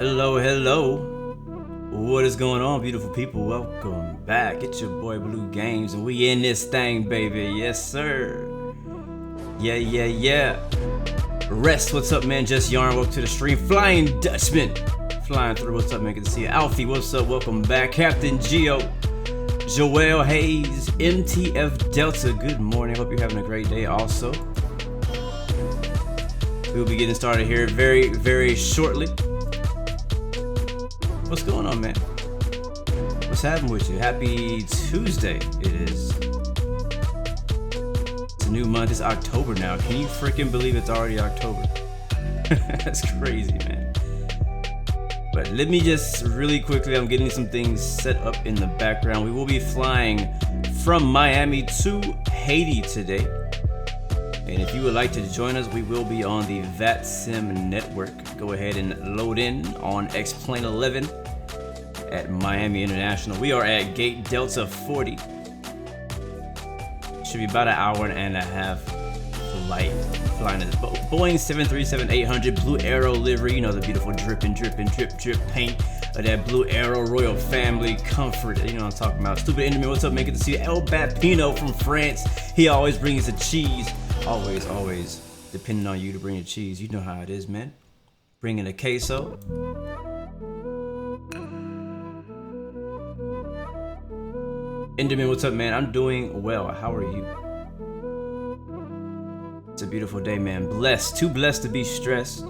Hello, hello. What is going on, beautiful people? Welcome back. It's your boy Blue Games, and we in this thing, baby. Yes, sir. Yeah. Rest, what's up, man? Just Yarn, welcome to the stream. Flying Dutchman, flying through. What's up, man? Good to see you. Alfie, what's up? Welcome back. Captain Geo, Joel Hayes, MTF Delta. Good morning. Hope you're having a great day. Also, we'll be getting started here very, very shortly. What's going on, man? What's happening with you? Happy Tuesday, it is. It's a new month. It's October now. Can you freaking believe it's already October? That's crazy, man. But let me just really quickly, I'm getting some things set up in the background. We will be flying from Miami to Haiti today. And if you would like to join us, we will be on the VATSIM network. Go ahead and load in on X-Plane 11 at Miami International. We are at gate Delta 40. Should be about an hour and a half flight. Flying a Boeing 737-800 Blue Arrow livery. You know, the beautiful drip paint of that Blue Arrow Royal Family Comfort. You know what I'm talking about. Stupid enemy, what's up, man? Good to see you. El Bapino from France. He always brings the cheese. Always depending on you to bring the cheese. You know how it is, man. Bringing a queso. Enderman, what's up, man? I'm doing well. How are you? It's a beautiful day, man. Blessed. Too blessed to be stressed.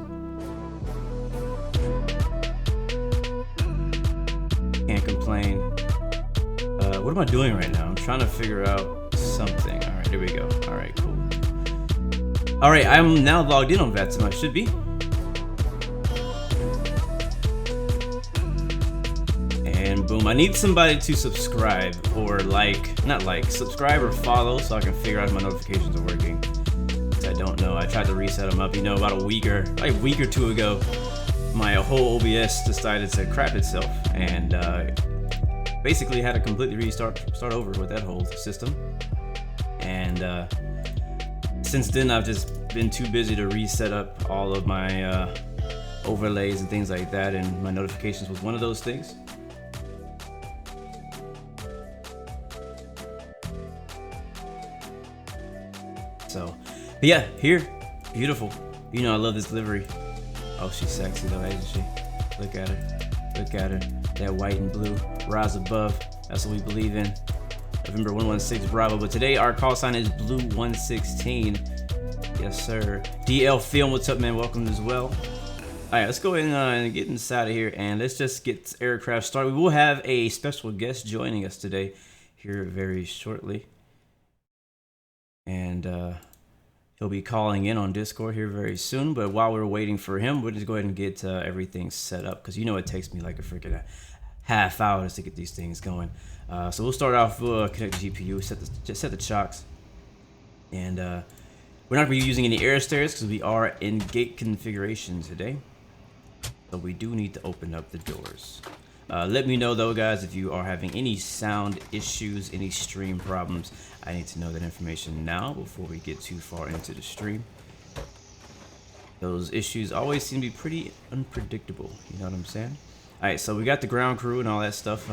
Can't complain. What am I doing right now? I'm trying to figure out something. All right, here we go. All right, cool. All right, I'm now logged in on VATSIM. I should be. And boom, I need somebody to subscribe or subscribe or follow so I can figure out if my notifications are working. I don't know. I tried to reset them up, about a week or two ago. My whole OBS decided to crap itself and basically had to completely start over with that whole system. And since then, I've just been too busy to reset up all of my overlays and things like that, and my notifications was one of those things. So, but yeah, here, beautiful. You know I love this livery. Oh, she's sexy though, isn't she? Look at her. That white and blue, rise above. That's what we believe in. November 116 Bravo. But today our call sign is Blue 116. Yes, sir. DL Film, what's up, man? Welcome as well. All right, let's go ahead and get inside of here and let's just get this aircraft started. We will have a special guest joining us today here very shortly. And he'll be calling in on Discord here very soon. But while we're waiting for him, we'll just go ahead and get everything set up because it takes me like a freaking half hour to get these things going. So we'll start off, connect the GPU, set the chocks. And we're not going to be using any air stairs because we are in gate configuration today. So we do need to open up the doors. Let me know though, guys, if you are having any sound issues, any stream problems. I need to know that information now before we get too far into the stream. Those issues always seem to be pretty unpredictable, you know what I'm saying? Alright, so we got the ground crew and all that stuff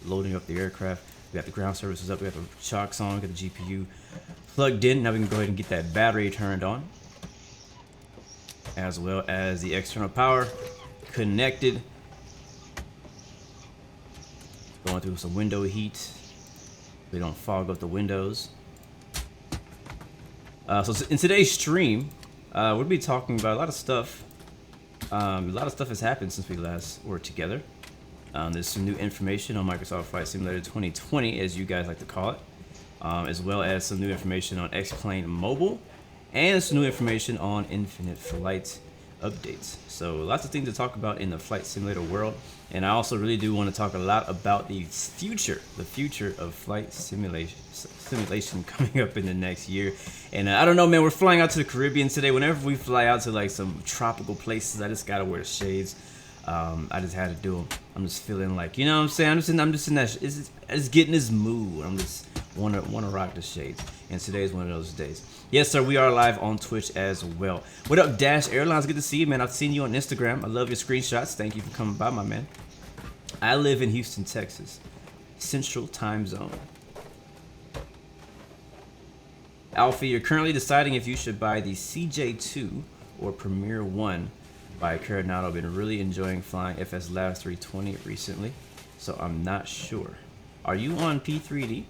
loading up the aircraft. We got the ground services up, we got the chocks on, we got the GPU plugged in. Now we can go ahead and get that battery turned on, as well as the external power connected. Going through some window heat. We don't fog up the windows. So in today's stream, we'll be talking about a lot of stuff. A lot of stuff has happened since we last were together. There's some new information on Microsoft Flight Simulator 2020, as you guys like to call it, as well as some new information on X-Plane Mobile, and some new information on Infinite Flight updates. So lots of things to talk about in the Flight Simulator world. And I also really do want to talk a lot about the future of flight simulation coming up in the next year. And I don't know, man, we're flying out to the Caribbean today. Whenever we fly out to like some tropical places, I just gotta wear the shades. I just had to do them. I'm just feeling like, you know what I'm saying? I'm just in that, it's getting this mood. I'm just wanna rock the shades, and today's one of those days. Yes, sir, we are live on Twitch as well. What up, Dash Airlines? Good to see you, man. I've seen you on Instagram. I love your screenshots. Thank you for coming by, my man. I live in Houston, Texas, Central Time Zone. Alfie, you're currently deciding if you should buy the CJ2 or Premier 1 by Coronado. I've been really enjoying flying FS Labs 320 recently, so I'm not sure. Are you on P3D?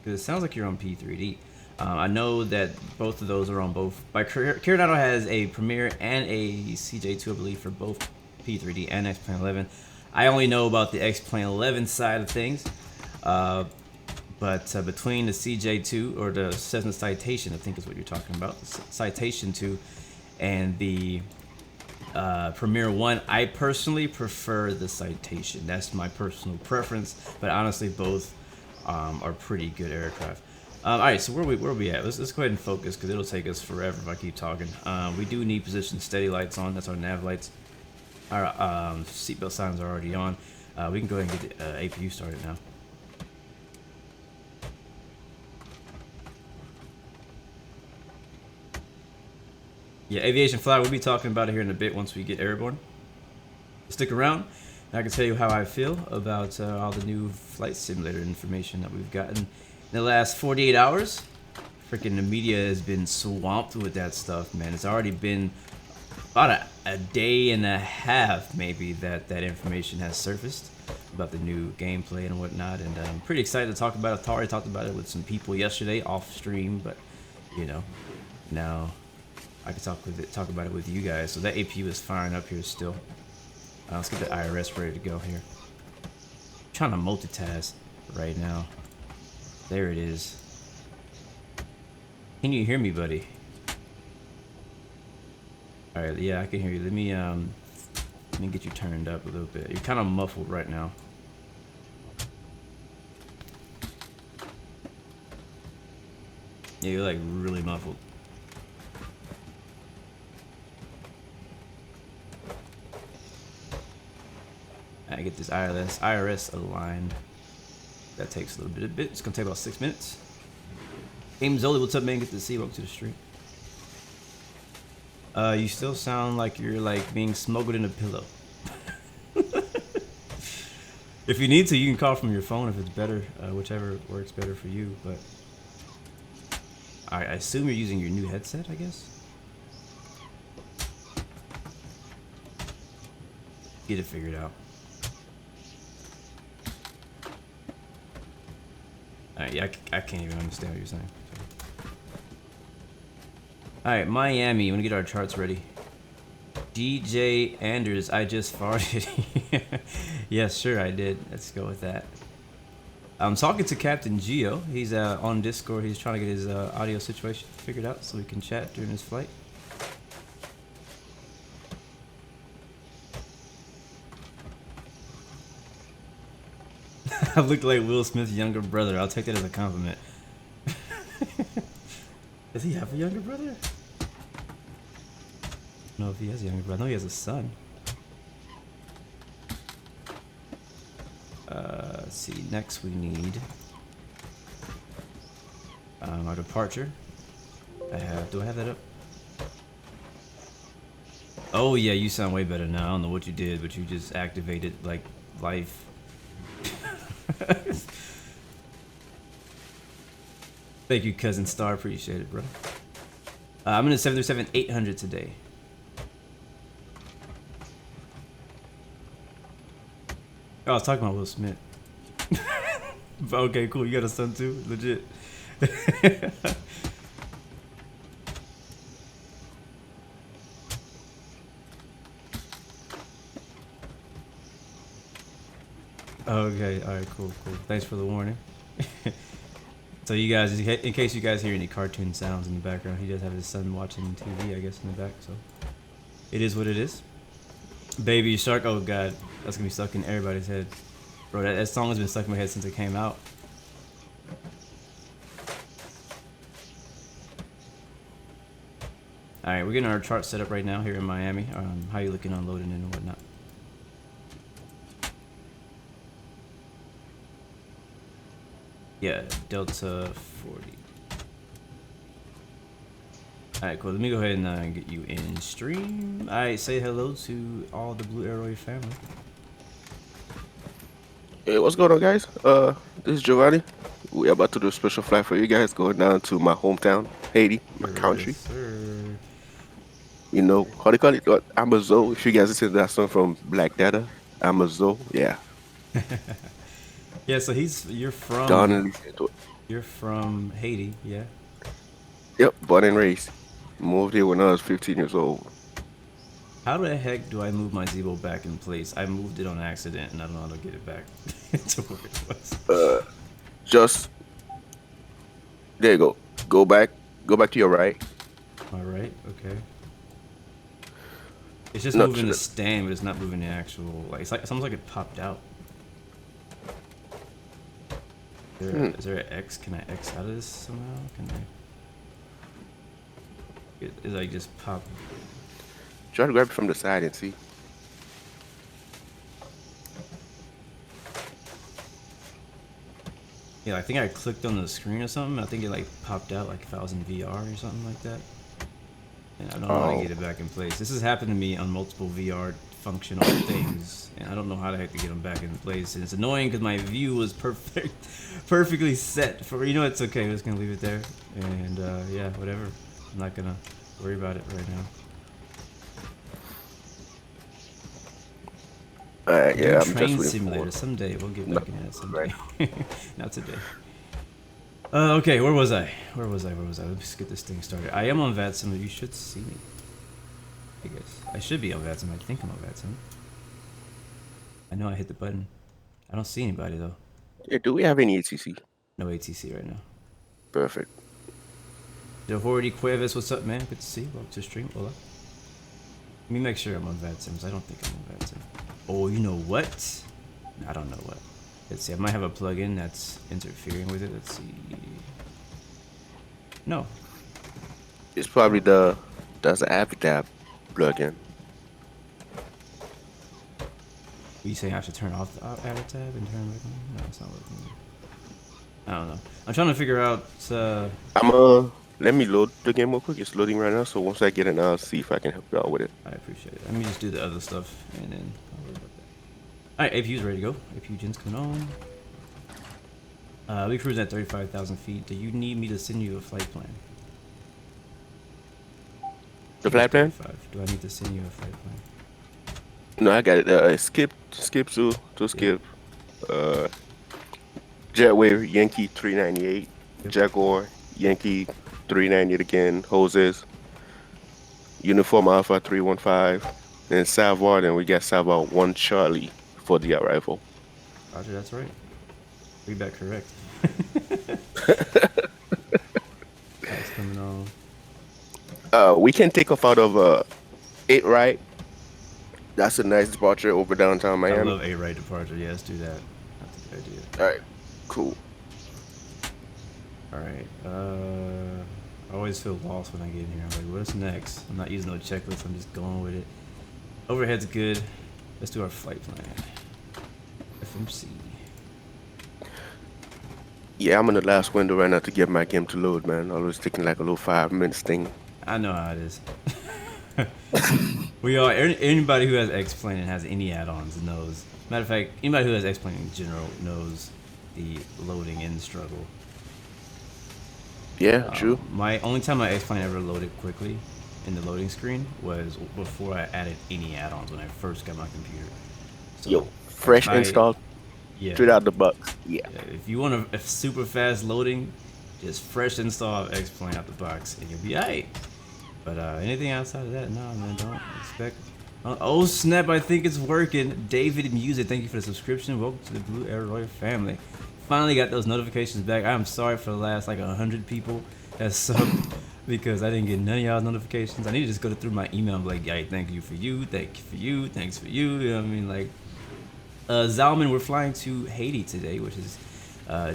Because it sounds like you're on P3D. I know that both of those are on both. Coronado has a Premier and a CJ2, I believe, for both P3D and X-Plane 11. I only know about the X-Plane 11 side of things. But between the CJ2 or the Cessna Citation, I think is what you're talking about, the Citation 2 and the Premier 1, I personally prefer the Citation. That's my personal preference, but honestly, both are pretty good aircraft. All right, so where are we at? Let's go ahead and focus because it'll take us forever if I keep talking. We do need position steady lights on. That's our nav lights. Our seatbelt signs are already on. We can go ahead and get the APU started now. Yeah, Aviation Flyer, we'll be talking about it here in a bit once we get airborne. Stick around, and I can tell you how I feel about all the new flight simulator information that we've gotten in the last 48 hours. Freaking the media has been swamped with that stuff, man. It's already been about a day and a half, maybe, that information has surfaced about the new gameplay and whatnot, and I'm pretty excited to talk about it. I already talked about it with some people yesterday off stream, but, you know, now I can talk about it with you guys. So that APU is firing up here still. Let's get the IRS ready to go here. I'm trying to multitask right now. There it is. Can you hear me, buddy? All right, yeah, I can hear you. Let me get you turned up a little bit. You're kind of muffled right now. Yeah, you're like really muffled. I get this IRS aligned. That takes a little bit. It's gonna take about 6 minutes. Game Zoli, what's up, man? Good to see you. Welcome to the stream. You still sound like you're like being smuggled in a pillow. If you need to, you can call from your phone if it's better, whichever works better for you. But I assume you're using your new headset, I guess. Get it figured out. Alright, yeah, I can't even understand what you're saying. Alright, Miami, you wanna get our charts ready? DJ Anders, I just farted. Yes, sure I did. Let's go with that. I'm talking to Captain Geo. He's on Discord. He's trying to get his audio situation figured out so we can chat during his flight. I look like Will Smith's younger brother. I'll take that as a compliment. Does he have a younger brother? I don't know if he has a younger brother. I know he has a son. Let's see. Next we need our departure. Do I have that up? Oh yeah, you sound way better now. I don't know what you did, but you just activated like life. Thank you, Cousin Star. Appreciate it, bro. I'm in a 737-800 today. Oh, I was talking about Will Smith. Okay, cool. You got a son too? Legit. Okay, alright, cool. Thanks for the warning. So you guys, in case you guys hear any cartoon sounds in the background, he does have his son watching TV, I guess, in the back, so it is what it is. Baby Shark, oh god, that's gonna be stuck in everybody's head. Bro, that song has been stuck in my head since it came out. Alright, we're getting our chart set up right now here in Miami. How you looking on loading and whatnot? Yeah, Delta 40. Alright, cool. Let me go ahead and get you in stream. Alright, say hello to all the Blue Arrow family. Hey, what's going on, guys? This is Giovanni. We're about to do a special flight for you guys going down to my hometown, Haiti, my country. Yes, sir. You know, how do you call it? Amazon. If you guys listen to that song from Black Data, Amazon, yeah. Yeah, so you're Down and from listen to it. Haiti, yeah. Yep, born and raised. Moved here when I was 15 years old. How the heck do I move my Zebo back in place? I moved it on accident and I don't know how to get it back to where it was. Just there you go. Go back to your right. Alright, okay. It's just No, moving the stand, but it's not moving the actual, like, it's almost like it popped out. Is there an X? Can I X out of this somehow? Can I? Is like just pop? Try to grab it from the side and see. Yeah, I think I clicked on the screen or something. I think it like popped out like if I was in VR or something like that. And I don't know how to get it back in place. This has happened to me on multiple VR functional things, and I don't know how the heck to get them back in place. And it's annoying because my view was perfectly set for. You know, it's okay. We're just gonna leave it there, and yeah, whatever. I'm not gonna worry about it right now. Yeah, I'm Train just simulator. Someday we'll get back in that. Someday, not today. Okay, where was I? Let's get this thing started. I am on VATSIM. You should see me. I guess I should be on VATSIM. I think I'm on VATSIM. I know I hit the button. I don't see anybody though. Yeah, do we have any ATC? No ATC right now. Perfect. Jordi Cuevas, what's up, man? Good to see you. Welcome to the stream. Hola. Let me make sure I'm on VATSIMs. I don't think I'm on VATSIM. Oh, you know what? I don't know what. Let's see. I might have a plugin that's interfering with it. Let's see. No. It's probably that's the ACpt plugin. Are you saying I should turn off the ACpt tab and turn it back on? No, it's not working. I don't know. I'm trying to figure out. Let me load the game real quick. It's loading right now, so once I get it, I'll see if I can help you out with it. I appreciate it. Let me just do the other stuff and then I'll worry about that. Alright, APU's ready to go. APU gen's coming on. We cruising at 35,000 feet. Do you need me to send you a flight plan? The flight plan? Do I need to send you a flight plan? No, I got it. Skip to skip. Jetway Yankee 398. Yep. Jaguar Yankee 398 again. Hoses. Uniform Alpha 315. Then Savoir. Then we got Savoir 1 Charlie for the arrival. Roger, that's right. Read that correct. That's coming on. We can take off out of 8 right. That's a nice departure over downtown Miami. I love 8 right departure. Yeah, let's do that. That's a good idea. Alright, cool. Alright, I always feel lost when I get in here. I'm like, what's next? I'm not using no checklist, I'm just going with it. Overhead's good. Let's do our flight plan. FMC. Yeah, I'm in the last window right now to get my game to load, man. Always taking like a little 5 minutes thing. I know how it is. We are. Anybody who has X-Plane and has any add-ons knows. Matter of fact, anybody who has X-Plane in general knows the loading in struggle. Yeah, true. My only time my X-Plane ever loaded quickly in the loading screen was before I added any add-ons when I first got my computer. So Yo, fresh install, straight out the box. Yeah. If you want a super fast loading, just fresh install of X-Plane out the box and you'll be alright. But anything outside of that, no, man, don't expect. Oh snap! I think it's working. David Music, thank you for the subscription. Welcome to the Blue Arrow family. Finally got those notifications back. I'm sorry for the last like 100 people that subbed because I didn't get none of y'all notifications. I need to just go through my email and be like, hey, thank you for you, thank you for you, thanks for you. You know what I mean? Like, Zalman, we're flying to Haiti today, which is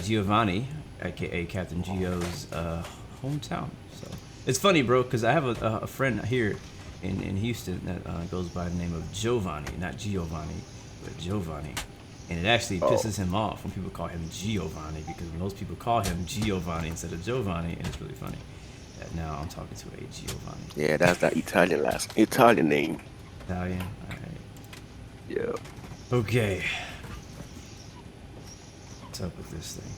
Giovanni, aka Captain Gio's hometown. So it's funny, bro, because I have a friend here in Houston that goes by the name of Giovanni, not Giovanni, but Giovanni. And it actually pisses him off when people call him Giovanni, because most people call him Giovanni instead of Giovanni, and it's really funny that now I'm talking to a Giovanni. Yeah, that's that Italian name. Italian? Alright. Yeah. Okay. What's up with this thing?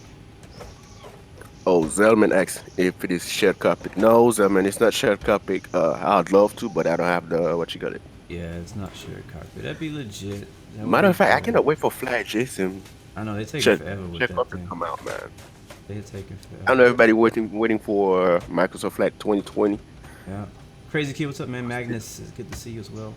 Oh, Zellman asks if it is shared copy. No, Zellman, it's not shared copy. I'd love to, but I don't have the what you got it. Yeah, it's not shared copy. That'd be legit. Matter of fact, I cannot wait for Fly Jason. I know they take forever with shared that copy thing. come out, man. They take it forever. I know everybody waiting for Microsoft Flight 2020. Yeah. Crazy Kid, what's up, man? Magnus, it's good to see you as well.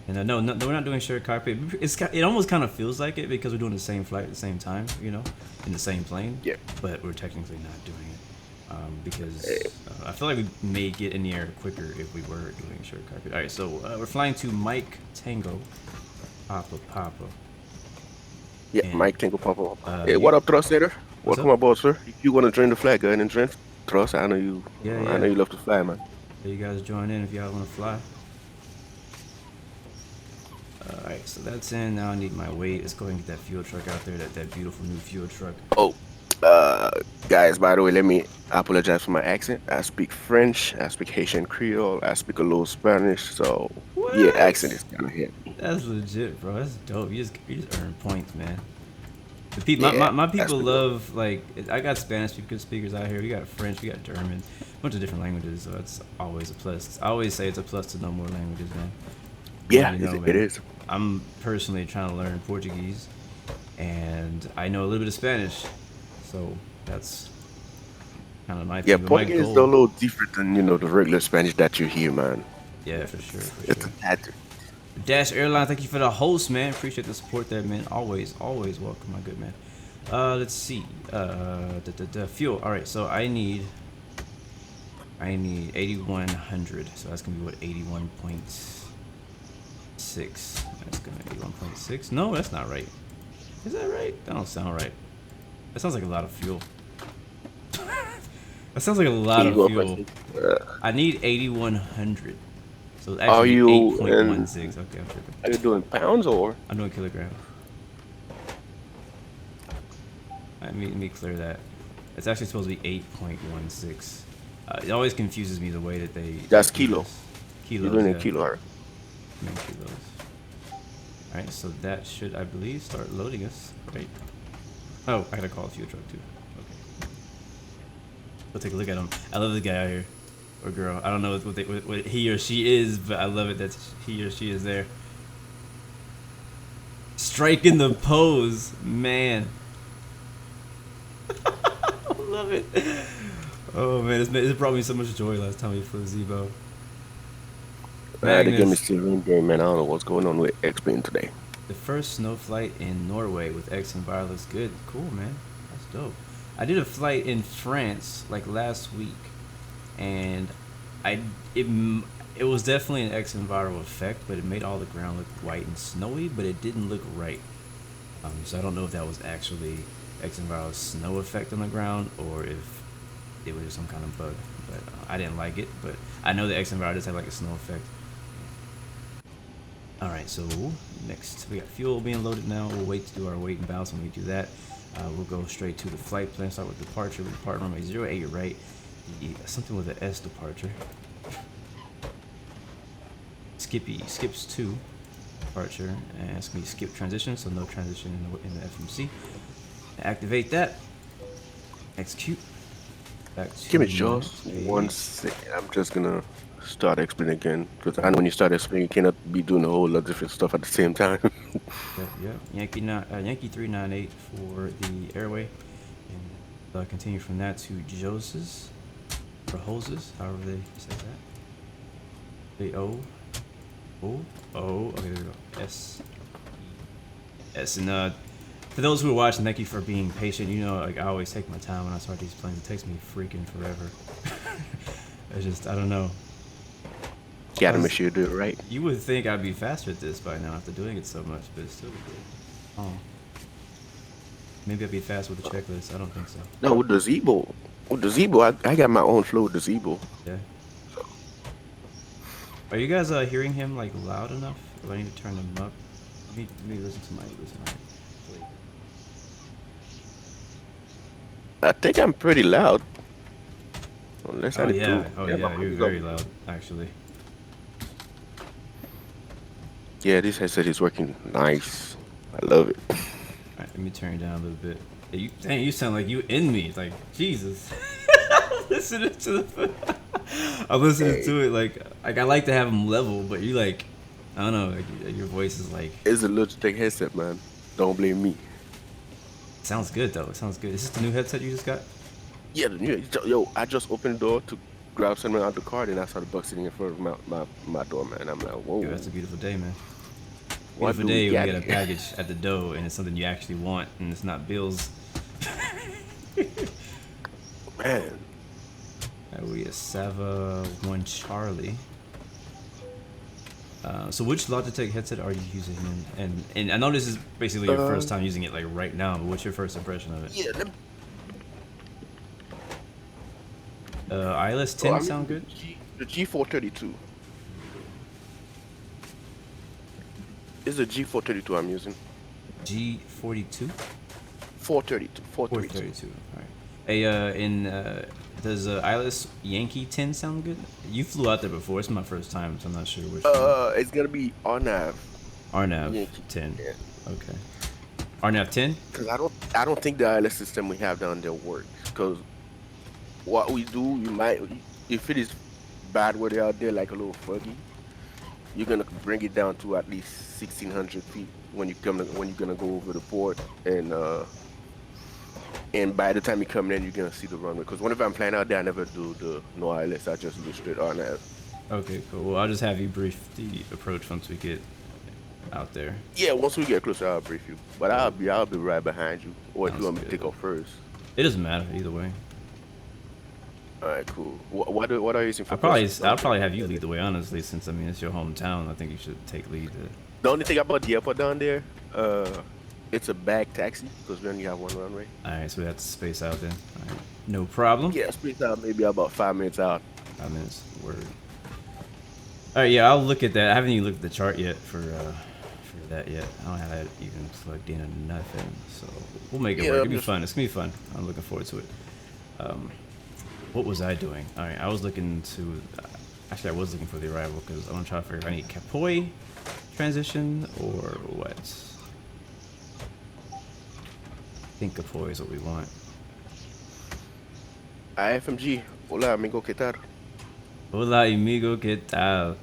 And no, we're not doing shared cockpit. It almost kind of feels like it because we're doing the same flight at the same time, you know, in the same plane. Yeah. But we're technically not doing it because I feel like we may get in the air quicker if we were doing shared cockpit. All right, so we're flying to Mike Tango, Papa. Yeah, And, Mike Tango Papa. Hey, what up, Thrustator? Welcome aboard, sir. If you want to join the flag, go ahead and join. Thrust, I know you. Yeah. I know you love to fly, man. So you guys join in if y'all want to fly. Alright, so that's in. Now I need my weight. Let's go ahead and get that fuel truck out there. That beautiful new fuel truck. Oh, guys, by the way, let me apologize for my accent. I speak French, I speak Haitian Creole, I speak a little Spanish, so yeah, accent is kind of hit. That's legit, bro. That's dope. You just earn points, man. The people, my people love, like, I got Spanish speakers out here. We got French, we got German, a bunch of different languages. So it's always a plus. I always say it's a plus to know more languages, man. Yeah, you know, it is. I'm personally trying to learn Portuguese, and I know a little bit of Spanish, so that's kind of my thing. Yeah, Portuguese is a little different than, you know, the regular Spanish that you hear, man. Yeah, for sure. It's a tad. Dash Airline, thank you for the host, man. Appreciate the support there, man. Always welcome, my good man. Let's see. The fuel. All right, so I need 8,100. So that's gonna be what, 81.6. That's gonna be 1.6. No, that's not right. Is that right? That don't sound right. That sounds like a lot of fuel. That sounds like a lot of fuel. I need 8,100. So actually are you 8.16. Okay, I'm tripping. Are you doing pounds or? I'm doing kilograms. Let me clear that. It's actually supposed to be 8.16. It always confuses me the way that they. That's kilo. Kilos. You're doing a kilo, right? Kilos. All right, so that should, I believe, start loading us. Right. Oh, I gotta call a fuel truck too. Okay. We'll take a look at him. I love this guy out here. Or girl. I don't know what he or she is, but I love it that he or she is there. Striking the pose, man. I love it. Oh man, it brought me so much joy last time we flew Zebo. They gave me still in game, man. I don't know what's going on with X-Plane today. The first snow flight in Norway with X and Bar looks good. Cool, man. That's dope. I did a flight in France like last week, and it was definitely an X environmental effect, but it made all the ground look white and snowy, but it didn't look right. So I don't know if that was actually X environmental snow effect on the ground or if it was some kind of bug. But I didn't like it. But I know the X environmental does have like a snow effect. All right, so next we got fuel being loaded now. We'll wait to do our weight and balance. When we do that, we'll go straight to the flight plan. Start with departure. We depart runway 08, right? Something with an S departure. Skips 2 departure, and it's gonna be skip transition, so no transition in the FMC. Activate that. Execute. Back to give me just 1 second. I'm just gonna start explaining again, because I know when you start explaining, you cannot be doing a whole lot of different stuff at the same time. Yeah. Yankee 398 for the airway, and continue from that to Joses or Hoses, however they say that. The O. Okay, there we go. S. And for those who are watching, thank you for being patient. You know, like I always take my time when I start these planes. It takes me freaking forever. It's just, I don't know. Gotta make sure you do it right. You would think I'd be faster at this by now after doing it so much, but it's still good. Oh. Maybe I'd be fast with the checklist. I don't think so. No, with the Zebo, I got my own flow with the Zebo. Yeah. Are you guys hearing him like loud enough? Do I need to turn him up? Let me listen to my I think I'm pretty loud. Unless I yeah. do. Oh Yeah, yeah, you're very loud, actually. Yeah, this headset is working nice. I love it. All right, let me turn it down a little bit. Hey, you sound like you in me. Like Jesus. Listening to the. I'm listening to it like I like to have them level, but you like, I don't know. Like, your voice is like. It's a Logitech headset, man. Don't blame me. Sounds good though. It sounds good. Is this the new headset you just got? Yeah, yo, I just opened the door to grab something out the car, and I saw the buck sitting in front of my door, man. I'm like, whoa. Yo, that's a beautiful day, man. What Beautiful do day we when you got get a here? package at the door and it's something you actually want and it's not bills. Man, We have Sava 1 Charlie. So which Logitech headset are you using? And I know this is basically your first time using it like right now, but what's your first impression of it? yeah. ILS 10 sound good? The G432. It's a G432 I'm using. G42? 432. 432. All right. Hey, does ILS Yankee 10 sound good? You flew out there before. It's my first time, so I'm not sure which one. It's gonna be RNAV. RNAV Yankee 10. Yeah. Okay. RNAV 10? Because I don't think the ILS system we have down there works. Because what we do, you might, if it is bad weather out there, like a little foggy, you're gonna bring it down to at least 1,600 feet when you're gonna go over the port, and by the time you come in, you're gonna see the runway. Because whenever I'm flying out there, I never do the no ILS. I just do straight RNAV. Okay, cool. Well, I'll just have you brief the approach once we get out there. Yeah, once we get closer, I'll brief you. But I'll be right behind you. Or if you Sounds want me to good. take off first. It doesn't matter either way. All right, cool. What are you using for? I'll probably have you lead the way, honestly, since I mean it's your hometown. I think you should take lead. The only thing about the airport down there, it's a bag taxi because we only have one runway. All right, so we have to space out then. All right, no problem. Yeah, space out maybe about 5 minutes out. 5 minutes. Word. All right, yeah, I'll look at that. I haven't even looked at the chart yet for that yet. I don't have that even plugged in or nothing. So we'll make it work. It'll be fun. It's gonna be fun. I'm looking forward to it. What was I doing? All right, I was looking to. Actually, I was looking for the arrival because I want to try to figure if I need Capoy transition or what. I think Capoy is what we want. IFMG. Hola, amigo, ¿qué tal? Hola, amigo, ¿qué tal?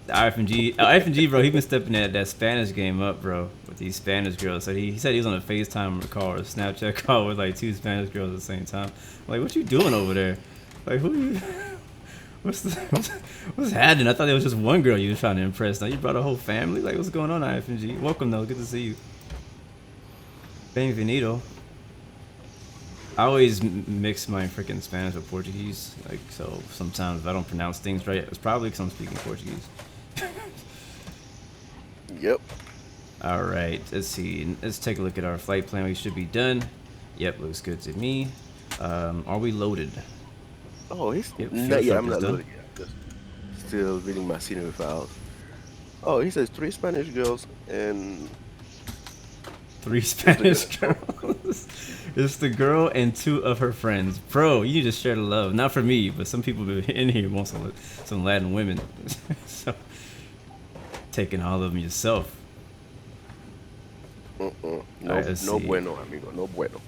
The IFMG, bro, he been stepping that Spanish game up, bro, with these Spanish girls. So he said he was on a FaceTime call or a Snapchat call with like 2 Spanish girls at the same time. I'm like, what you doing over there? Like, who you? What's happening? I thought it was just one girl you were trying to impress. Now you brought a whole family. Like, what's going on, IFMG? Welcome, though. Good to see you. Bienvenido. I always mix my freaking Spanish with Portuguese. Like, so sometimes if I don't pronounce things right, it's probably because I'm speaking Portuguese. Yep. All right, let's see. Let's take a look at our flight plan. We should be done. Yep, looks good to me. Are we loaded? Oh, he's Yep, not field yet. trip I'm is not done. loaded yet. Just still reading my scenery files. Oh, he says 3 Spanish girls and 3 Spanish girls. It's the girl and 2 of her friends. Bro, you need to share the love. Not for me, but some people in here want some Latin women. So, taking all of them yourself. no, Alright, no bueno, amigo, no bueno.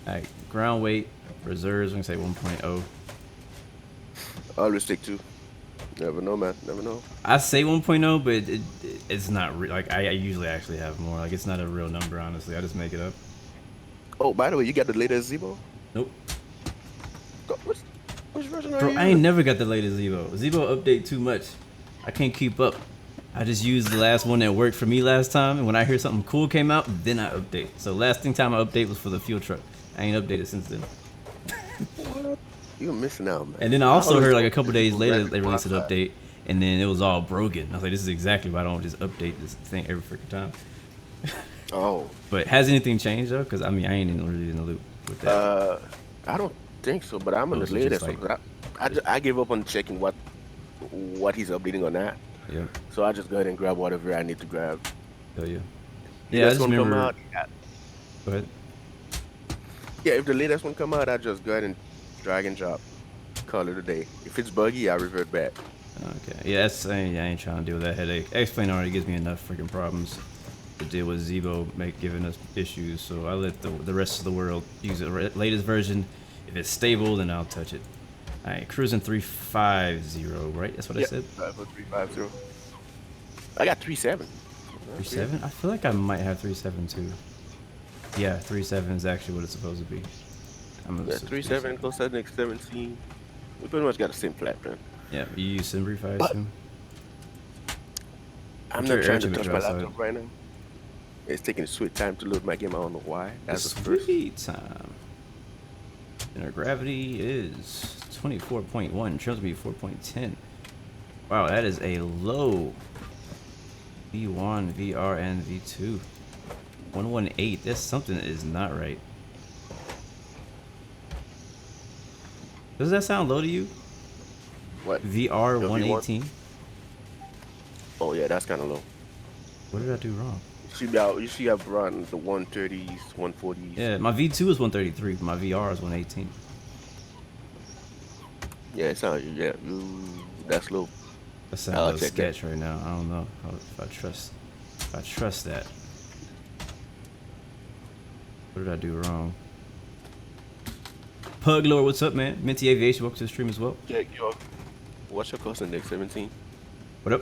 Alright, ground weight, reserves, we're gonna say 1.0. Always take 2. Never know, man. Never know. I say 1.0, but it's not like I usually actually have more. Like, it's not a real number, honestly. I just make it up. Oh, by the way, you got the latest Zebo? Nope. Which version are Bro, you I ain't never got the latest Zebo. Zebo update too much. I can't keep up. I just used the last one that worked for me last time, and when I hear something cool came out, then I update. So last time I update was for the fuel truck. I ain't updated since then. What? You're missing out, man. And then I also heard like a couple days later they released an update, and then it was all broken. I was like, this is exactly why I don't just update this thing every freaking time. Oh. But has anything changed though? Because I mean, I ain't really in the loop with that. I don't think so, but I'm on Oh, the so just latest. like- I gave up on checking what he's updating on that. Yeah. So I just go ahead and grab whatever I need to grab. Hell yeah. The Yeah, I next just one come remember. out, Go ahead. Yeah, if the latest one come out, I just go ahead and drag and drop. Call it a day. If it's buggy, I revert back. Okay. Yeah, I ain't trying to deal with that headache. X-Plane already gives me enough freaking problems to deal with Zebo giving us issues, so I let the rest of the world use the latest version. If it's stable, then I'll touch it. All right, cruising 350, right? That's what I said. 350. I got 37. 37? I feel like I might have 37 too. Yeah, 37 is actually what it's supposed to be. I'm gonna 37 close to next 17. We pretty much got the same flat plan. Yeah, you use Simbrief, I assume. I'm not trying to touch my laptop right now. It's taking a sweet time to load my game. I don't know why. That's the first. Sweet time. And our gravity is 24.1. Trims be 4.10. Wow, that is a low V1, VR, and V2. 118. That's something that is not right. Does that sound low to you? What? VR 118? Oh yeah, that's kind of low. What did I do wrong? You should have run the 130s, 140s. Yeah, my V2 is 133, but my VR is 118. Yeah, it sounds, that's low. That sounds a little sketch right now. I don't know if I trust that. What did I do wrong? Pug Lord, what's up, man? Minty Aviation, welcome to the stream as well. Check your, what's your cost index, 17? What up?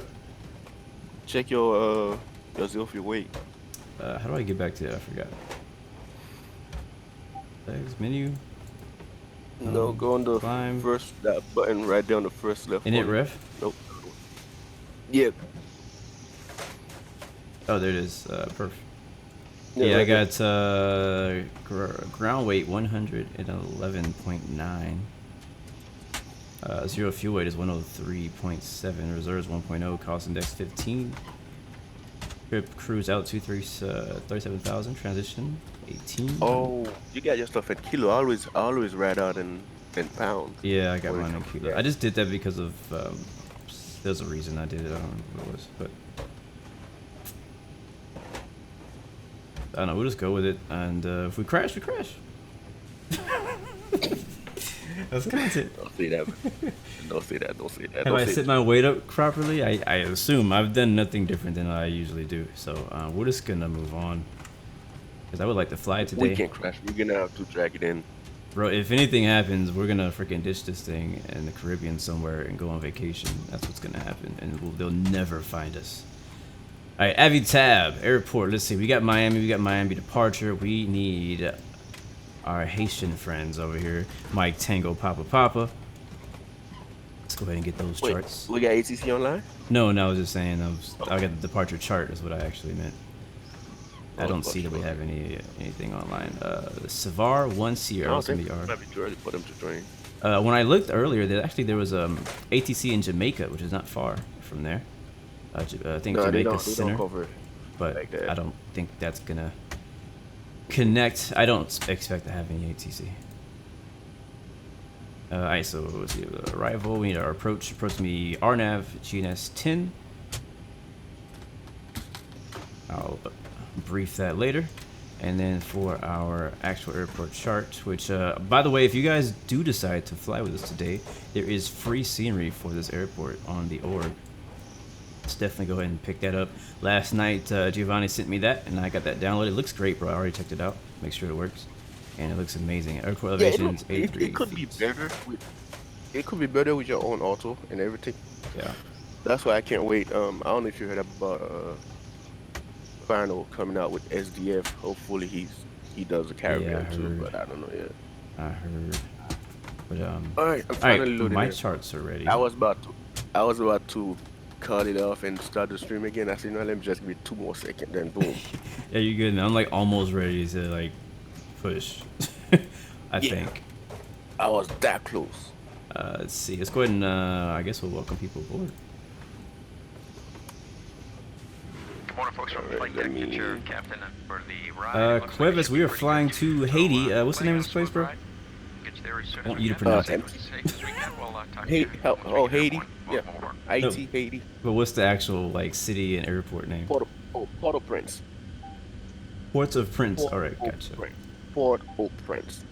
Check your zero for your weight. How do I get back to that? I forgot. Tags, menu. No, go on the first, that button right there on the first left. Init ref? Nope. Yeah. Oh, there it is. Perfect. Yeah, I got ground weight 111.9. Zero fuel weight is 103.7. Reserves 1.0. Cost index 15. Trip cruise altitude 37,000. Transition 18. Oh, you got your stuff at kilo. I always write out in pounds. Yeah, I got mine in kilo. Yeah. I just did that because of there's a reason I did it. I don't know what it was, but I don't know. We'll just go with it, and if we crash, we crash. That's content. Don't say that. Don't say that. Don't say that. Have I set my weight up properly? I assume I've done nothing different than I usually do. So we're just gonna move on, because I would like to fly today. We can't crash. We're gonna have to drag it in. Bro, if anything happens, we're gonna freaking ditch this thing in the Caribbean somewhere and go on vacation. That's what's gonna happen, and they'll never find us. All right, Avitab Airport. Let's see. We got Miami. We got Miami departure. We need our Haitian friends over here. Mike Tango Papa. Let's go ahead and get those charts. We got ATC online? No, I was just saying. I got the departure chart. Is what I actually meant. I don't see that we have anything online. The Savar 1 Sierra SMBR. Might be too early for them to join. When I looked earlier, there was ATC in Jamaica, which is not far from there. I think Jamaica Center, but like I don't think that's gonna connect. I don't expect to have any ATC. Alright, so let's see. Arrival. We need our approach. Approach me RNAV GNS 10. I'll brief that later. And then for our actual airport chart, which, by the way, if you guys do decide to fly with us today, there is free scenery for this airport on the org. Let's definitely go ahead and pick that up. Last night, Giovanni sent me that, and I got that downloaded. It looks great, bro. I already checked it out. Make sure it works. And it looks amazing. Airport elevation is 83 It could be better. It could be better with your own auto and everything. Yeah. That's why I can't wait. I don't know if you heard about Final coming out with SDF. Hopefully he does the Caribbean too, but I don't know yet. I heard. But all right, I'm finally loading my it. charts are ready. I was about to cut it off and start the stream again. I said, no, let me just give it 2 more seconds, then boom. Yeah, you're good. I'm like almost ready to like push. I think. I was that close. Let's see. Let's go ahead and I guess we'll welcome people aboard. Good morning, folks. From flight deck, get your captain for the ride. Cuevas, we are flying to Haiti. What's the name of this place, bro? I want you to pronounce it. Haiti. Yeah, Haiti, Haiti. But what's the actual like city and airport name? Port-au-Prince. Port-au-Prince. All right, gotcha. Port-au-Prince.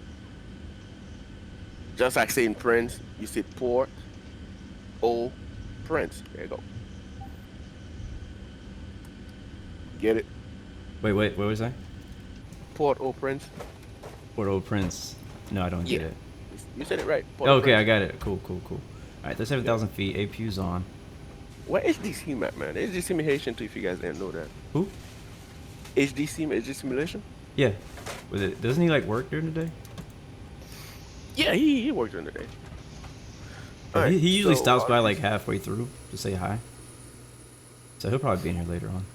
Just like saying Prince, you say Port O Prince. There you go. Get it? Wait, what was that? Port O Prince. Port-au-Prince. No, I don't get Yeah. it. You said it right. Okay, I got it. Cool. All right, there's 7,000 feet. APU's on. Where HDC at, man? HD simulation too, if you guys didn't know that. Who? HD simulation? Yeah. With it, doesn't he like work during the day? Yeah, he worked during the day. He usually stops by like halfway through to say hi. So he'll probably be in here later on.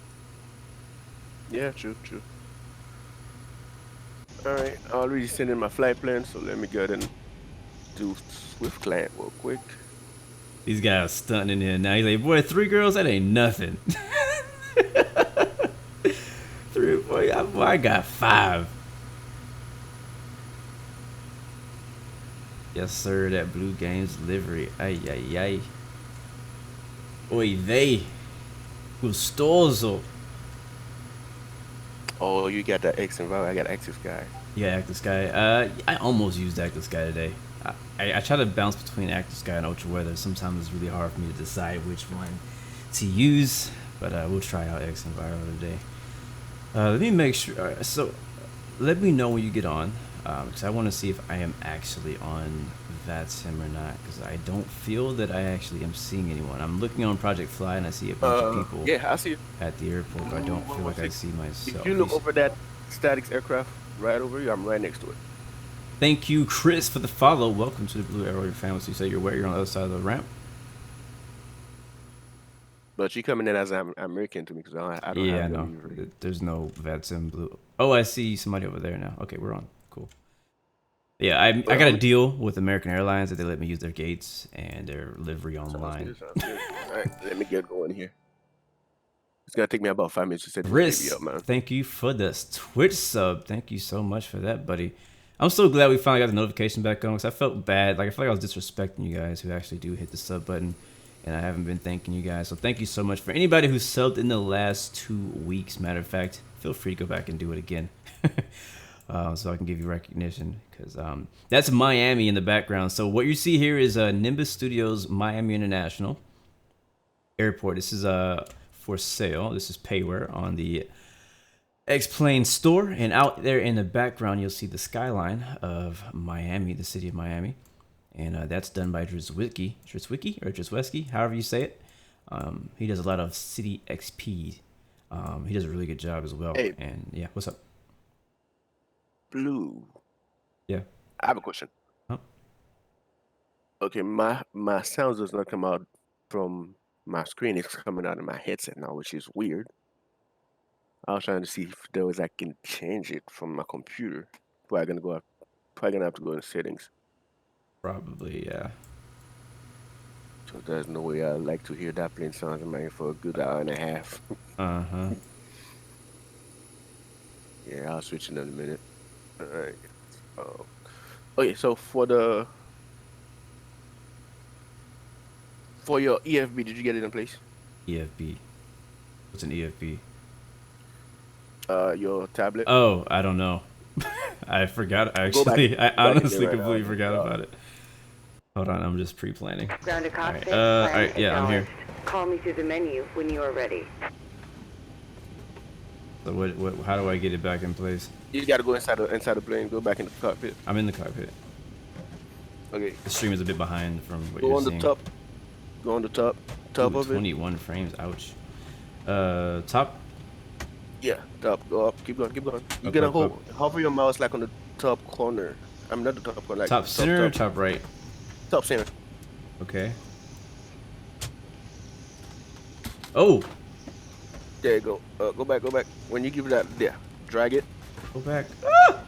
Yeah, true. Alright, I already sent in my flight plan, so let me go ahead and do Swift client real quick. These guys stunting in here now. He's like, boy, 3 girls, that ain't nothing. 3, boy, I got 5. Yes, sir, that Blue Games delivery. Ay, ay, ay. Oy vey. Gustoso. Oh, you got that X involved. I got Access Guy. Yeah, Active Sky. I almost used Active Sky today. I try to bounce between Active Sky and Ultra Weather. Sometimes it's really hard for me to decide which one to use, but we'll try out X Enviro today. Let me make sure. All right, so let me know when you get on, because I want to see if I am actually on VATSIM or not, because I don't feel that I actually am seeing anyone. I'm looking on Project Fly and I see a bunch of people Yeah, I see it. at the airport, but I don't feel like I see myself. If you look over that statics aircraft right over you, I'm right next to it. Thank you, Chris, for the follow. Welcome to the Blue Arrow family. So you say you're where? You're on the other side of the ramp? But you coming in as an American to me because I don't have no. There's no VATSIM Blue. Oh, I see somebody over there now. Okay, we're on. Cool. Yeah, I got a deal with American Airlines that they let me use their gates and their livery online. Sounds good. All right, let me get going here. It's gonna take me about 5 minutes to set this Riz, baby up, man. thank you for the Twitch sub. Thank you so much for that, buddy. I'm so glad we finally got the notification back on because I felt bad. Like I feel like I was disrespecting you guys who actually do hit the sub button, and I haven't been thanking you guys. So thank you so much for anybody who subbed in the last 2 weeks. Matter of fact, feel free to go back and do it again, so I can give you recognition because that's Miami in the background. So what you see here is Nimbus Studios Miami International Airport. This is for sale. This is payware on the X-Plane store, and out there in the background you'll see the skyline of Miami, the city of Miami, and that's done by Drzwicki, however you say it. He does a lot of city XP. He does a really good job as well. Hey. And yeah, what's up? Blue. Yeah. I have a question. Huh? Okay, my sound does not come out from my screen. It's coming out of my headset now, which is weird. I was trying to see if there was I can change it from my computer. Probably gonna have to go in settings. Probably, yeah. So there's no way I like to hear that plane sounds in my ear for a good hour and a half. Uh-huh. Yeah, I'll switch in a minute. All right. Okay, so for your EFB, did you get it in place? EFB. What's an EFB? Your tablet. Oh, I don't know. I forgot. Actually, I honestly completely forgot about it. Hold on, I'm just pre-planning. Ground to cockpit. All right, yeah, I'm here. Call me through the menu when you are ready. So what? How do I get it back in place? You gotta go inside the plane. Go back in the cockpit. I'm in the cockpit. Okay. The stream is a bit behind from what Go you're on seeing. the top. Go on the top Ooh, of it. 21 frames. Ouch. Top. Yeah, top. Go up. Keep going. You Up, gotta up. hover your mouse like on the top corner. I'm not the top corner. Like Top center or top right? Top center. Okay. Oh, There you go. Go back. When you give it that, there, drag it. go back. Oh,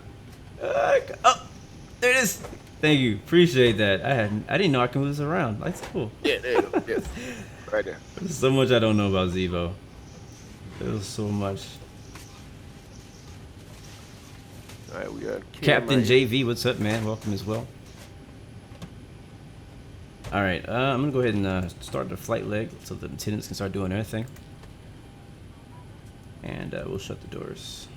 there it is. Thank you. Appreciate that. I didn't know I can move this around. That's cool. Yeah, there you go. Yes, right there. There's so much I don't know about Zevo. There's so much. All right, we got Captain KMIA. JV, what's up, man? Welcome as well. All right, I'm gonna go ahead and start the flight leg so the attendants can start doing their thing, and we'll shut the doors.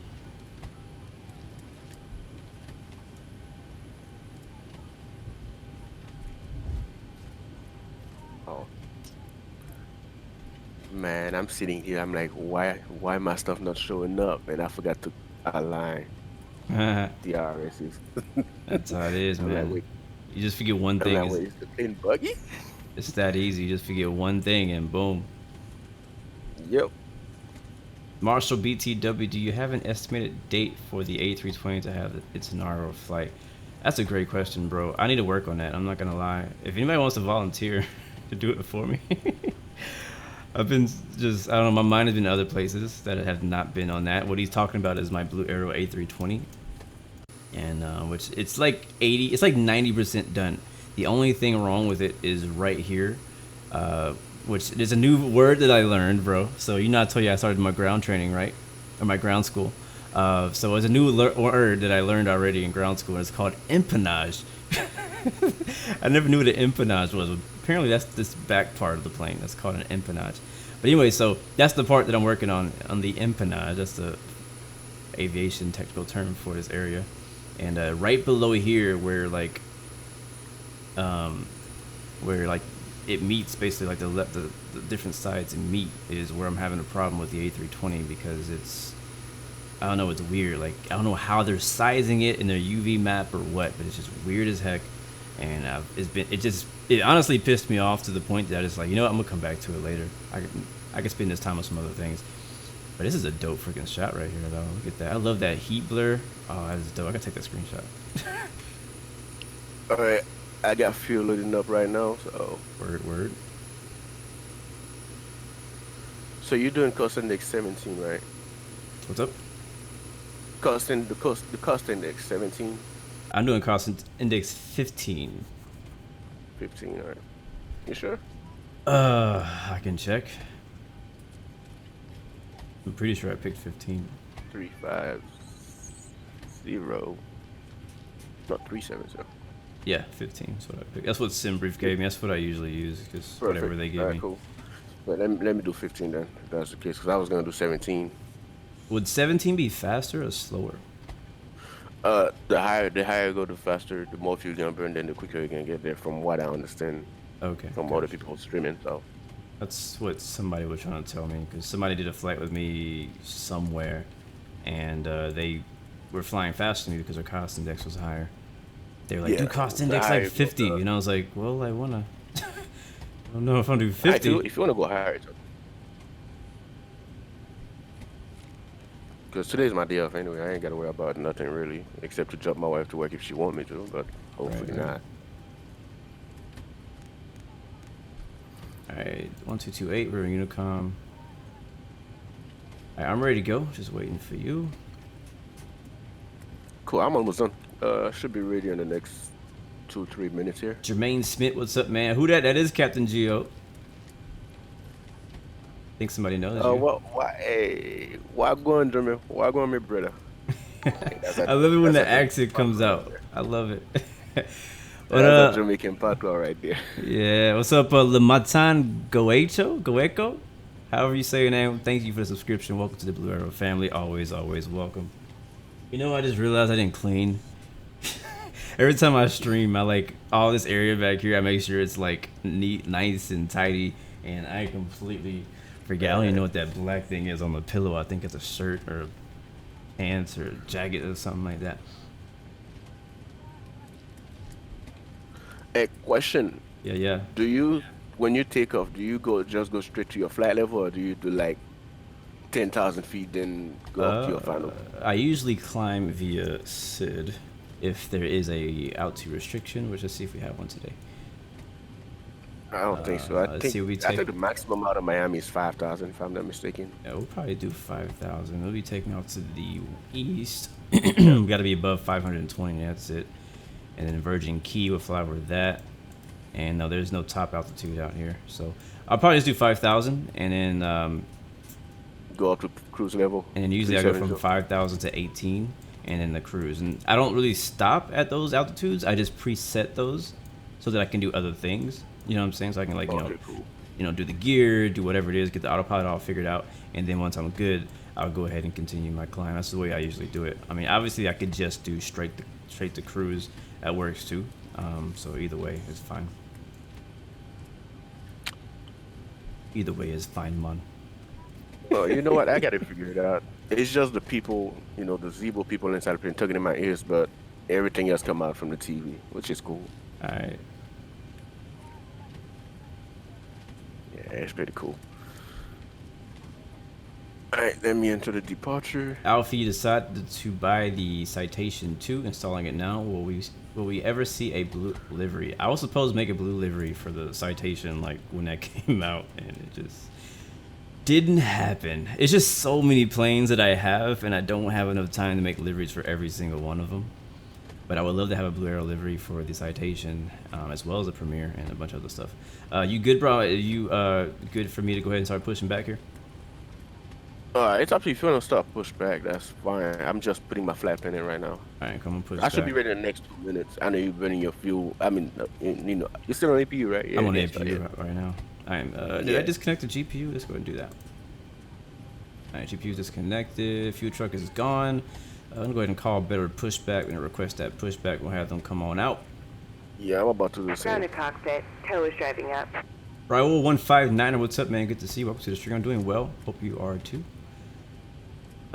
Man, I'm sitting here. I'm like, why my stuff not showing up? And I forgot to align the RSs. That's how it is, I'm like, man. wait. You just forget one I'm thing. like, wait, is the plane buggy? It's that easy. You just forget one thing and boom. Yep. Marshall BTW, do you have an estimated date for the A320 to have its inaugural flight? That's a great question, bro. I need to work on that. I'm not gonna lie. If anybody wants to volunteer to do it for me, I've been just, I don't know, my mind has been in other places that have not been on that. What he's talking about is my Blue Arrow A320, and which it's like 90% done. The only thing wrong with it is right here, which is a new word that I learned, bro. So you know, I told you I started my ground training, right? Or my ground school. So it's a new word that I learned already in ground school. It's called empennage. I never knew what an empennage was. Apparently that's this back part of the plane. That's called an empennage. But anyway, so that's the part that I'm working on the empennage. That's the aviation technical term for this area. And right below here, where like it meets, basically like the different sides and meet, is where I'm having a problem with the A320, because it's, I don't know, it's weird. Like, I don't know how they're sizing it in their UV map or what, but it's just weird as heck. And it honestly pissed me off to the point that it's like, you know what, I'm gonna come back to it later. I can spend this time on some other things. But this is a dope freaking shot right here, though. Look at that. I love that heat blur. Oh, that's dope. I gotta take that screenshot. All right, I got fuel loading up right now. So Word. So you're doing cost index 17, right? What's up? The cost index 17. I'm doing cost index 15. 15, all right. You sure? I can check. I'm pretty sure I picked 15. 350. Not 370. Yeah, 15 is what I picked. That's what SimBrief gave me. That's what I usually use, because whatever they give All right, me. cool. But let me do 15 then, if that's the case, because I was gonna do 17. Would 17 be faster or slower? The higher you go, the faster, the more fuel you're gonna burn, then the quicker you're gonna get there, from what I understand. Okay. From other people streaming, so. That's what somebody was trying to tell me, because somebody did a flight with me somewhere, and they were flying faster than me because their cost index was higher. They were like, do cost index like 50, and I was like, well, I wanna. I don't know if I'm doing 50. If you wanna go higher, it's okay. Because today's my day off anyway. I ain't got to worry about nothing really, except to drop my wife to work if she want me to, but hopefully not. Alright, 1228, we're in Unicom. Alright, I'm ready to go. Just waiting for you. Cool, I'm almost done. Should be ready in the next 2-3 minutes here. Jermaine Smith, what's up, man? Who that? That is Captain Geo. Think somebody knows you. Why going, Jermaine? Why going, my brother? I love it when the accent comes out. I love it. That's a Jamaican patois right there. Yeah, what's up, Lematan Goeco? However you say your name, thank you for the subscription. Welcome to the Blue Arrow family. Always welcome. You know, I just realized I didn't clean. Every time I stream, I like all this area back here. I make sure it's like neat, nice, and tidy, and I completely forget. I don't even know what that black thing is on the pillow. I think it's a shirt or pants or a jacket or something like that. A question. Yeah. Do you, when you take off, do you just go straight to your flight level, or do you do like 10,000 feet then go up to your final? I usually climb via SID if there is a altitude restriction, which let's see if we have one today. I don't think so. I think the maximum out of Miami is 5,000, if I'm not mistaken. Yeah, we'll probably do 5,000. We'll be taking off to the east. We got to be above 520. That's it. And then Virgin Key will fly over that. And no, there's no top altitude out here, so I'll probably just do 5,000, and then go up to cruise level. And then usually I go from 5,000 to 18, and then the cruise. And I don't really stop at those altitudes. I just preset those so that I can do other things. You know what I'm saying? So I can like do the gear, do whatever it is, get the autopilot all figured out, and then once I'm good, I'll go ahead and continue my climb. That's the way I usually do it. I mean, obviously I could just do straight to cruise. That works too. So either way is fine. Either way is fine, man. Oh, you know what? I gotta figure it out. It's just the people, the Zebo people inside the plane tugging in my ears, but everything else come out from the TV, which is cool. All right. Yeah, it's pretty cool. All right, let me enter the departure. Alfie decided to buy the Citation 2, installing it now. Will we ever see a blue livery? I was supposed to make a blue livery for the Citation, like when that came out, and it just didn't happen. It's just so many planes that I have, and I don't have enough time to make liveries for every single one of them. But I would love to have a Blue Arrow livery for the Citation, as well as the Premiere and a bunch of other stuff. You good, bro? Are you good for me to go ahead and start pushing back here? It's up to you. If you want to start push back, that's fine. I'm just putting my flat plane in right now. All right, come on, push I back. should be ready in the next 2 minutes. I know you're burning your fuel. I mean, you're still on APU, right? Yeah, I'm on yeah, APU right now. Did I disconnect the GPU? Let's go ahead and do that. All right, GPU disconnected. Fuel truck is gone. I'm gonna go ahead and call better pushback. We're gonna request that pushback. We'll have them come on out. Yeah, I'm about to do the Ground same. to cockpit. Tow is driving up. Raul 159er, what's up, man? Good to see you. Welcome to the stream. I'm doing well. Hope you are too.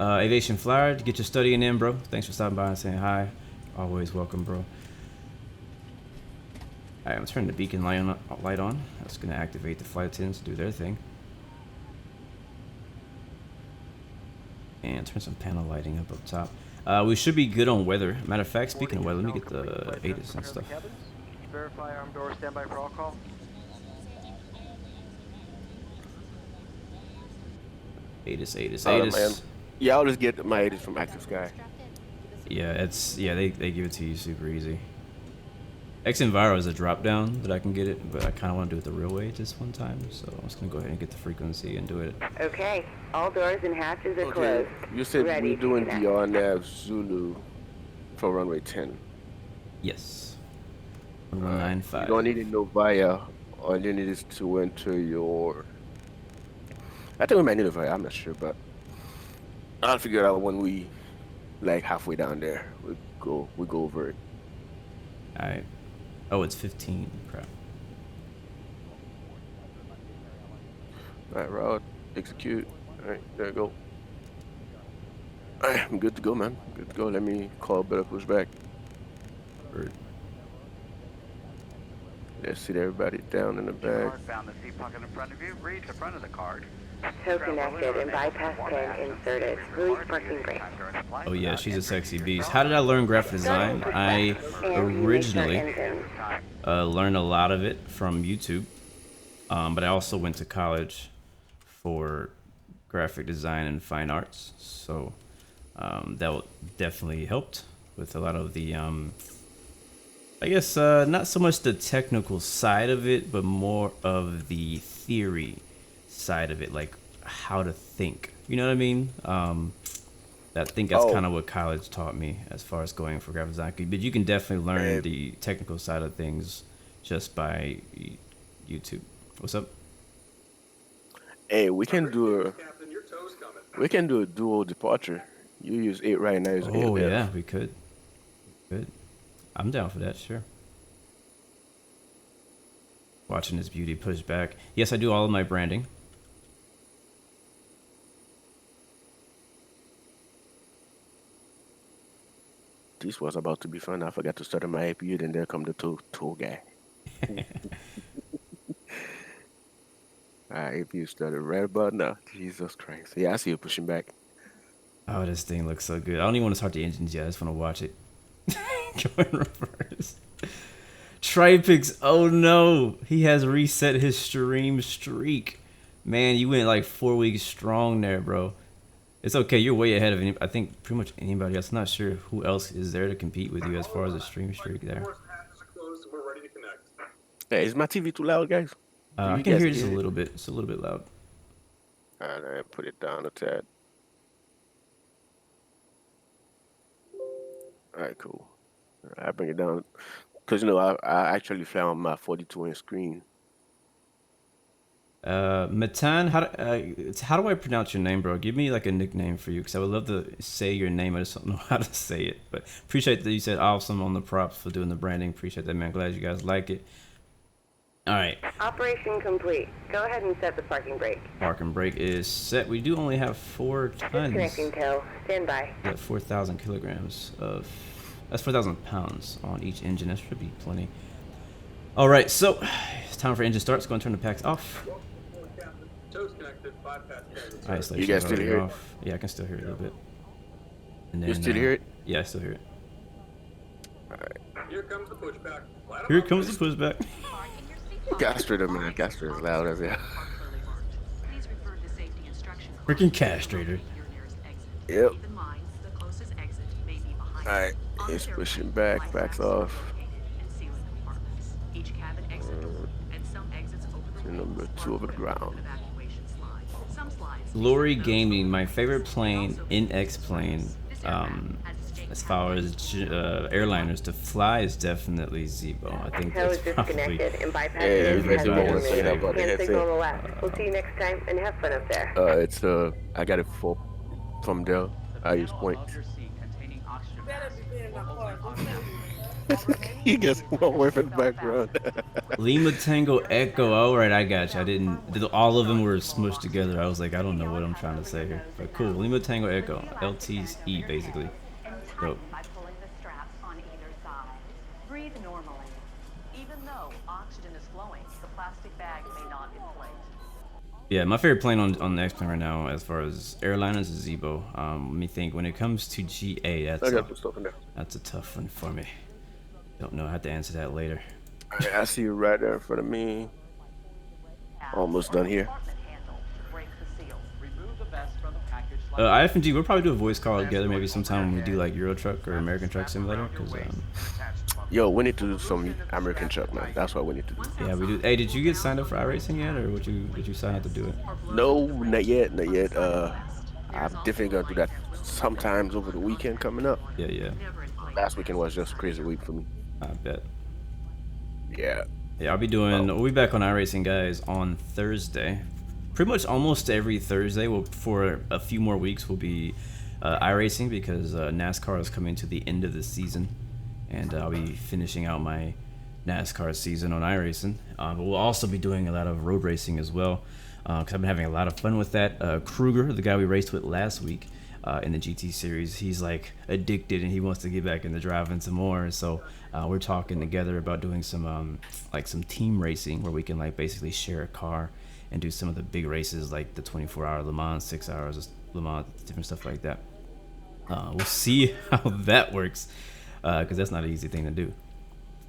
Aviation Flyer, to get your studying in, bro. Thanks for stopping by and saying hi. Always welcome, bro. Alright, I'm turning the beacon light on. That's gonna activate the flight attendants to do their thing. And turn some panel lighting up top. We should be good on weather. Matter of fact, speaking of weather, let me get the ATIS and stuff. Verify arm door, standby for all call. ATIS. Man. Yeah, I'll just get my ATIS from Active Sky. Yeah, they give it to you super easy. xmrbluemc is a drop down that I can get it, but I kind of want to do it the real way this one time, so I'm just gonna go ahead and get the frequency and do it. Okay. All doors and hatches are Okay, closed. you said Ready we're to doing connect. the RNAV Zulu for runway 10. Yes. You 1195. don't need to know via, all you need is to enter your. I think we might need a via. I'm not sure, but I'll figure it out when we like halfway down there. We go over it. All right. Oh, it's 15. Crap. All right, route, execute. All right, there you go. All right, I'm good to go, man. Good to go. Let me call better pushback. Bird. Let's sit everybody down in the back. Found the seat pocket in front of you. Read the front of the card. Tow connected and bypass pin inserted. Release parking brake. Oh yeah, she's a sexy beast. How did I learn graphic design? I originally learned a lot of it from YouTube, but I also went to college for graphic design and fine arts, so that definitely helped with a lot of the I guess not so much the technical side of it, but more of the theory side of it, like how to think. You know what I mean? I think that's kind of what college taught me as far as going for graphic design. But you can definitely learn the technical side of things just by YouTube. What's up? Hey, we can do a dual departure. You use 8 right now. Oh yeah, we could. Good. I'm down for that, sure. Watching this beauty push back. Yes, I do all of my branding. This was about to be fun. I forgot to start on my APU, then there come the tour guy. APU started right about now. Jesus Christ. Yeah, I see you pushing back. Oh, this thing looks so good. I don't even want to start the engines yet. I just want to watch it. Go in reverse. Tripix, oh no. He has reset his stream streak. Man, you went like 4 weeks strong there, bro. It's okay. You're way ahead of I think pretty much anybody else. I'm not sure who else is there to compete with you as far as a stream streak there. Hey, is my TV too loud, guys? I can hear it just a little bit. It's a little bit loud. All right, put it down a tad. All right, cool. I bring it down because I actually found my 42-inch screen. Matan, how do I pronounce your name, bro? Give me like a nickname for you, because I would love to say your name. I just don't know how to say it. But appreciate that you said awesome on the props for doing the branding. Appreciate that, man. Glad you guys like it. All right. Operation complete. Go ahead and set the parking brake. Parking brake is set. We do only have 4 tons. Disconnecting tow. Stand by. We got 4,000 kilograms of. That's 4,000 pounds on each engine. That should be plenty. All right, so it's time for engine starts. Go and turn the packs off. Tow's connected. Bypass. Isolation You guys is already still hear it? off. Yeah, I can still hear it a little bit. And then, You still hear it? Yeah, I still hear it. Here comes the pushback. Here comes the pushback. Castrator, man. Castrator is loud as hell. Freaking castrator. Yep. Alright, it's pushing back, backs off. Number 2 over the ground. Glory Gaming, my favorite plane in X-plane. As far as airliners to fly is definitely Zebo. I think Tow is that's probably. disconnected and bypass Yeah, has you guys been don't want to say that eliminated. about the Hand signal on the headset. left. We'll see you next time and have fun up there. It's I got it from Dell. I use points. You guys went away from the background. Lima Tango Echo. All right, I got you. I didn't. All of them were smushed together. I was like, I don't know what I'm trying to say here. But cool. Lima Tango Echo. LTE basically. Dope. By pulling the straps on either side. Breathe normally. Even though oxygen is flowing, the plastic bag may not inflate. Yeah, my favorite plane on the X-plane right now, as far as airliners, is Zebo. Let me think. When it comes to GA, I got that's some stuff in there. a tough one for me. Don't know. I have to answer that later. Alright, I see you right there in front of me. Almost done here. IFNG, we'll probably do a voice call together maybe sometime when we do like Euro Truck or American Truck Simulator. Cause Yo, we need to do some American Truck, man. That's what we need to do. yeah, we do. Hey, did you get signed up for iRacing yet, or did you sign up to do it? No, not yet, not yet. I'm definitely gonna do that sometimes over the weekend coming up. Yeah. Last weekend was just a crazy week for me. I bet. Yeah. Yeah, I'll be doing. We'll be back on iRacing, guys, on Thursday. Pretty much almost every Thursday. For a few more weeks, we'll be iRacing because NASCAR is coming to the end of the season, and I'll be finishing out my NASCAR season on iRacing. But we'll also be doing a lot of road racing as well, because I've been having a lot of fun with that. Kruger, the guy we raced with last week in the GT series, he's like addicted and he wants to get back into driving some more. And so we're talking together about doing some some team racing where we can like basically share a car and do some of the big races like the 24-hour Le Mans, 6 hours of Le Mans, different stuff like that. We'll see how that works, because that's not an easy thing to do.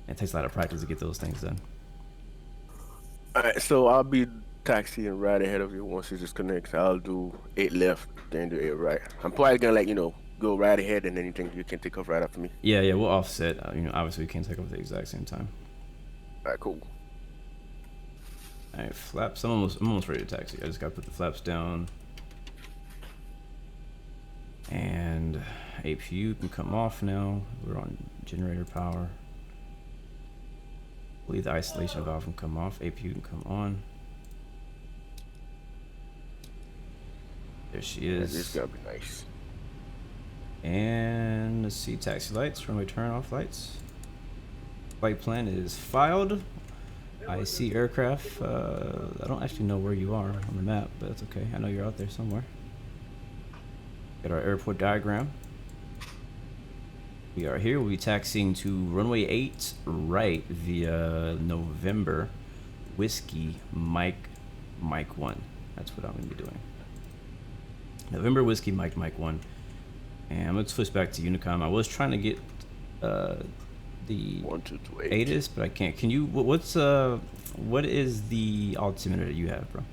It takes a lot of practice to get those things done. Alright, so I'll be taxiing right ahead of you once it disconnects. I'll do 8 left, then do 8 right. I'm probably gonna go right ahead, and then you can take off right after me. Yeah, we'll offset. Obviously we can't take off at the exact same time. Alright, cool. Alright, flaps. I'm almost ready to taxi. I just gotta put the flaps down. And APU can come off now. We're on generator power. I believe the isolation valve can come off. APU can come on. There she is. This is gonna be nice. And let's see, taxi lights, runway turn off lights. Flight plan is filed. I see aircraft. I don't actually know where you are on the map, but that's okay. I know you're out there somewhere. Got our airport diagram. We are here. We'll be taxiing to runway 8 right via November Whiskey Mike 1. That's what I'm going to be doing. November Whiskey Mike 1. And I'm going to switch back to Unicom. I was trying to get the 1228 ATIS, but I can't. Can you? What is the altimeter that you have, bro?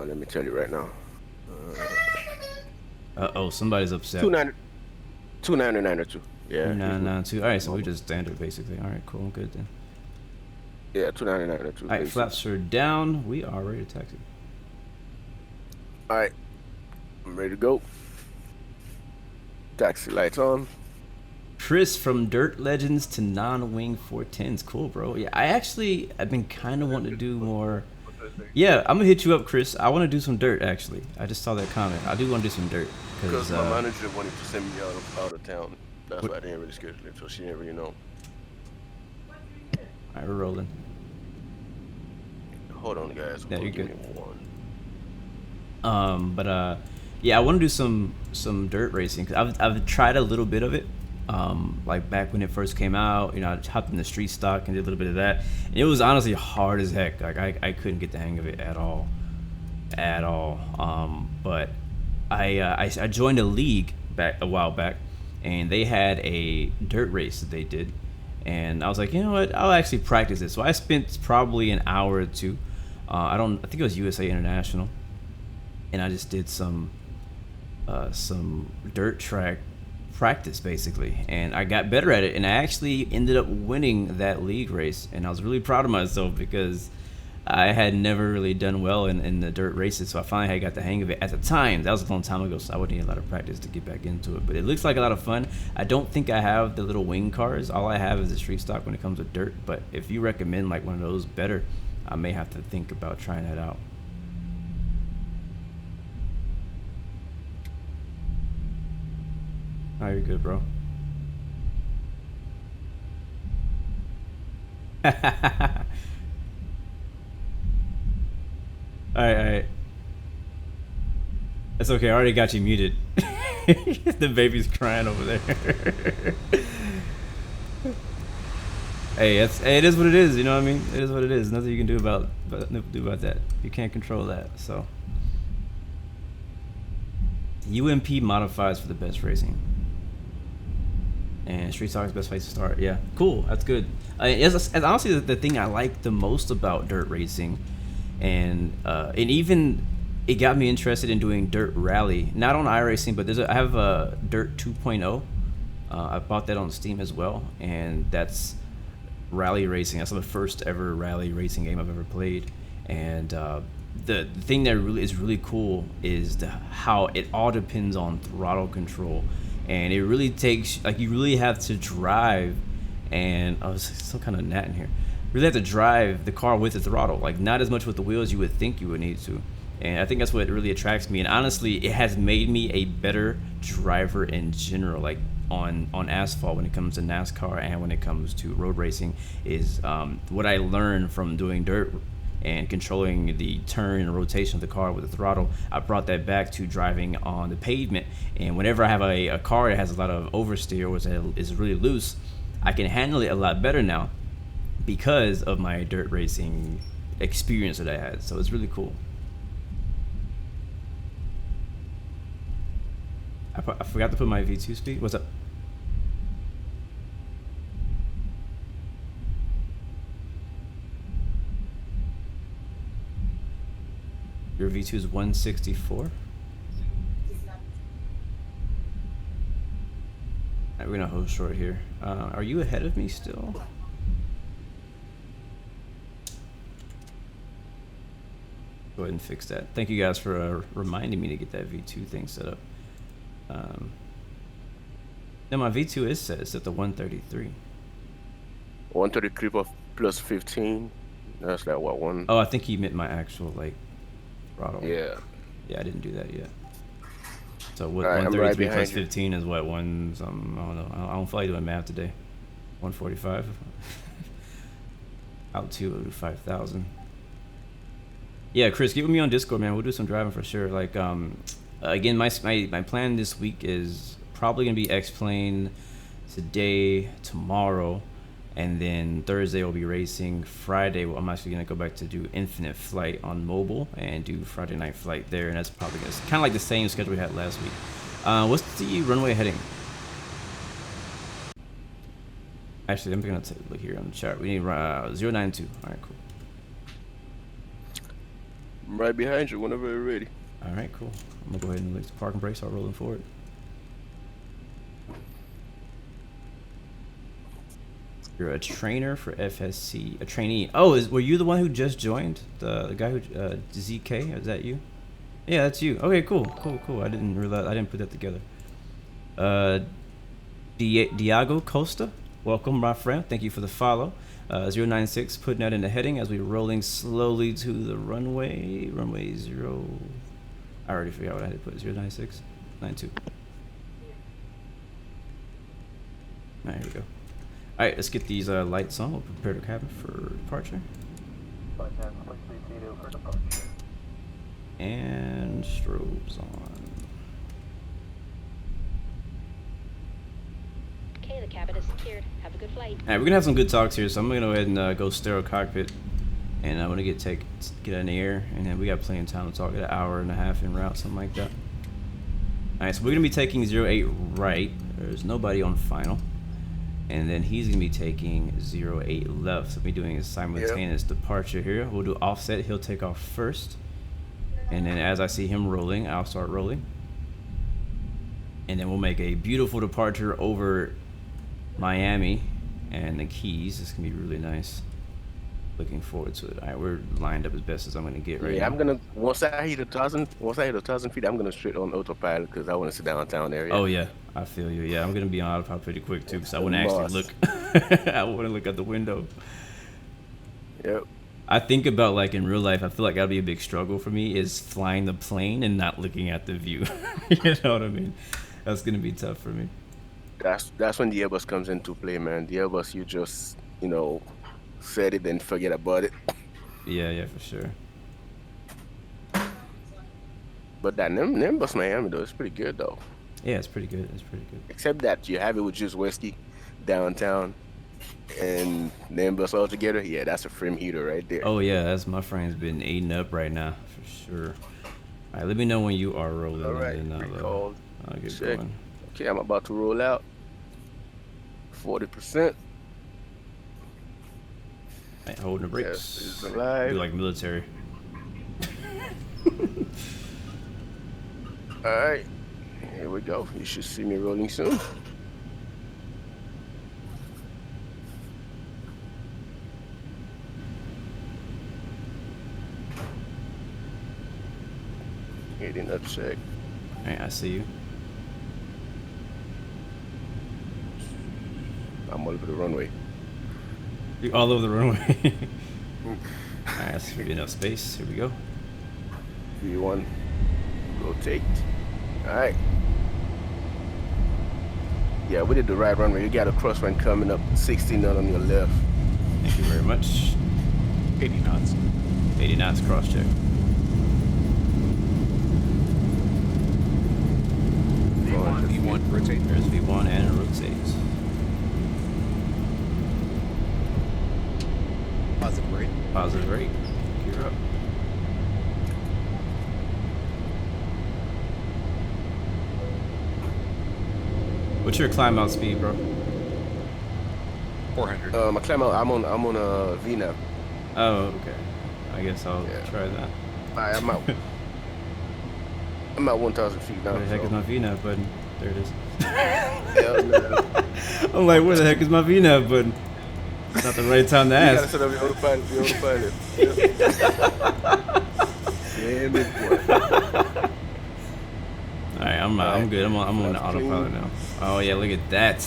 Let me tell you right now. Oh, somebody's upset. 2992. Yeah. 2992. All right, so we just standard basically. All right, cool, good then. Yeah, 2992. All right, flaps are down. We are ready to taxi. All right, I'm ready to go. Taxi lights on. Chris from Dirt Legends to non-wing 410s. Cool, bro. Yeah, I've been kind of wanting to do more. Yeah, I'm gonna hit you up, Chris. I want to do some dirt actually. I just saw that comment. I do want to do some dirt Because my manager wanted to send me out of town. That's why I didn't really schedule it, so she didn't really know. All right, we're rolling. hold on, guys. Yeah, you're Give good. me one. Yeah, I want to do some dirt racing. Cause I've tried a little bit of it. Like back when it first came out, you know, I hopped in the street stock and did a little bit of that. And it was honestly hard as heck. Like I couldn't get the hang of it at all. But I joined a league back a while back, and they had a dirt race that they did, and I was like, you know what, I'll actually practice it. So I spent probably an hour or two. I think it was USA International, and I just did some dirt track practice basically, and I got better at it, and I actually ended up winning that league race, and I was really proud of myself because I had never really done well in the dirt races, so I finally had got the hang of it. At the time, that was a long time ago, so I would need a lot of practice to get back into it. But it looks like a lot of fun. I don't think I have the little wing cars. All I have is the street stock when it comes to dirt. But if you recommend like one of those better, I may have to think about trying that out. Oh, you're good, bro. Alright. That's okay, I already got you muted. The baby's crying over there. Hey, it is what it is, you know what I mean? It is what it is. Nothing you can do about that. You can't control that, so. UMP modifies for the best racing. And Street Stock's best place to start. Yeah, cool, that's good. It's honestly the thing I like the most about dirt racing. And even it got me interested in doing dirt rally, not on iRacing, but I have a Dirt 2.0. I bought that on Steam as well, and that's rally racing. That's the first ever rally racing game I've ever played. And the thing that is really cool is how it all depends on throttle control, and it really takes, like, you really have to drive, and there's some kind of gnat in here. Really have to drive the car with the throttle, like not as much with the wheels you would think you would need to. And I think that's what really attracts me, and honestly it has made me a better driver in general, like on asphalt when it comes to NASCAR and when it comes to road racing, is what I learned from doing dirt and controlling the turn and rotation of the car with the throttle. I brought that back to driving on the pavement, and whenever I have a car that has a lot of oversteer or is really loose, I can handle it a lot better now because of my dirt racing experience that I had. So it's really cool. I forgot to put my V2 speed. What's up? Your V2 is 164? Alright, we're gonna hold short here. Are you ahead of me still? Go ahead and fix that. Thank you guys for reminding me to get that V2 thing set up. No, my V2 is set. It's at the 133. 133 plus 15. That's like what, one? Oh, I think he meant my actual like throttle. Yeah. Yeah, I didn't do that yet. So what? Right, 133 right plus you. 15 is what? One something? I don't know. I don't feel like doing math today. 145. Out to 5,000. Yeah, Chris, get with me on Discord, man. We'll do some driving for sure. Like, again, my plan this week is probably gonna be X-Plane today, tomorrow, and then Thursday we'll be racing. Friday, I'm actually gonna go back to do Infinite Flight on mobile and do Friday Night Flight there, and that's probably gonna kind of like the same schedule we had last week. What's the runway heading? Actually, I'm gonna take a look here on the chart. We need 092. All right, cool. I'm right behind you whenever you're ready. All right, cool. I'm gonna go ahead and lift the parking brake, start rolling forward. You're a trainer for FSC, a trainee. Oh, were you the one who just joined? The guy who ZK? Is that you? Yeah, that's you. Okay, cool. I didn't realize. I didn't put that together. Diago Costa, welcome, my friend. Thank you for the follow. 096, putting that in the heading as we're rolling slowly to the runway. Runway 0. I already forgot what I had to put. 096, 92. All right, here we go. All right, let's get these lights on. We'll prepare the cabin for departure. And strobes on. Okay, the cabin is secured. Have a good flight. Alright, we're gonna have some good talks here, so I'm gonna go ahead and go sterile cockpit. And I'm gonna get in the air, and then we got plenty of time to talk. Got an hour and a half en route, something like that. Alright, so we're gonna be taking 08 right. There's nobody on final. And then he's gonna be taking 08 left. So we'll be doing a simultaneous departure here. We'll do offset, he'll take off first. And then as I see him rolling, I'll start rolling. And then we'll make a beautiful departure over Miami and the Keys. It's gonna be really nice. Looking forward to it. All right, we're lined up as best as I'm gonna get right now. Yeah, I'm gonna once I hit 1,000 feet, I'm gonna straight on autopilot because I want to sit downtown area. Oh yeah, I feel you. Yeah, I'm gonna be on autopilot pretty quick too, because I wouldn't actually look. I wouldn't look at the window. Yep. I think about, like, in real life, I feel like that'd be a big struggle for me, is flying the plane and not looking at the view. You know what I mean? That's gonna be tough for me. That's when the airbus comes into play, man. The airbus, you just, you know, set it and forget about it. Yeah, for sure. But that Nimbus Miami though, it's pretty good though. Yeah, it's pretty good. It's pretty good. Except that you have it with just whiskey downtown and Nimbus all together. Yeah, that's a frame heater right there. Oh yeah, that's my friend's been eating up right now for sure. All right, let me know when you are rolling. All right, and then recalled. I'll get Check. going. Okay, I'm about to roll out. 40%. Right, holding the brakes. Yes, it's alive. Do like military. All right, here we go. You should see me rolling soon. Hitting up check. All right, I see you. I'm all over the runway. You're all over the runway. All right, that's pretty enough space. Here we go. V1, rotate. All right. Yeah, we did the right runway. You got a cross run coming up, 60 knot on your left. Thank you very much. 80 knots. 80 knots cross check. V1, rotate. There's V1 and it rotates. Positive rate. Positive rate. You're up. What's your climb out speed, bro? 400. My climb out, I'm on a V now. Oh, okay. I guess I'll Yeah. try that. All right, I'm out. I'm at 1,000 feet now. Where the heck is my VNAV button? There it is. Hell no. I'm like, where the heck is my VNAV button? It's not the right time to You gotta ask. set up your autopilot. Damn it, boy. All right, I'm good. I'm on the autopilot now. Oh yeah, look at that.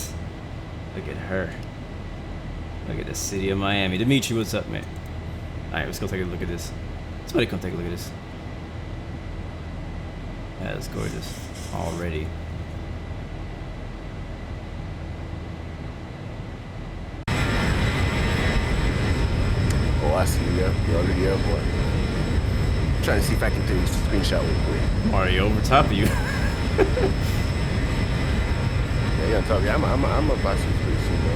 Look at her. Look at the city of Miami. Dimitri, what's up, man? All right, let's go take a look at this. Somebody come take a look at this. Yeah, that's gorgeous already. Oh, I see you. Yeah, you're already there, boy. I'm trying to see if I can do a screenshot real quick. I'm already over top of you. Yeah, you're on top. Yeah, I'm about to pretty soon, bro.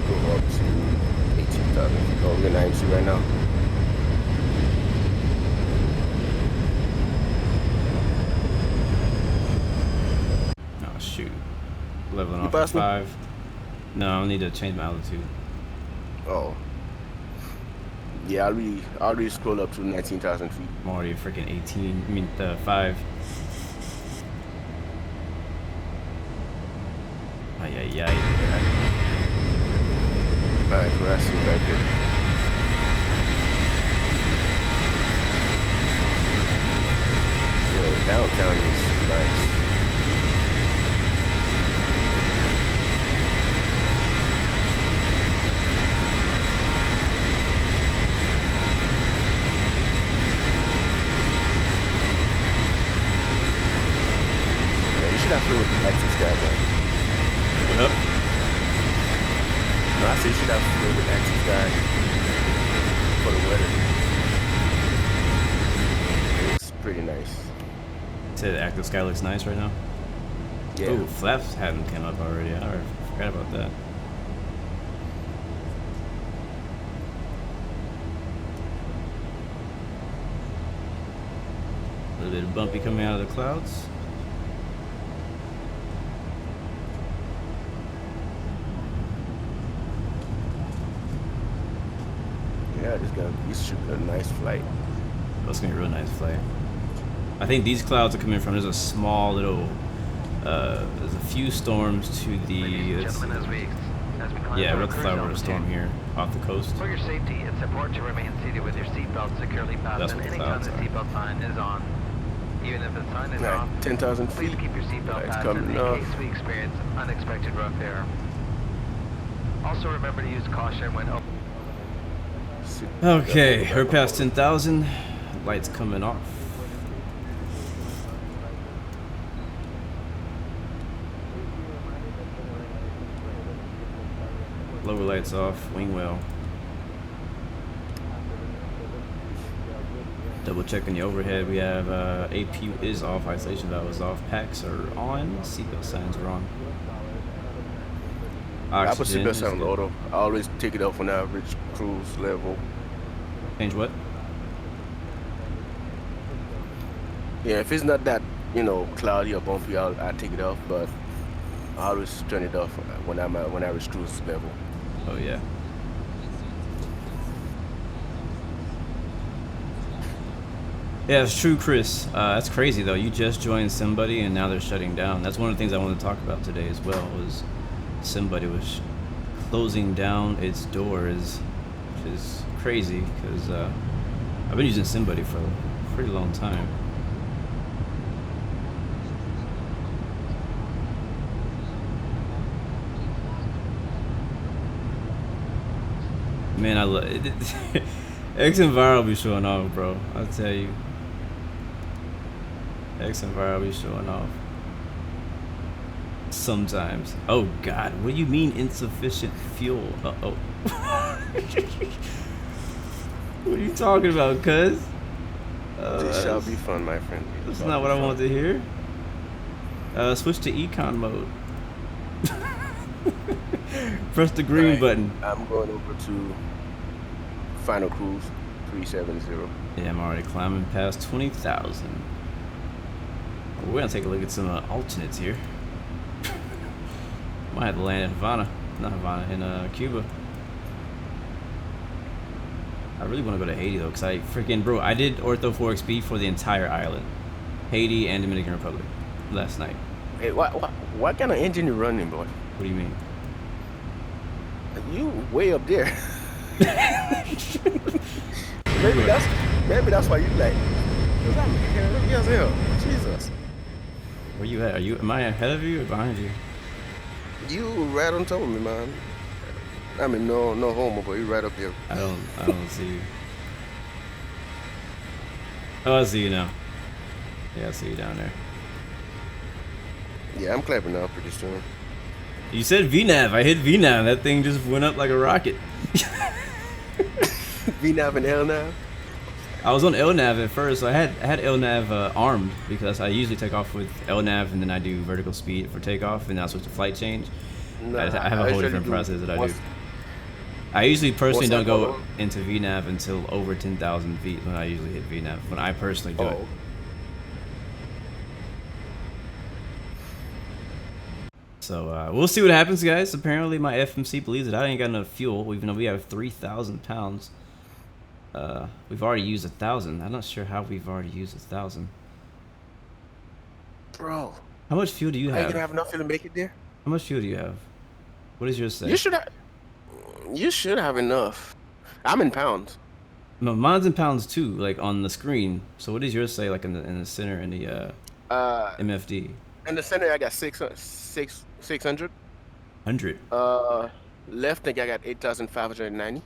Go up to 18,000. Oh, we're in IMC right now. Oh shoot. Leveling You off at passed me? 5. No, I need to change my altitude. Oh. Yeah, I'll really scroll up to 19,000 feet. I'm already freaking 18. I mean, 5. Ay, ay, ay. Alright, so that's it right there. Yo, downtown is nice. Yeah, you should have flew with Access Guy, man. Yep. No, I said you should have flew with Access Guy for the weather. It's pretty nice. Said the active sky looks nice right now. Yeah. Ooh, flaps hadn't come up already. I already forgot about that. A little bit of bumpy coming out of the clouds. Yeah, this should be a nice flight. Oh, it's gonna be a real nice flight. I think these clouds are coming from. There's a small little. There's a few storms to the. Yeah, we're cloud storm here off the coast. For your safety, it's important to remain seated with your seatbelt securely fastened anytime the seatbelt sign is on. Even if the sign is off, 10,000 please feet. keep your seatbelt It's fastened coming in up. case we experience unexpected rough air. Also remember to use caution when open. Okay, we're past 10,000. Lights coming off. Lower lights off, wing well. Double checking the overhead. We have AP is off, isolation valve is off, packs are on, seatbelt signs are on. I put Oxygen seatbelt is sign on good. auto. I always take it off when I reach cruise level. Change what? Yeah, if it's not that, cloudy or bumpy, I take it off. But I always turn it off when I reach cruise level. Oh yeah. Yeah, it's true, Chris. That's crazy though. You just joined somebody and now they're shutting down. That's one of the things I wanted to talk about today as well. Was somebody was closing down its doors, which is crazy because I've been using somebody for a pretty long time. Man, I love it. XMVR will be showing off, bro. I'll tell you. XMVR will be showing off. Sometimes. Oh, God. What do you mean insufficient fuel? Uh-oh. What are you talking about, cuz? This shall be fun, my friend. That's not what I wanted to hear. Switch to econ mode. Press the green button. I'm going over to final cruise 370. Yeah, I'm already climbing past 20,000. We're gonna take a look at some alternates here. Might have to land in Havana, not Havana, in Cuba. I really want to go to Haiti though, cause I did Ortho 4XP for the entire island, Haiti and Dominican Republic, last night. Hey, what kind of engine you running, boy? What do you mean? You way up there. maybe that's why you like. Cause I'm heavy as hell. Jesus. Where you at? Am I ahead of you or behind you? You right on top of me, man. I mean, no homo, but you right up there. I don't see you. Oh, I see you now. Yeah, I see you down there. Yeah, I'm clapping now pretty soon. You said VNAV. I hit VNAV. That thing just went up like a rocket. VNAV and LNAV? I was on LNAV at first. So I had LNAV armed because I usually take off with LNAV and then I do vertical speed for takeoff and then I switch to flight change. No, I have a whole different process that I do. I usually personally don't go into VNAV until over 10,000 feet when I usually hit VNAV. When I personally do it. So we'll see what happens, guys. Apparently my FMC believes that I ain't got enough fuel, even though we have 3,000 pounds. We've already used 1,000. I'm not sure how we've already used 1,000. Bro. How much fuel do you have? Are you gonna have enough fuel to make it there? How much fuel do you have? What does yours say? You should have enough. I'm in pounds. No, mine's in pounds too, like on the screen. So what does yours say, like in the center in the MFD? In the center, I got 600. 100. Left, think I got 8,590.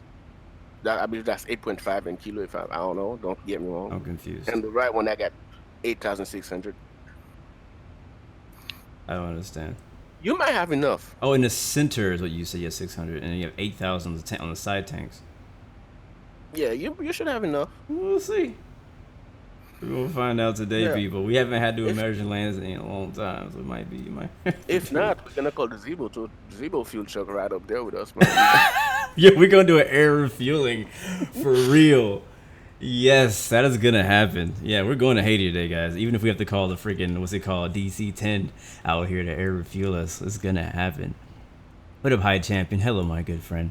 I believe that's 8.5 in kilo. If I don't know, don't get me wrong. I'm confused. And the right one, I got 8,600. I don't understand. You might have enough. Oh, in the center is what you said. Yeah, 600, and you have 8,000 on the side tanks. Yeah, you should have enough. We'll see. We'll find out today, people. We haven't had to immersion lands in a long time, so it might be. If not, we're gonna call the Zebo fuel truck right up there with us, man. Yeah, we're gonna do an air refueling for real. Yes, that is gonna happen. Yeah, we're going to Haiti today, guys. Even if we have to call the freaking what's it called, DC-10 out here to air refuel us, it's gonna happen. What up, High Champion? Hello, my good friend.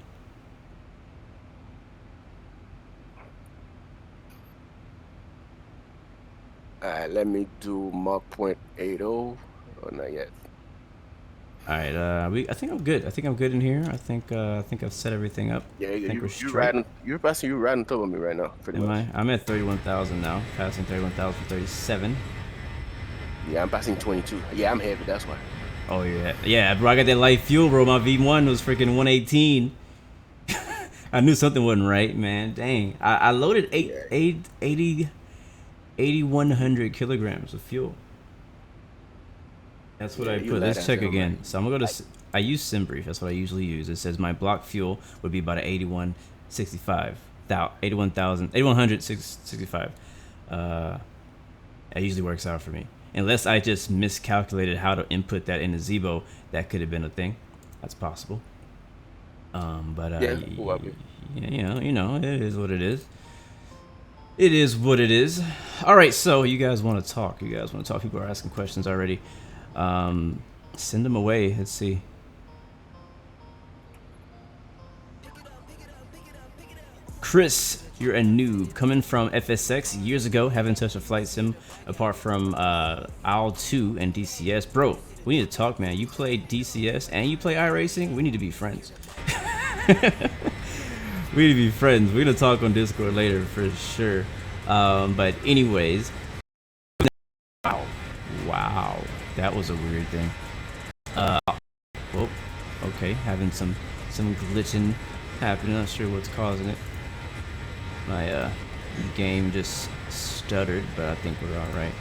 Alright, let me do Mach .80. Oh, not yet. All right, I think I'm good. I think I'm good in here. I think I've set everything up. Yeah, you're riding. You're riding top of me right now, pretty much. I'm at 31,000 now, passing 31,037. Yeah, I'm passing 22. Yeah, I'm heavy. That's why. Oh yeah, bro. I got that light fuel, bro. My V1 was freaking 118. I knew something wasn't right, man. Dang, I loaded 8,100 kilograms of fuel. That's what I put. Let's check again. So I'm gonna go to. I use SimBrief. That's what I usually use. It says my block fuel would be about 8165. 81,165. It usually works out for me, unless I just miscalculated how to input that in the Zebo. That could have been a thing. That's possible. But you know, it is what it is. It is what it is. All right, so you guys want to talk? People are asking questions already. Send them away. Let's see. Chris, you're a noob coming from FSX years ago. Haven't touched a flight sim apart from OWL2 and DCS. Bro, we need to talk, man. You play DCS and you play iRacing. We need to be friends. We need to be friends. We're gonna talk on Discord later for sure. But anyways, wow, that was a weird thing. Whoa, okay, having some glitching happening. Not sure what's causing it. My game just stuttered, but I think we're all right.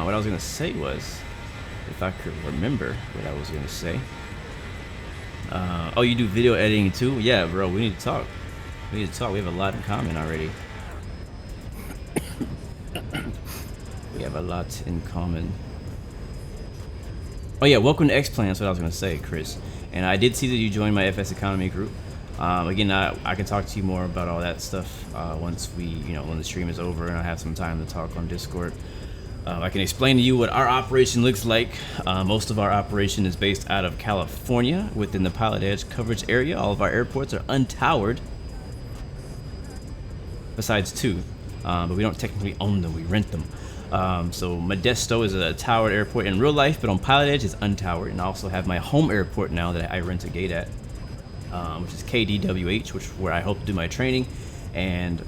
What I was gonna say was, if I could remember what I was gonna say. Oh, you do video editing too? Yeah, bro, we need to talk. We have a lot in common already. We have a lot in common. Oh yeah, welcome to X-Plan. That's what I was gonna say, Chris. And I did see that you joined my FS Economy group. Again, I can talk to you more about all that stuff once when the stream is over and I have some time to talk on Discord. I can explain to you what our operation looks like. Most of our operation is based out of California within the Pilot Edge coverage area. All of our airports are untowered, besides two, but we don't technically own them, we rent them. So Modesto is a towered airport in real life, but on Pilot Edge it's untowered. And I also have my home airport now that I rent a gate at, which is KDWH, where I hope to do my training. And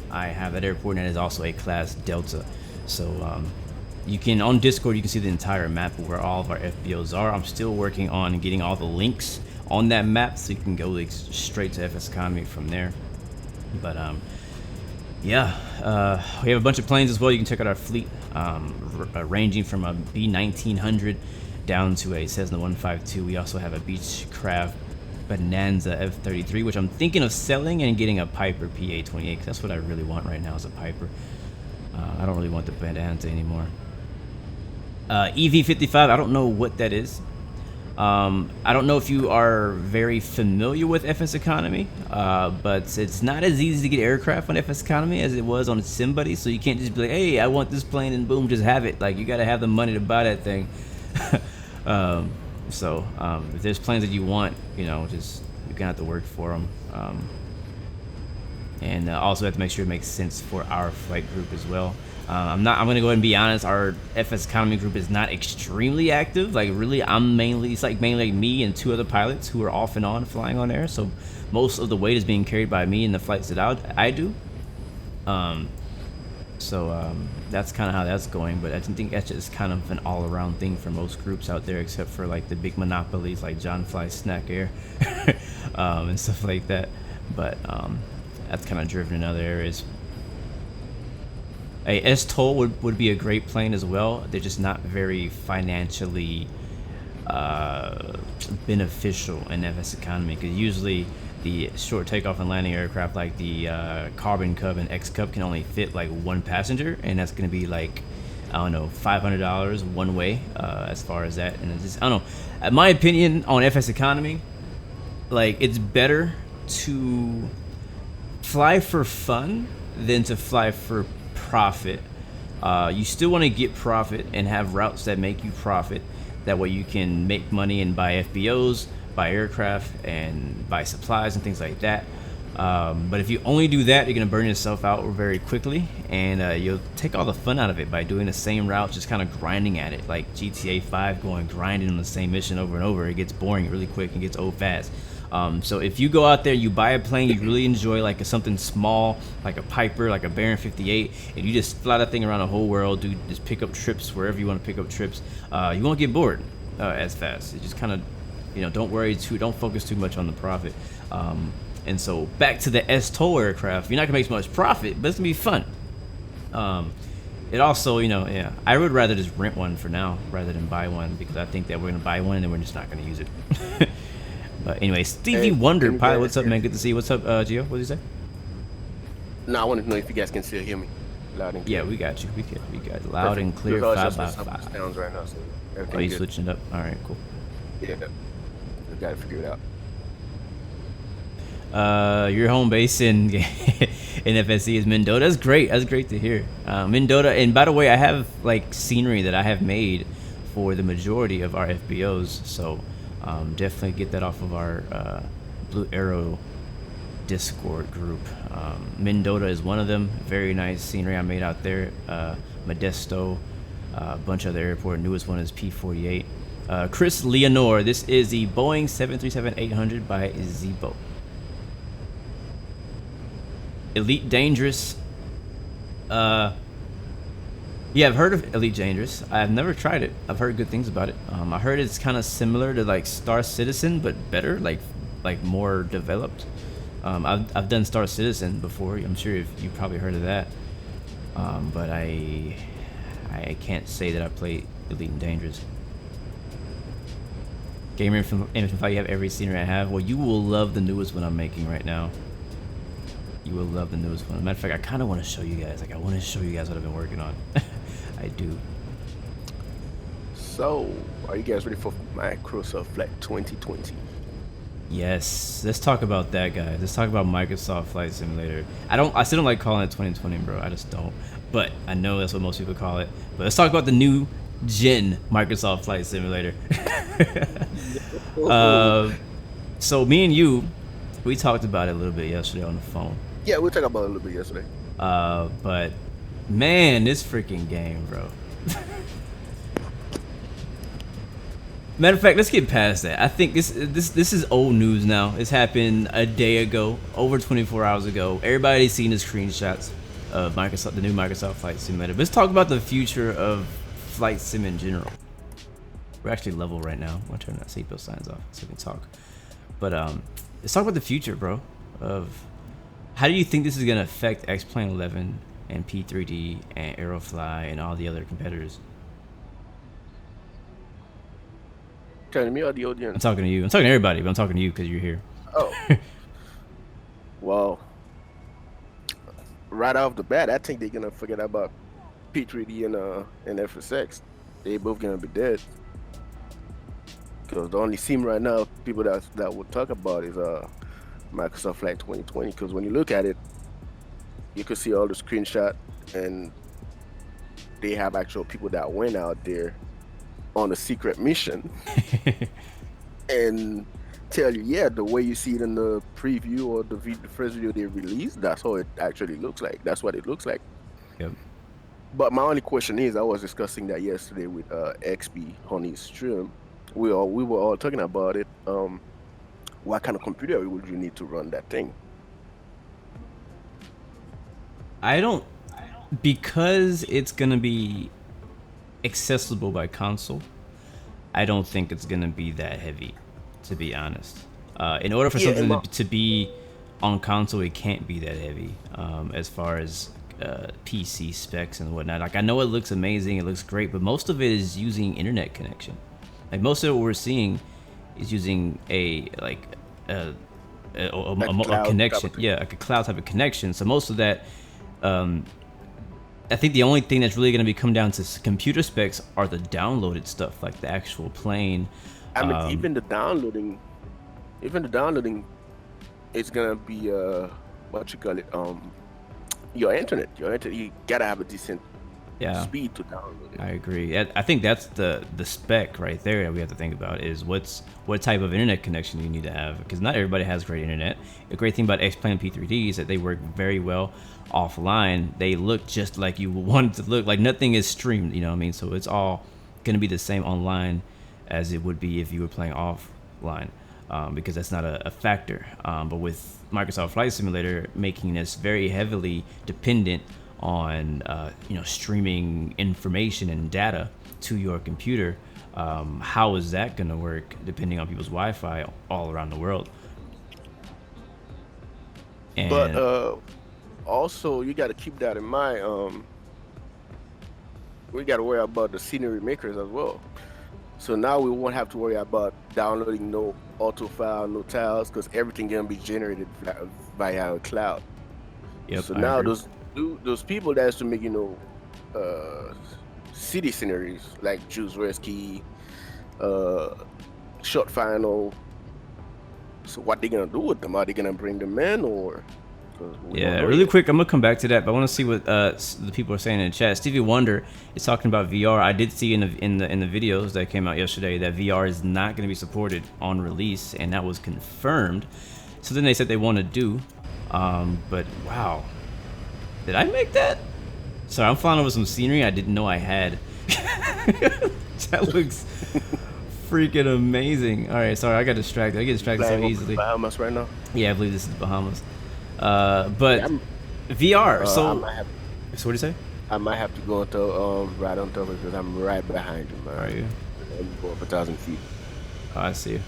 I have that airport, and it is also a Class Delta. So you can, on Discord, you can see the entire map of where all of our FBOs are. I'm still working on getting all the links on that map so you can go straight to FS Economy from there. But yeah, we have a bunch of planes as well. You can check out our fleet, ranging from a B-1900 down to a Cessna 152. We also have a Beechcraft Bonanza F-33, which I'm thinking of selling and getting a Piper PA-28, because that's what I really want right now is a Piper. I don't really want the Bonanza anymore. EV-55, I don't know what that is. I don't know if you are very familiar with FS Economy, but it's not as easy to get aircraft on FS Economy as it was on SimBuddy, so you can't just be like, hey, I want this plane, and boom, just have it. Like, you gotta have the money to buy that thing. If there's planes that you want, you're gonna have to work for them. And also have to make sure it makes sense for our flight group as well. I'm gonna go ahead and be honest, our FS Economy group is not extremely active. Like, really, it's mainly like me and two other pilots who are off and on flying on air. So most of the weight is being carried by me in the flights that I do. That's kind of how that's going. But I think that's just kind of an all-around thing for most groups out there, except for like the big monopolies like John Fly Snack Air and stuff like that. But that's kind of driven in other areas. A S-TOL would be a great plane as well. They're just not very financially beneficial in FS economy, because usually the short takeoff and landing aircraft like the Carbon Cub and X Cub can only fit like one passenger, and that's going to be like, I don't know, $500 one way as far as that. And it's just, I don't know. In my opinion on FS economy, like, it's better to fly for fun than to fly for profit. You still want to get profit and have routes that make you profit. That way you can make money and buy FBOs, buy aircraft, and buy supplies and things like that. But if you only do that, you're going to burn yourself out very quickly, and you'll take all the fun out of it by doing the same route, just kind of grinding at it. Like GTA 5, going grinding on the same mission over and over. It gets boring really quick and gets old fast. So if you go out there, you buy a plane you really enjoy, like something small, like a Piper, like a Baron 58, and you just fly that thing around the whole world, just pick up trips wherever you want to pick up trips, you won't get bored as fast. It just kind of, don't focus too much on the profit. And so back to the S-TOL aircraft, you're not gonna make as much profit, but it's gonna be fun. It also, I would rather just rent one for now rather than buy one, because I think that we're gonna buy one and then we're just not gonna use it. But anyway, Stevie Wonder Pilot, what's up, man? Good to see you. What's up, Gio? What did you say? No, I wanted to know if you guys can still hear me loud and clear. Yeah, we got you. We got loud and clear. 5x5. Sounds right now, so Oh, you switching it up? All right, cool. Yeah, we got to figure it Your out. home base in FSC is Mendota. That's great. That's great to hear. Mendota, and by the way, I have like scenery that I have made for the majority of our FBOs, so definitely get that off of our Blue Arrow Discord group. Mendota is one of them. Very nice scenery I made out there. Modesto, a bunch of the airport. Newest one is P48. Chris Leonore, this is the Boeing 737-800 by Zebo. Elite Dangerous. Yeah, I've heard of Elite Dangerous. I've never tried it. I've heard good things about it. I heard it's kind of similar to like Star Citizen, but better, like more developed. I've done Star Citizen before. I'm sure you've probably heard of that. But I can't say that I played Elite and Dangerous. Gamer Info, you have every scenery I have. Well, you will love the newest one I'm making right now. You will love the newest one. Matter of fact, I kind of want to show you guys. I want to show you guys what I've been working on. I do. So, are you guys ready for Microsoft Flight 2020? Yes. Let's talk about that, guys. Let's talk about Microsoft Flight Simulator. I still don't like calling it 2020, bro. I just don't. But I know that's what most people call it. But let's talk about the new gen Microsoft Flight Simulator. So me and you, we talked about it a little bit yesterday on the phone. Yeah, we talked about it a little bit yesterday. But man, this freaking game, bro. Matter of fact, let's get past that. I think this is old news now. This happened a day ago, over 24 hours ago. Everybody's seen the screenshots of the new Microsoft Flight Simulator. Let's talk about the future of flight sim in general. We're actually level right now. I'm gonna turn that seatbelt signs off so we can talk. But let's talk about the future, bro. Of how do you think this is gonna affect X-Plane 11 and P3D and Aerofly and all the other competitors? Telling me or the audience? I'm talking to you. I'm talking to everybody, but I'm talking to you because you're here. Oh. Well, right off the bat, I think they're gonna forget about P3D and FSX. They both gonna be dead. Because the only sim right now, people that will talk about is Microsoft Flight 2020. Because when you look at it, you can see all the screenshot, and they have actual people that went out there on a secret mission and tell you, yeah, the way you see it in the preview or the first video they released, that's how it actually looks like. That's what it looks like. Yep. But my only question is, I was discussing that yesterday with XP on his stream. We were all talking about it. What kind of computer would you need to run that thing? Because it's gonna be accessible by console, I don't think it's gonna be that heavy, to be honest. In order for something to be on console, it can't be that heavy, as far as PC specs and whatnot. Like I know it looks amazing, it looks great, but most of it is using internet connection. Like most of what we're seeing is using a connection, like a cloud type of connection. So most of that, I think the only thing that's really going to be come down to computer specs are the downloaded stuff, like the actual plane. I mean, even the downloading, it's gonna be what you call it, your internet. You gotta have a decent speed to download it. I agree. I think that's the spec right there that we have to think about is what type of internet connection you need to have, because not everybody has great internet. The great thing about X-Plane P3D is that they work very well offline. They look just like you want it to look. Like nothing is streamed, you know what I mean? So it's all gonna be the same online as it would be if you were playing offline, because that's not a factor. But with Microsoft Flight Simulator making this very heavily dependent on streaming information and data to your computer, how is that going to work depending on people's Wi-Fi all around the world? And but also you got to keep that in mind. We got to worry about the scenery makers as well. So now we won't have to worry about downloading no auto file, no tiles, because everything gonna be generated via a cloud. Yep, so now those people that has to make city sceneries like Juice Rescue, Short Final. So what they gonna do with them? Are they gonna bring them in or? Yeah, really quick, I'm gonna come back to that, but I want to see what the people are saying in the chat. Stevie Wonder is talking about VR. I did see in the videos that came out yesterday that VR is not going to be supported on release, and that was confirmed. So then they said they want to do, but wow, did I make that? Sorry, I'm flying over some scenery I didn't know I had. That looks freaking amazing. All right, sorry, I got distracted. I get distracted so easily. Bahamas right now. Yeah, I believe this is the Bahamas. But VR. So what do you say? I might have to go into right on top because I'm right behind you, man. Are you? I'm going up 1,000 feet. Oh, I see.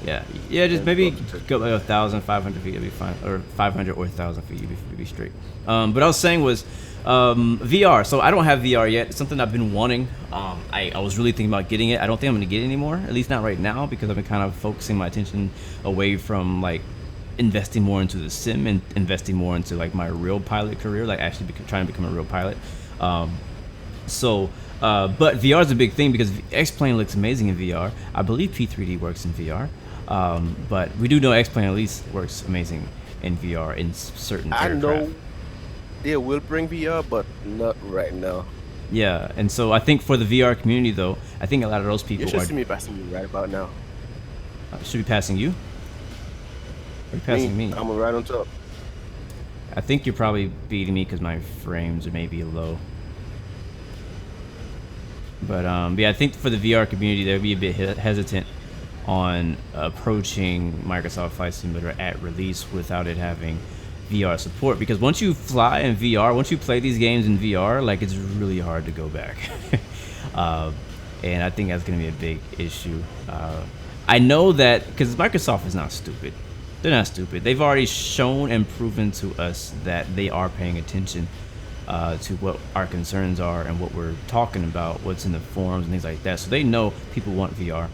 Yeah. Just maybe go like 1,500 feet. You'll be fine, or 500 or 1,000 feet. You'll be straight. But I was saying was VR. So I don't have VR yet. It's something I've been wanting. I was really thinking about getting it. I don't think I'm gonna get it anymore. At least not right now, because I've been kind of focusing my attention away from like investing more into the sim and investing more into like my real pilot career, like actually trying to become a real pilot. But VR is a big thing because X-Plane looks amazing in VR. I believe P3D works in VR, but we do know X-Plane at least works amazing in VR in certain aircraft. I know they will bring VR, but not right now. Yeah, and so I think for the VR community though, I think a lot of those people you should see me passing you right about now. Should be passing you? Or are you passing me? I'm right on top. I think you're probably beating me because my frames are maybe low. But yeah, I think for the VR community, they'll be a bit hesitant on approaching Microsoft Flight Simulator at release without it having VR support. Because once you fly in VR, once you play these games in VR, like it's really hard to go back. And I think that's going to be a big issue. I know that because Microsoft is not stupid. They're not stupid. They've already shown and proven to us that they are paying attention to what our concerns are and what we're talking about, what's in the forums and things like that. So they know people want VR.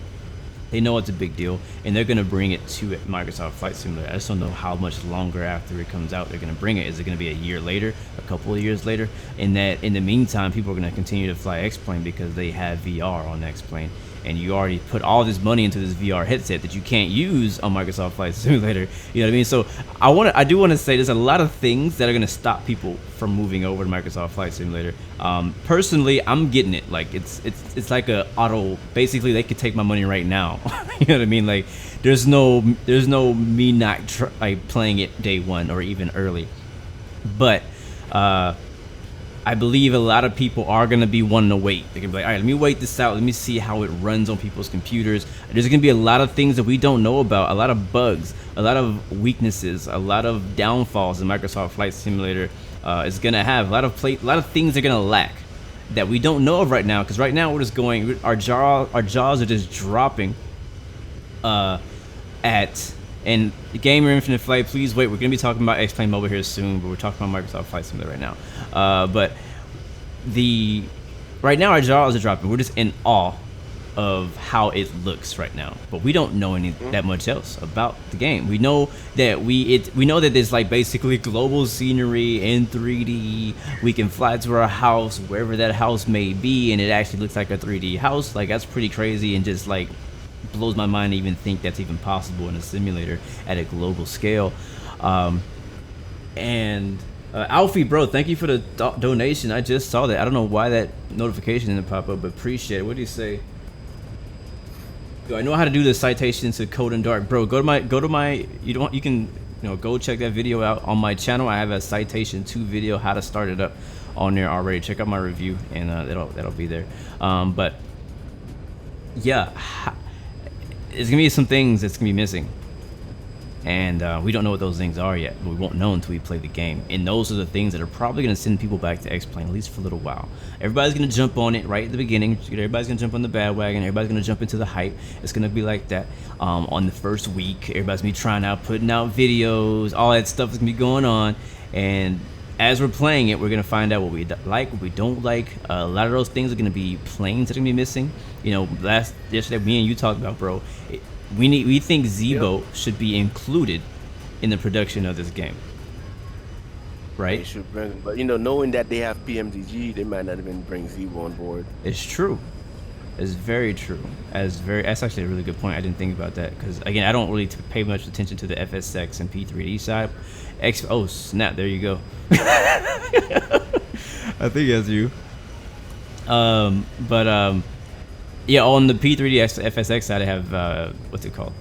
They know it's a big deal, and they're going to bring it to Microsoft Flight Simulator. I just don't know how much longer after it comes out they're going to bring it. Is it going to be a year later, a couple of years later? And that in the meantime, people are going to continue to fly X-Plane because they have VR on X-Plane. And you already put all this money into this VR headset that you can't use on Microsoft Flight Simulator. You know what I mean? So I do want to say there's a lot of things that are going to stop people from moving over to Microsoft Flight Simulator. Personally, I'm getting it. Like it's like a auto. Basically, they could take my money right now. You know what I mean? Like there's no me not playing it day one or even early. But I believe a lot of people are going to be wanting to wait. They're going to be like, all right, let me wait this out. Let me see how it runs on people's computers. There's going to be a lot of things that we don't know about, a lot of bugs, a lot of weaknesses, a lot of downfalls in Microsoft Flight Simulator is going to have. A lot of things they're going to lack that we don't know of right now, because right now we're just going, our jaws are just dropping at And Gamer Infinite Flight, please wait. We're gonna be talking about X-Plane Mobile here soon, but we're talking about Microsoft Flight Simulator right now. But right now our jaws are dropping. We're just in awe of how it looks right now, but we don't know that much else about the game. We know that we know that there's like basically global scenery in 3D. We can fly to our house wherever that house may be, and it actually looks like a 3D house. Like, that's pretty crazy, and just like blows my mind to even think that's even possible in a simulator at a global scale. Alfie, bro, thank you for the donation. I just saw that. I don't know why that notification didn't pop up, but appreciate it. What do you say? Do I know how to do the citation to Code and Dark, bro? Go to my you can go check that video out on my channel. I have a citation 2 video, how to start it up, on there already. Check out my review, and that'll be there. But yeah, there's gonna be some things that's gonna be missing, and we don't know what those things are yet. But we won't know until we play the game, and those are the things that are probably gonna send people back to X-Plane, at least for a little while. Everybody's gonna jump on it right at the beginning. Everybody's gonna jump on the bandwagon. Everybody's gonna jump into the hype. It's gonna be like that on the first week. Everybody's gonna be trying out, putting out videos. All that stuff is gonna be going on, and as we're playing it, we're gonna find out what we like, what we don't like. A lot of those things are gonna be planes that are gonna be missing. Yesterday, me and you talked about, bro. We think Z-Boat should be included in the production of this game, right? They should bring, but knowing that they have PMDG, they might not even bring Z-Boat on board. It's true. It's very true. That's actually a really good point. I didn't think about that, because again, I don't really pay much attention to the FSX and P3D side. Oh snap! There you go. I think that's you. Yeah, on the P3D FSX side, I have what's it called?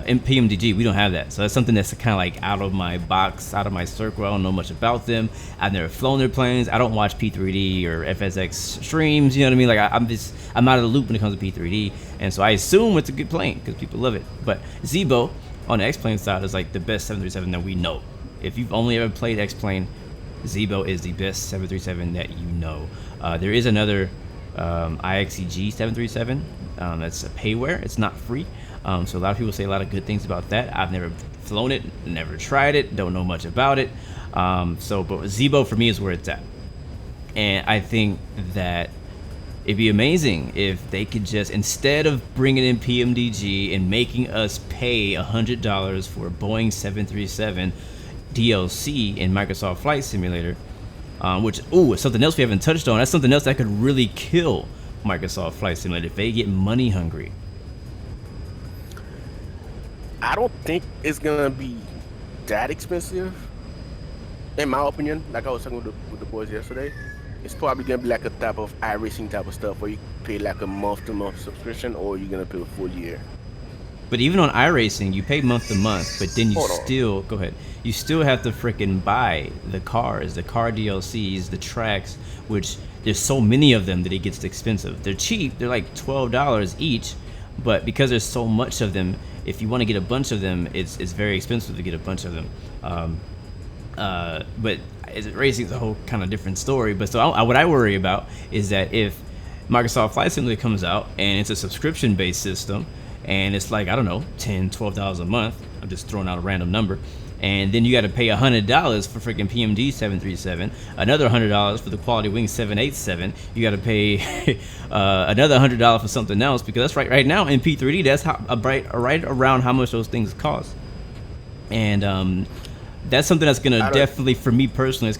In PMDG, we don't have that, so that's something that's kind of like out of my box, out of my circle. I don't know much about them. I've never flown their planes. I don't watch P3D or FSX streams. You know what I mean? Like, I'm out of the loop when it comes to P3D, and so I assume it's a good plane because people love it. But Z-Boat on the X-Plane side is like the best 737 that we know. If you've only ever played X-Plane, Z-Boat is the best 737 that you know. There is another IXEG 737 that's a payware. It's not free. So a lot of people say a lot of good things about that. I've never flown it, never tried it, don't know much about it. But Z-Boat for me is where it's at. And I think that it'd be amazing if they could just, instead of bringing in PMDG and making us pay $100 for a Boeing 737 DLC in Microsoft Flight Simulator, which is something else we haven't touched on. That's something else that could really kill Microsoft Flight Simulator if they get money hungry. I don't think it's gonna be that expensive, in my opinion. Like I was talking with the boys yesterday, it's probably gonna be like a type of iRacing type of stuff where you pay like a month-to-month subscription, or you're gonna pay a full year. But even on iRacing, you pay month to month, but then you still have to freaking buy the cars, the car DLCs, the tracks, which there's so many of them that it gets expensive. They're cheap, they're like $12 each, but because there's so much of them, if you want to get a bunch of them, it's very expensive to get a bunch of them. But racing is a whole kind of different story. But so what I worry about is that if Microsoft Flight Simulator comes out and it's a subscription-based system, and it's like, I don't know, $10, $12 a month, I'm just throwing out a random number, and then you got to pay $100 for freaking PMD 737, another $100 for the Quality Wing 787. You got to pay another $100 for something else, because that's right now in P3D, that's right around how much those things cost. And that's something that's gonna definitely, for me personally,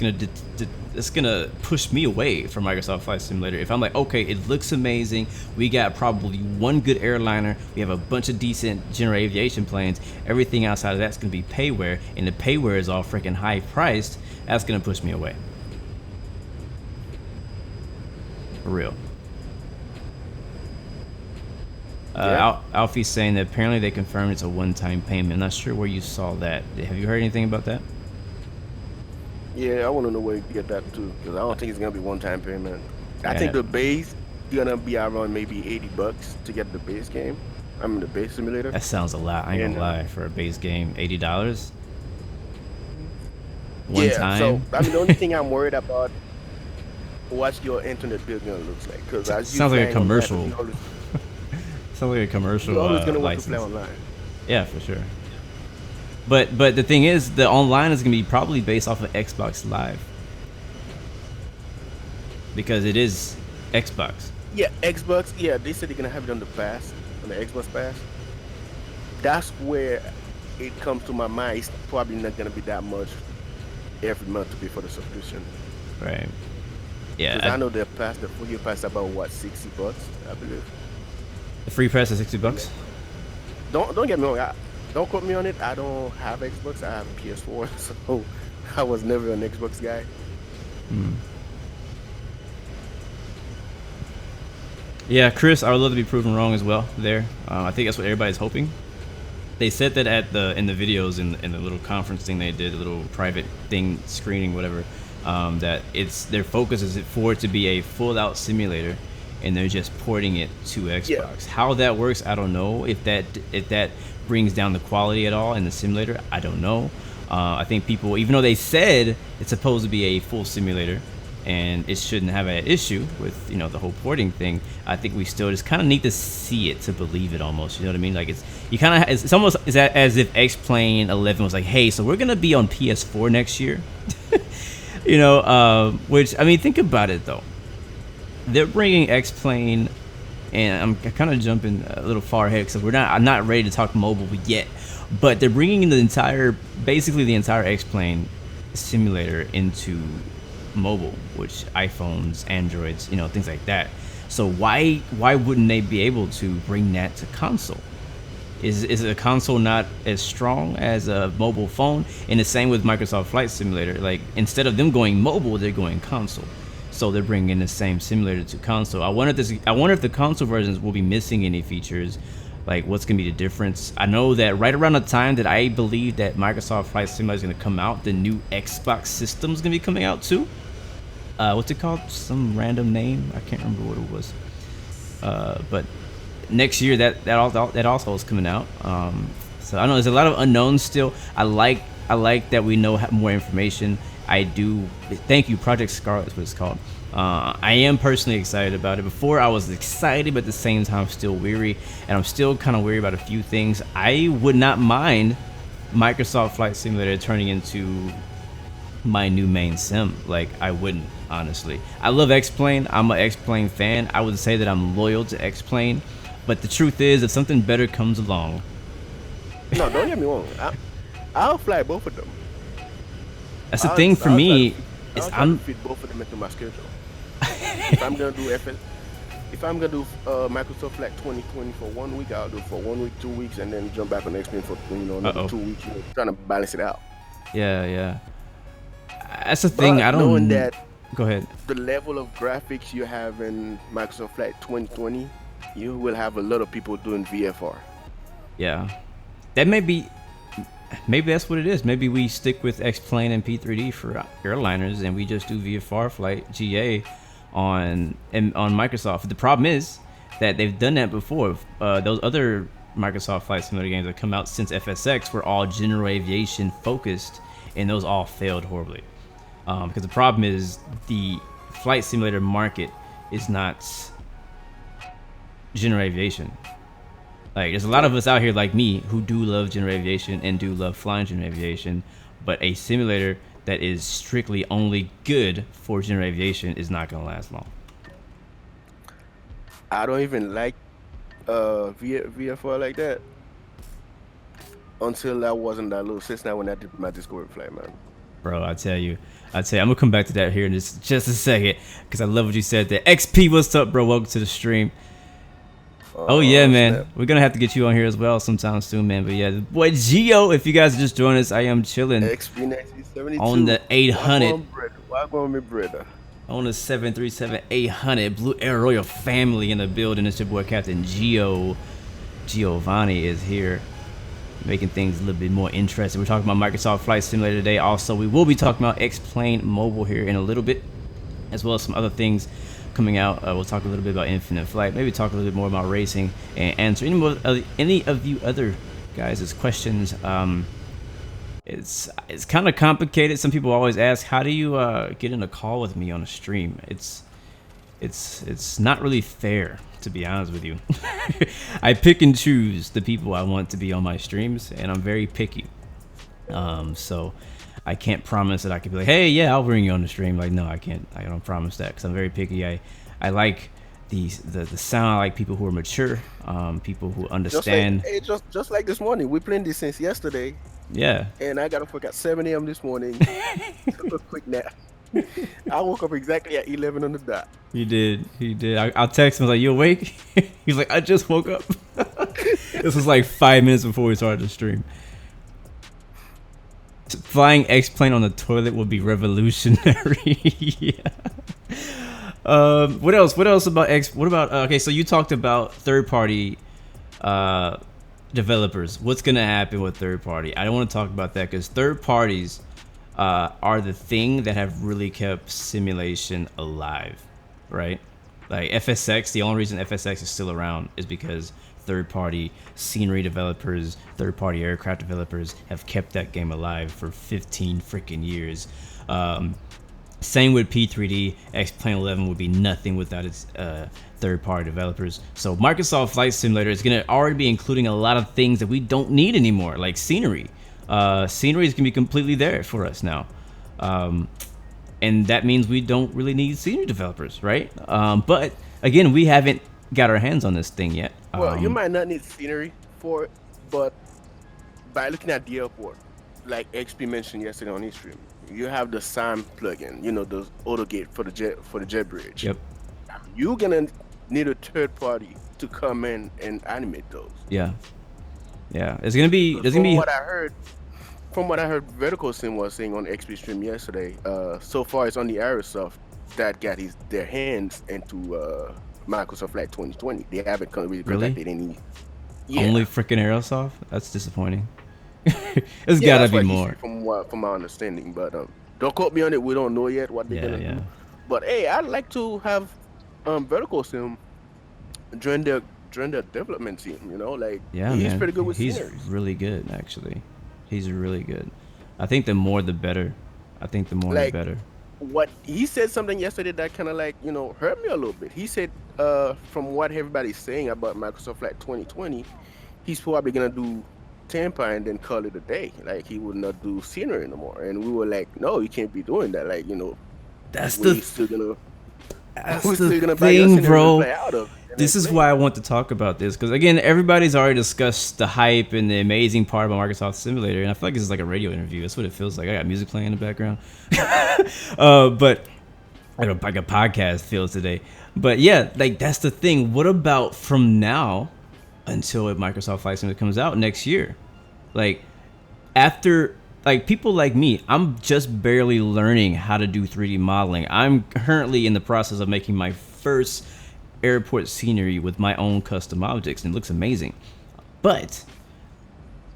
it's gonna push me away from Microsoft Flight Simulator. If I'm like, okay, it looks amazing, we got probably one good airliner, we have a bunch of decent general aviation planes, everything outside of that's gonna be payware, and the payware is all freaking high priced, that's gonna push me away. For real. Alfie's saying that apparently they confirmed it's a one-time payment. I'm not sure where you saw that. Have you heard anything about that? Yeah, I want to know where you get that too, because I don't think it's gonna be one-time payment. I think the base gonna be around maybe $80 to get the base game. I mean the base simulator. That sounds a lot. I ain't gonna lie, for a base game, $80. One time. So I mean the only thing I'm worried about, what your internet bill gonna look like, because sounds like a commercial. Sounds like a commercial you're always gonna want to license. play online. Yeah, for sure. But the thing is, the online is gonna be probably based off of Xbox Live because it is Xbox. Yeah, Xbox. Yeah, they said they're gonna have it on the Pass, on the Xbox Pass. That's where it comes to my mind. It's probably not gonna be that much every month to pay for the subscription. Right. Yeah. Because I know the full year pass about what, $60, I believe. The free pass is $60. Don't get me wrong. Don't quote me on it. I don't have Xbox. I have PS4, so I was never an Xbox guy. Yeah, Chris, I would love to be proven wrong as well. There, I think that's what everybody's hoping. They said that in the videos in the little conference thing they did, the little private thing screening, whatever. That their focus is for it to be a full-out simulator, and they're just porting it to Xbox. Yeah. How that works, I don't know. If that brings down the quality at all in the simulator, I don't know. I think people, even though they said it's supposed to be a full simulator, and it shouldn't have an issue with the whole porting thing, I think we still just kind of need to see it to believe it almost. You know what I mean? Like it's almost as if X-Plane 11 was like, hey, so we're gonna be on PS4 next year. Which, I mean, think about it though. They're bringing X-Plane, and I'm kind of jumping a little far ahead because I'm not ready to talk mobile yet, but they're bringing basically the entire X-Plane simulator into mobile, which iPhones, Androids, things like that. So why wouldn't they be able to bring that to console? Is a console not as strong as a mobile phone? And the same with Microsoft Flight Simulator. Like, instead of them going mobile, they're going console. So they're bringing the same simulator to console. I wonder if the console versions will be missing any features. Like, what's gonna be the difference? I know that right around the time that I believe that Microsoft Flight Simulator is gonna come out, the new Xbox system is gonna be coming out too. What's it called? Some random name. I can't remember what it was. But next year that also is coming out. So I know there's a lot of unknowns still. I like that we know more information. I do. Thank you. Project Scarlet is what it's called. I am personally excited about it. Before I was excited, but at the same time still weary, and I'm still kind of weary about a few things. I would not mind Microsoft Flight Simulator turning into my new main sim. Like, I wouldn't, honestly. I love X-Plane. I'm an X-Plane fan. I would say that I'm loyal to X-Plane, but the truth is, if something better comes along, no, don't get me wrong. I'll fly both of them. That's the thing for me. I'm fit both of them into my schedule. If I'm gonna do Microsoft Flight 2020 for 1 week, I'll do it for 1 week, 2 weeks, and then jump back on X-Plane for another 2 weeks. Trying to balance it out. Yeah. That's the thing. I don't. Knowing that. Go ahead. The level of graphics you have in Microsoft Flight 2020, you will have a lot of people doing VFR. Yeah, that maybe that's what it is. Maybe we stick with X-Plane and P3D for airliners, and we just do VFR flight GA on Microsoft. The problem is that they've done that before. Those other Microsoft Flight Simulator games that come out since FSX were all general aviation focused, and those all failed horribly. Because the problem is the flight simulator market is not general aviation. Like, there's a lot of us out here like me who do love general aviation and do love flying general aviation, but a simulator that is strictly only good for general aviation is not going to last long. I don't even like VFR like that until I was in that little Cessna when I did my Discovery flight, man. Bro, I tell you, I'm gonna come back to that here in just a second, because I love what you said there. XP, what's up, bro? Welcome to the stream. Oh yeah, man. Snap. We're gonna have to get you on here as well sometime soon, man. But yeah, the boy Gio, if you guys just joined us, I am chilling on the 800. Welcome, my brother. On the 737-800 Blue Air Royal family in the building. It's your boy Captain Giovanni is here, making things a little bit more interesting. We're talking about Microsoft Flight Simulator today. Also, we will be talking about X-Plane Mobile here in a little bit, as well as some other things coming out. We'll talk a little bit about Infinite Flight, maybe talk a little bit more about racing, and answer any of you other guys' questions. It's kind of complicated. Some people always ask, how do you get in a call with me on a stream? It's not really fair, to be honest with you. I pick and choose the people I want to be on my streams, and I'm very picky. So I can't promise that I could be like, hey, yeah, I'll bring you on the stream. Like, no, I can't. I don't promise that because I'm very picky. I like the sound. I like people who are mature, people who understand. Just like this morning, we playing this since yesterday. Yeah. And I got up at 7 a.m. this morning. Took a quick nap. I woke up exactly at 11 on the dot. He did. I'll text him, like, you awake? He's like, I just woke up. This was like 5 minutes before we started the stream. Flying X-plane on the toilet would be revolutionary. Yeah. What else about X? What about okay? So you talked about third-party developers. What's gonna happen with third-party? I don't want to talk about that because third parties are the thing that have really kept simulation alive, right? Like FSX. The only reason FSX is still around is because third-party scenery developers, third-party aircraft developers have kept that game alive for 15 freaking years. Same with P3D. X-Plane 11 would be nothing without its third-party developers. So Microsoft Flight Simulator is going to already be including a lot of things that we don't need anymore, like scenery. Scenery is going to be completely there for us now. And that means we don't really need scenery developers, right? But again, we haven't got our hands on this thing yet. Well, you might not need scenery for it, but by looking at the airport, like XP mentioned yesterday on his stream, you have the SAM plugin, you know, the AutoGate for the jet bridge. Yep. You're gonna need a third party to come in and animate those. Yeah. Yeah. It's gonna be. From what I heard, Vertical Sim was saying on XP stream yesterday. So far, it's only Aerosoft that got their hands into Microsoft Flight 2020. They haven't really contacted any. Yeah. Only freaking Aerosoft? That's disappointing. It's gotta be more. From my understanding, but don't quote me on it. We don't know yet what they're gonna do. But hey, I'd like to have Vertical Sim join their development team. You know, like he's pretty good with He's sceneries. really good, actually. He's really good. I think the more the better. The better. What he said something yesterday that kind of like, you know, hurt me a little bit. He said, from what everybody's saying about Microsoft Flight 2020, he's probably gonna do Tampa and then call it a day. Like he would not do scenery anymore. And we were like, no, you can't be doing that. Like, you know, that's the thing, bro. This is why I want to talk about this, because again, everybody's already discussed the hype and the amazing part about Microsoft Simulator, and I feel like this is like a radio interview. That's what it feels like. I got music playing in the background, but I got like a podcast feel today. But yeah, like that's the thing. What about from now until Microsoft Flight Simulator comes out next year? Like after, like people like me, I'm just barely learning how to do 3D modeling. I'm currently in the process of making my first airport scenery with my own custom objects, and it looks amazing. But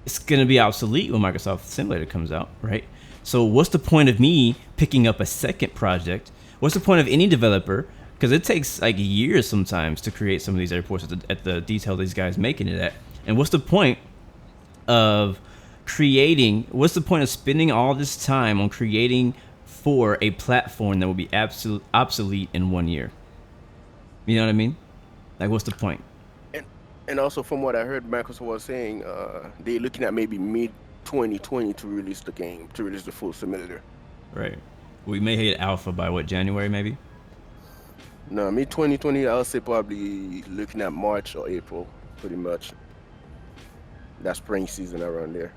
it's gonna be obsolete when Microsoft Simulator comes out, right? So what's the point of me picking up a second project? What's the point of any developer? Because it takes like years sometimes to create some of these airports at the detail these guys making it at. And what's the point of what's the point of spending all this time on creating for a platform that will be obsolete in 1 year? You know what I mean? Like, what's the point? And also, from what I heard, Microsoft was saying they're looking at maybe mid 2020 to release the game, to release the full simulator. Right. We may hit alpha by what, January maybe? No, mid 2020. I'll say probably looking at March or April, pretty much. That spring season around there.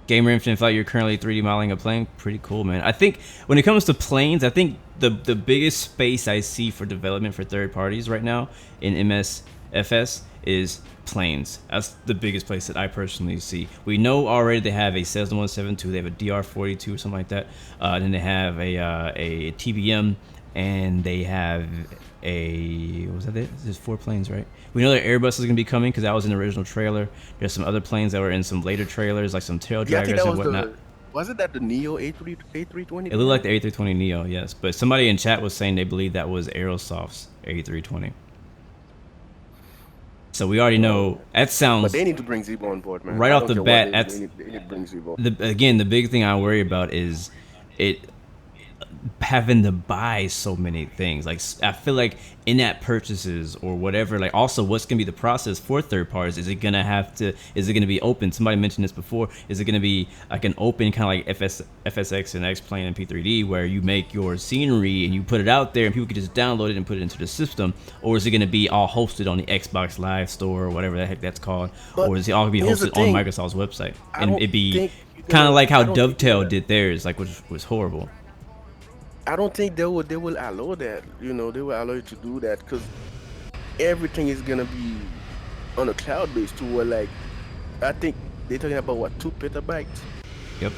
Gamer Infinite Flight, you're currently 3D modeling a plane. Pretty cool, man. I think when it comes to planes, I think the biggest space I see for development for third parties right now in MSFS is planes. That's the biggest place that I personally see. We know already they have a Cessna 172, they have a DR-42 or something like that. Then they have a TBM, and they have was that it? There's 4 planes, right? We know that Airbus is going to be coming because that was in the original trailer. There's some other planes that were in some later trailers, like some tail draggers and whatnot. Wasn't that the Neo A320? It looked like the A320 Neo, yes. But somebody in chat was saying they believe that was Aerosoft's A320. So we already know that sounds. But they need to bring Zebo on board, man. Right off the bat, they need to bring Zebo. Again, the big thing I worry about is it. having to buy so many things. Like, I feel like in-app purchases or whatever, like, also what's going to be the process for third parties? Is it going to be open? Somebody mentioned this before. Is it going to be like an open kind of like FSX and X-Plane and P3D where you make your scenery and you put it out there and people can just download it and put it into the system? Or is it going to be all hosted on the Xbox Live Store or whatever the heck that's called? But or is it all going to be hosted on Microsoft's website? And it'd be kind gonna- of like how I don't think Dovetail that- did theirs, like, which was horrible. I don't think they will allow that. You know, they will allow you to do that because everything is gonna be on a cloud base too. Where like, I think they're talking about what 2 petabytes. Yep.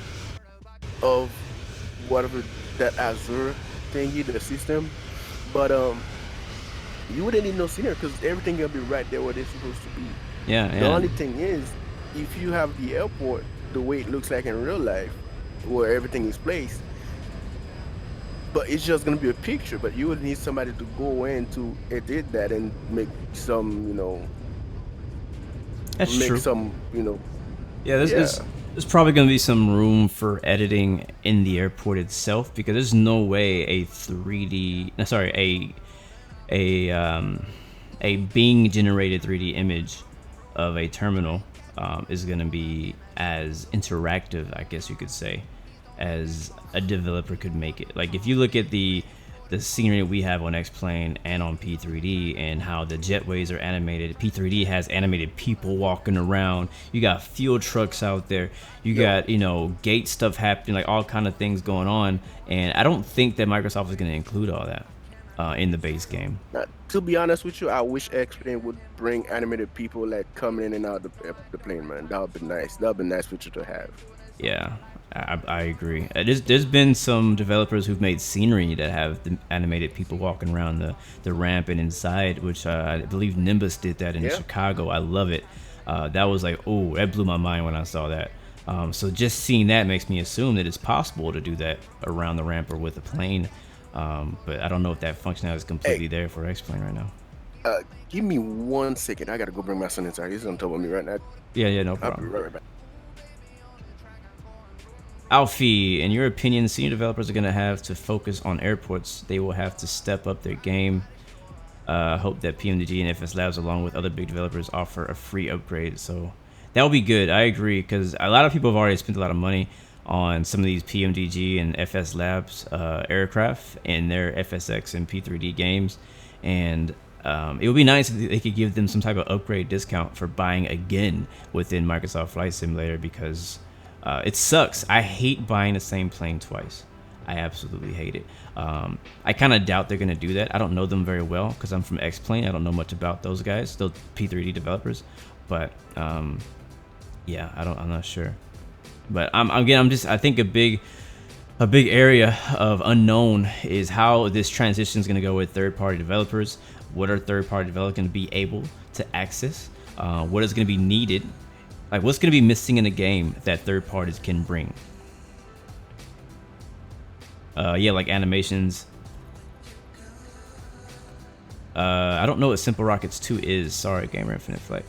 Of whatever that Azure thingy, the system. But you wouldn't need no scenery because everything gonna be right there where they're supposed to be. Yeah. The only thing is, if you have the airport the way it looks like in real life, where everything is placed. But it's just gonna be a picture. But you would need somebody to go in to edit that and make some, That's make true. some, Yeah, there's probably going to be some room for editing in the airport itself because there's no way a Bing generated 3D image of a terminal is going to be as interactive, I guess you could say, as a developer could make it. Like if you look at the scenery we have on X-Plane and on P3D and how the jetways are animated. P3D has animated people walking around. You got fuel trucks out there. You got, gate stuff happening, like all kind of things going on. And I don't think that Microsoft is going to include all that in the base game. To be honest with you, I wish X-Plane would bring animated people like coming in and out of the plane, man. That would be nice. That would be a nice feature to have. Yeah. I agree. There's been some developers who've made scenery that have the animated people walking around the ramp and inside, which I believe Nimbus did that in Chicago. I love it. That was like, oh, that blew my mind when I saw that. So just seeing that makes me assume that it's possible to do that around the ramp or with a plane. But I don't know if that functionality is completely there for X-Plane right now. Give me 1 second. I gotta go bring my son inside. He's on top of me right now. Yeah, no I'll problem. be right back. Alfie, in your opinion, senior developers are going to have to focus on airports. They will have to step up their game. Hope that PMDG and FS Labs, along with other big developers, offer a free upgrade. So that will be good. I agree, because a lot of people have already spent a lot of money on some of these PMDG and FS Labs aircraft in their FSX and P3D games. And it would be nice if they could give them some type of upgrade discount for buying again within Microsoft Flight Simulator, because it sucks. I hate buying the same plane twice. I absolutely hate it. I kind of doubt they're going to do that. I don't know them very well because I'm from X-Plane. I don't know much about those guys, those P3D developers. But yeah, I'm not sure. But I think a big area of unknown is how this transition is going to go with third-party developers. What are third-party developers going to be able to access? What is going to be needed? Like, what's going to be missing in the game that third parties can bring? Yeah, like animations. I don't know what Simple Rockets 2 is. Sorry, Gamer Infinite Flight.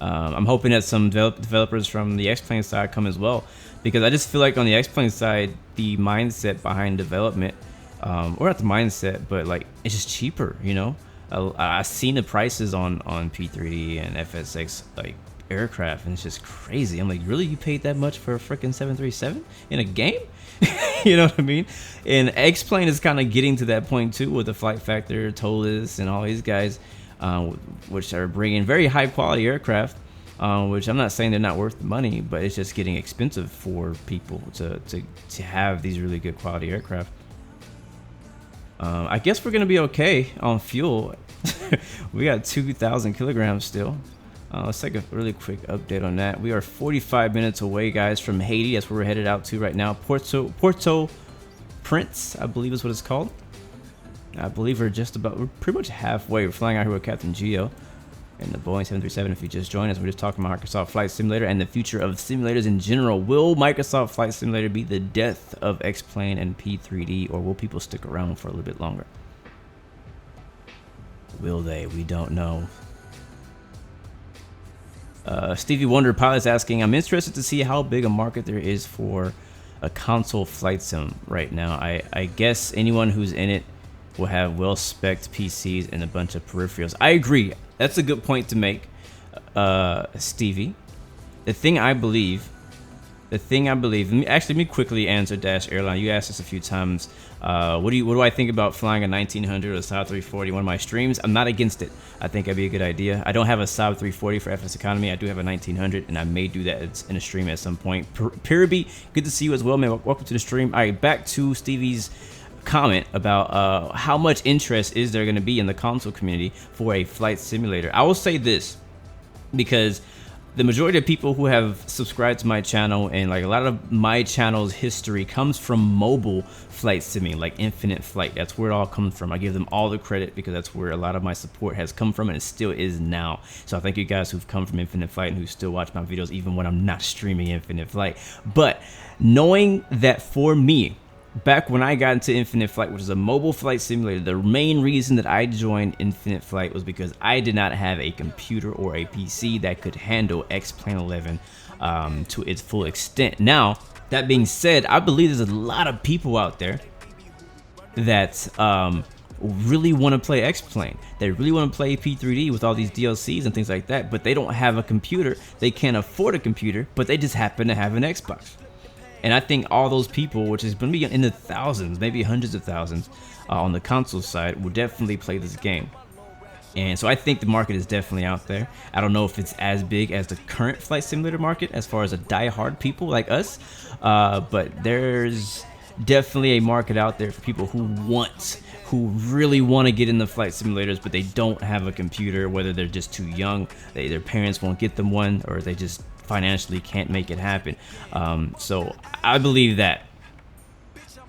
I'm hoping that some developers from the X-Plane side come as well, because I just feel like on the X-Plane side, the mindset behind development, or not the mindset, but like it's just cheaper, I've seen the prices on P3D and FSX like aircraft, and it's just crazy. I'm like, really, you paid that much for a freaking 737 in a game? You know what I mean? And X-Plane is kind of getting to that point too with the Flight Factor, Tolis, and all these guys, which are bringing very high quality aircraft, which I'm not saying they're not worth the money, but it's just getting expensive for people to have these really good quality aircraft. I guess we're gonna be okay on fuel. We got 2,000 kilograms still. Let's take a really quick update on that. We are 45 minutes away, guys, from Haiti. That's where we're headed out to right now. Porto Prince, I believe is what it's called. I believe we're pretty much halfway. We're flying out here with Captain Geo and the Boeing 737. If you just joined us, we're just talking about Microsoft Flight Simulator and the future of simulators in general. Will Microsoft Flight Simulator be the death of X-Plane and P3D, or will people stick around for a little bit longer? Will they? We don't know. Stevie Wonder Pilot's asking, I'm interested to see how big a market there is for a console flight sim right now. I guess anyone who's in it will have well-spec'd PCs and a bunch of peripherals. I agree. That's a good point to make, Stevie. The thing I believe, let me quickly answer Dash Airline. You asked us a few times, what do I think about flying a 1900 or a Saab 340 in one of my streams? I'm not against it. I think it'd be a good idea. I don't have a Saab 340 for FS Economy. I do have a 1900, and I may do that in a stream at some point. Pyraby, good to see you as well, man. Welcome to the stream. All right, back to Stevie's comment about how much interest is there going to be in the console community for a flight simulator. I will say this, because the majority of people who have subscribed to my channel, and like a lot of my channel's history comes from mobile flight simming, like Infinite Flight. That's where it all comes from. I give them all the credit because that's where a lot of my support has come from, and it still is now. So I thank you guys who've come from Infinite Flight and who still watch my videos even when I'm not streaming Infinite Flight. But knowing that for me, back when I got into Infinite Flight, which is a mobile flight simulator, the main reason that I joined Infinite Flight was because I did not have a computer or a PC that could handle X-Plane 11 to its full extent. Now, that being said, I believe there's a lot of people out there that really want to play X-Plane. They really want to play P3D with all these DLCs and things like that, but they don't have a computer. They can't afford a computer, but they just happen to have an Xbox. And I think all those people, which is going to be in the thousands, maybe hundreds of thousands on the console side, will definitely play this game. And so I think the market is definitely out there. I don't know if it's as big as the current flight simulator market as far as a die-hard people like us, but there's definitely a market out there for people who really want to get into flight simulators, but they don't have a computer, whether they're just too young, their parents won't get them one, or they just financially can't make it happen. So I believe that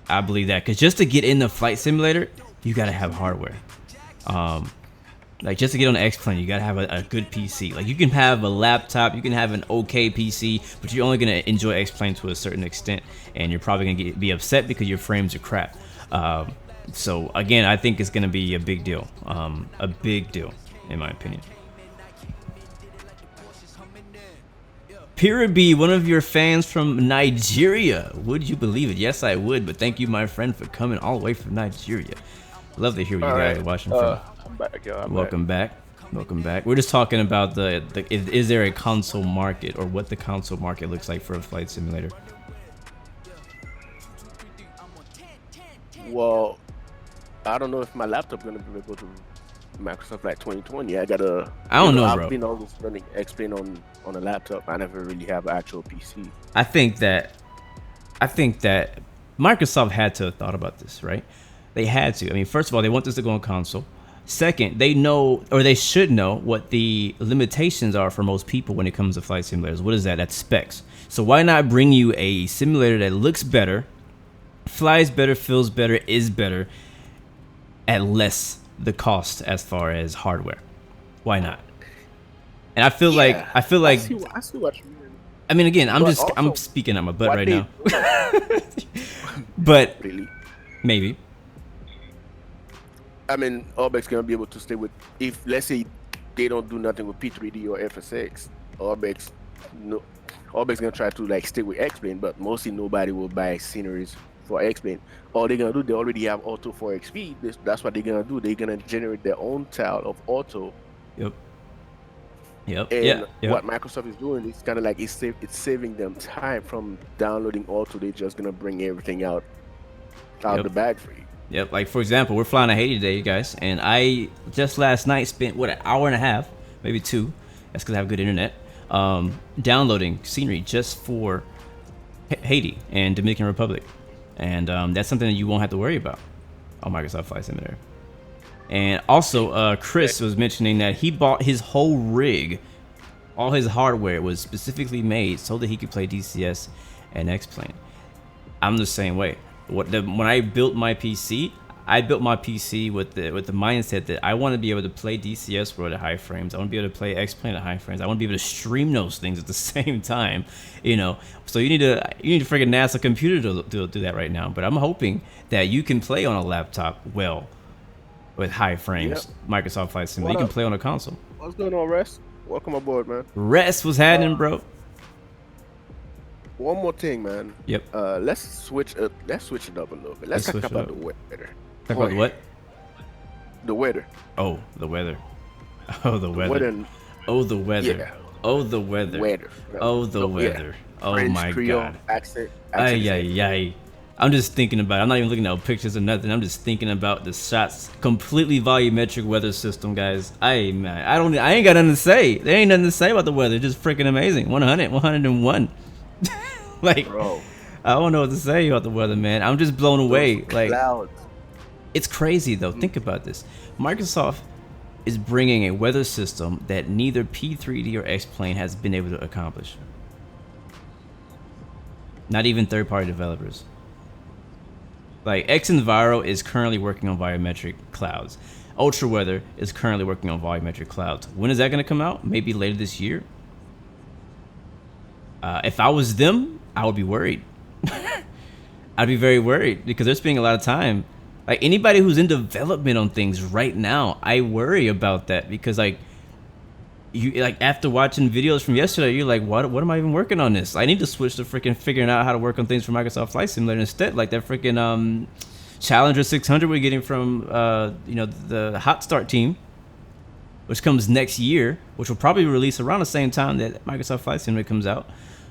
because just to get in the flight simulator, you got to have hardware. Like just to get on the X-Plane, you got to have a good PC. Like you can have a laptop, you can have an okay PC, but you're only going to enjoy X-Plane to a certain extent, and you're probably going to be upset because your frames are crap. So again, I think it's going to be a big deal in my opinion. Pyraby, one of your fans from Nigeria. Would you believe it? Yes, I would, but thank you, my friend, for coming all the way from Nigeria. Love to hear what you guys are watching from. I'm back, yo. Welcome back. Welcome back. We're just talking about is there a console market, or what the console market looks like for a flight simulator. Well, I don't know if my laptop's gonna be able to Microsoft Flight 2020. I don't know, bro. I've been always running X-Plane on a laptop. I never really have an actual PC. I think that Microsoft had to have thought about this, right? They had to. I mean, first of all, they want this to go on console. Second, they know, or they should know, what the limitations are for most people when it comes to flight simulators. What is that? That's specs. So why not bring you a simulator that looks better, flies better, feels better, is better, at less the cost as far as hardware? Why not? And I feel like I see what you mean. I mean, again, I'm speaking out my butt right now. But really, maybe. I mean, Orbex gonna be able to stay with, if let's say they don't do nothing with P3D or FSX, Orbex gonna try to like stay with X-Plane, but mostly nobody will buy sceneries for X-Plane. All they're gonna do, they already have Auto for XP. That's what they're gonna do. They're gonna generate their own tile of Auto. Yep. And what Microsoft is doing is kind of like it's saving them time from downloading Auto. They're just gonna bring everything out the bag for you. Yep. Like for example, we're flying to Haiti today, you guys, and I just last night spent an hour and a half, maybe 2. That's because I have good internet. Downloading scenery just for Haiti and Dominican Republic. And that's something that you won't have to worry about on Microsoft Flight Simulator. And also, Chris was mentioning that he bought his whole rig, all his hardware was specifically made so that he could play DCS and X-Plane. I'm the same way. When I built my PC, I built my PC with the mindset that I want to be able to play DCS World at high frames. I want to be able to play X-Plane at high frames. I want to be able to stream those things at the same time, you know. So you need a freaking NASA computer to do that right now. But I'm hoping that you can play on a laptop well with high frames. Yep. Microsoft Flight Simulator. You can play on a console. What's going on, Rest? Welcome aboard, man. Rest was happening, bro. one more thing, man. Yep. Let's switch it up a little bit. Let's talk about the weather. Talk about what? The weather. Oh, the weather. Oh, the weather. Oh, the weather. Yeah. Oh, the weather. Oh, the weather. Oh, French, my Creole, God. Accent. Ay. I'm just thinking about it. I'm not even looking at pictures or nothing. I'm just thinking about the shots. Completely volumetric weather system, guys. I ain't got nothing to say. There ain't nothing to say about the weather. Just freaking amazing. 100, 101. Like, bro, I don't know what to say about the weather, man. I'm just blown away. Like, clouds. It's crazy though. Think about this. Microsoft is bringing a weather system that neither P3D or X-Plane has been able to accomplish. Not even third-party developers. Like, XEnviro is currently working on volumetric clouds. UltraWeather is currently working on volumetric clouds. When is that going to come out? Maybe later this year. If I was them, I would be worried. I'd be very worried because they're spending a lot of time. Like, anybody who's in development on things right now, I worry about that because, like, after watching videos from yesterday, you're like, what am I even working on this? I need to switch to freaking figuring out how to work on things for Microsoft Flight Simulator instead, like that freaking Challenger 600 we're getting from the Hot Start team, which comes next year, which will probably release around the same time that Microsoft Flight Simulator comes out.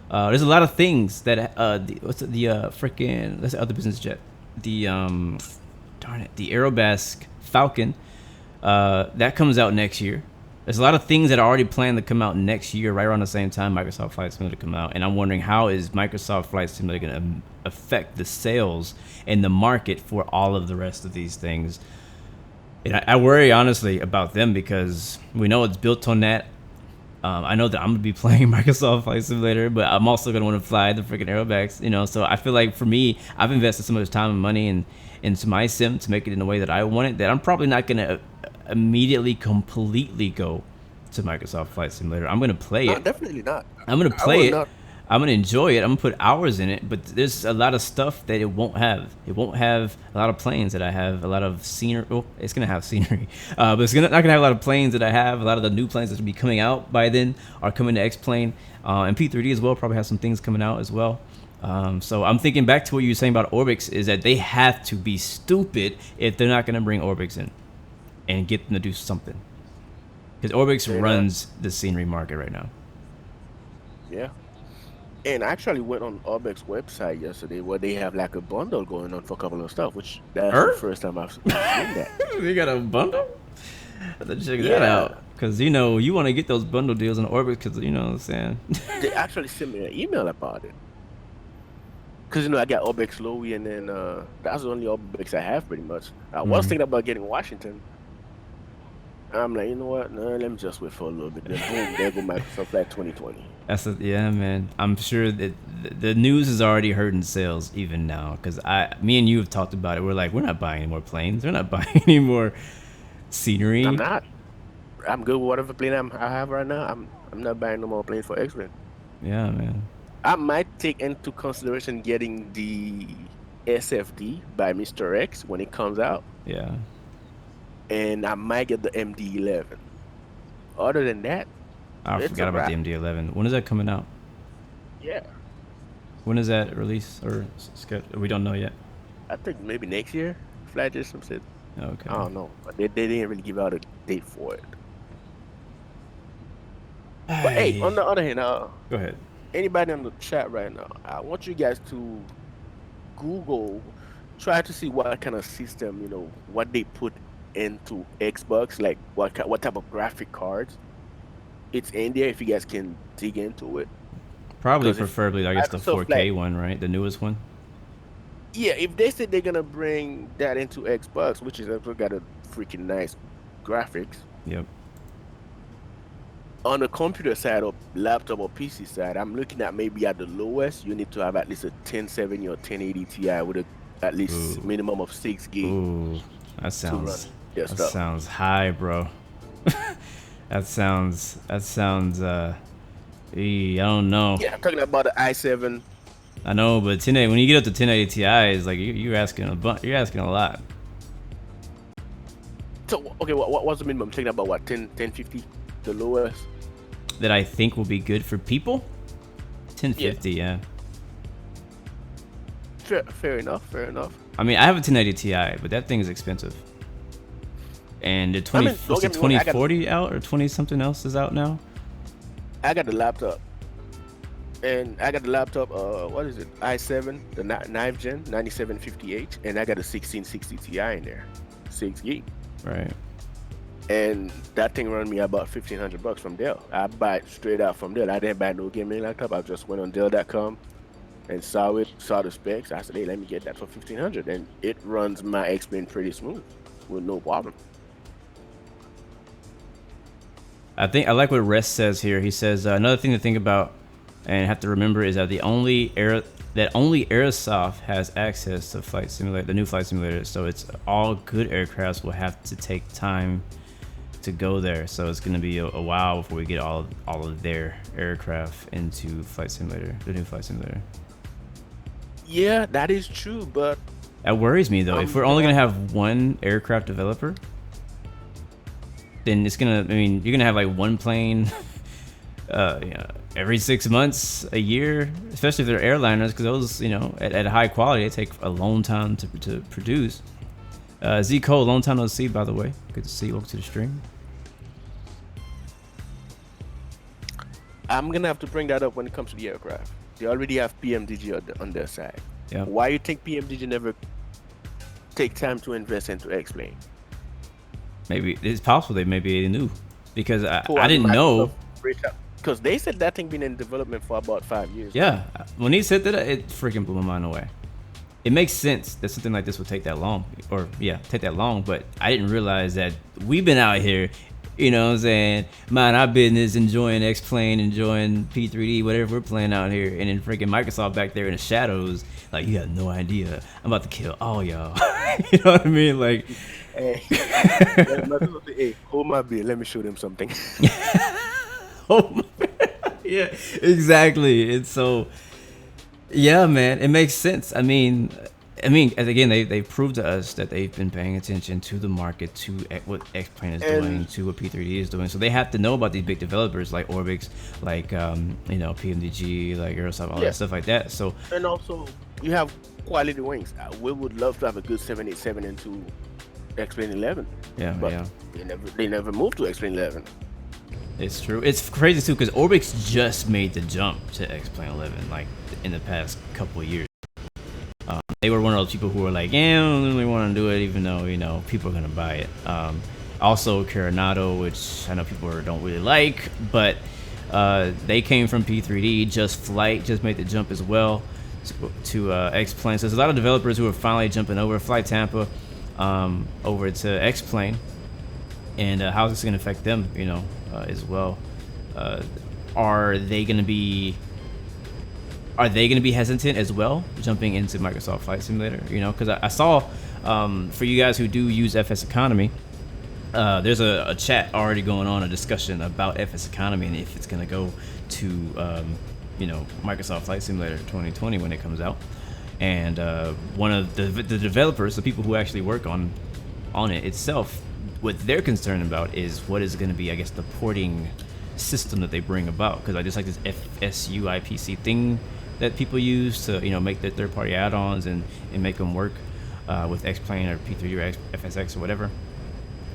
There's a lot of things that that's the other business jet, the Aerobas Falcon, that comes out next year. There's a lot of things that are already planned to come out next year, right around the same time Microsoft Flight Simulator come out. And I'm wondering, how is Microsoft Flight Simulator going to affect the sales and the market for all of the rest of these things? And I worry, honestly, about them because we know it's built on that. I know that I'm going to be playing Microsoft Flight Simulator, but I'm also going to want to fly the freaking Aerobax, So I feel like for me, I've invested so much time and money into my sim to make it in the way that I want it, that I'm probably not going to immediately completely go to Microsoft Flight Simulator. I'm going to play it. Definitely not. I'm going to play it. I'm going to enjoy it. I'm going to put hours in it, but there's a lot of stuff that it won't have. It won't have a lot of planes that I have, a lot of scenery. Oh, it's going to have scenery, but it's not going to have a lot of planes that I have. A lot of the new planes that will be coming out by then are coming to X-Plane, and P3D as well probably has some things coming out as well. So I'm thinking back to what you were saying about Orbix, is that they have to be stupid if they're not going to bring Orbix in and get them to do something, because Orbix runs the scenery market right now. Yeah. And I actually went on Orbix website yesterday where they have like a bundle going on for a couple of stuff, which that's the first time I've seen that. They got a bundle? I have to check that out. Because, you want to get those bundle deals on Orbix because, you know what I'm saying? They actually sent me an email about it. Because, I got Orbix Lowy, and then that's the only Orbix I have pretty much. I was thinking about getting Washington. I'm like, you know what? No, let me just wait for a little bit. Then boom, there go Microsoft Flight 2020. Yeah, man. I'm sure that the news is already hurting sales even now, because me and you have talked about it. We're like, we're not buying any more planes. We're not buying any more scenery. I'm not. I'm good with whatever plane I have right now. I'm not buying no more planes for X-Men. Yeah, man. I might take into consideration getting the SFD by Mr. X when it comes out. Yeah. And I might get the MD-11. Other than that, I forgot about the MD-11. When is that coming out? Yeah. When is that release or scheduled? We don't know yet. I think maybe next year. Flight System said. Okay. I don't know. But they didn't really give out a date for it. But hey, on the other hand, go ahead. Anybody on the chat right now, I want you guys to Google, try to see what kind of system, what they put into Xbox, like what type of graphic cards it's in there, if you guys can dig into it. Probably preferably, I guess, the 4K one, right? The newest one. Yeah, if they said they're gonna bring that into Xbox, which is also got a freaking nice graphics. Yep. On the computer side or laptop or PC side, I'm looking at maybe at the lowest, you need to have at least a 1070 or 1080 Ti with at least minimum of 6 gig. Ooh, that sounds high, bro. that sounds I don't know. Yeah, I'm talking about the i7. I know, but 1080, when you get up to 1080 Ti, it's like you're asking you're asking a lot. So okay, what's the minimum? I'm talking about what, 1050, the lowest that I think will be good for people. 1050, yeah. Fair enough. Fair enough. I mean, I have a 1080 Ti, but that thing is expensive. And the 20, don't what's the get me wrong, I got- 2040 out or 20 something else is out now? I got the laptop, and I got the laptop. What is it? i7, the 9th gen, 9758, and I got a 1660 Ti in there, 6 gig. Right. And that thing run me about $1,500 from Dell. I buy it straight out from Dell. I didn't buy no gaming laptop. I just went on Dell.com and saw the specs. I said, hey, let me get that for $1,500, and it runs my X-Plane pretty smooth with no problem. I think I like what Rest says here. He says another thing to think about and have to remember is that only Aerosoft has access to flight simulator, the new flight simulator. So it's all good aircrafts will have to take time to go there. So it's going to be a while before we get all of their aircraft into flight simulator, the new flight simulator. Yeah, that is true, but That worries me though. If we're only going to have one aircraft developer, then it's gonna. I mean, you're gonna have like one plane, every 6 months, a year. Especially if they're airliners, because those, at high quality, they take a long time to produce. Z Cole, long time no see, by the way. Good to see you. Welcome to the stream. I'm gonna have to bring that up when it comes to the aircraft. They already have PMDG on their side. Yeah. Why you think PMDG never take time to invest into X-Plane? Maybe it's possible they maybe knew, because I didn't know. Because they said that thing been in development for about 5 years. Yeah, when he said that, it freaking blew my mind away. It makes sense that something like this would take that long, but I didn't realize that we've been out here, you know what I'm saying, mind our business, enjoying X-Plane, enjoying P3D, whatever we're playing out here, and then freaking Microsoft back there in the shadows, like, you got no idea, I'm about to kill all y'all. You know what I mean? Like, hey, hold my beer, let me show them something. Yeah, exactly. It's so, yeah, man, it makes sense. I mean, again, they proved to us that they've been paying attention to the market, to what X-Plane is doing, to what P3D is doing. So they have to know about these big developers like Orbix, like PMDG, like Aerosoft, all that stuff like that. So, and also you have quality wings. We would love to have a good 787 into X-Plane 11. Yeah, but yeah. They never moved to X-Plane 11. It's true. It's crazy too, because Orbix just made the jump to X-Plane 11, like in the past couple of years. They were one of those people who were like, yeah, I don't really want to do it, even though people are gonna buy it. Also, Coronado, which I know people don't really like, but they came from P3D. Just Flight just made the jump as well to X-Plane. So there's a lot of developers who are finally jumping over. Flight Tampa over to X-Plane, and how is this going to affect them, as well? Are they going to be hesitant as well jumping into Microsoft Flight Simulator? Because I saw, for you guys who do use FS Economy, there's a chat already going on, a discussion about FS Economy and if it's going to go to Microsoft Flight Simulator 2020 when it comes out. And one of the developers, the people who actually work on it itself, what they're concerned about is what is going to be, I guess, the porting system that they bring about. Because I just like this FSU IPC thing that people use to make their third-party add-ons and make them work with X-Plane or P3D or FSX or whatever.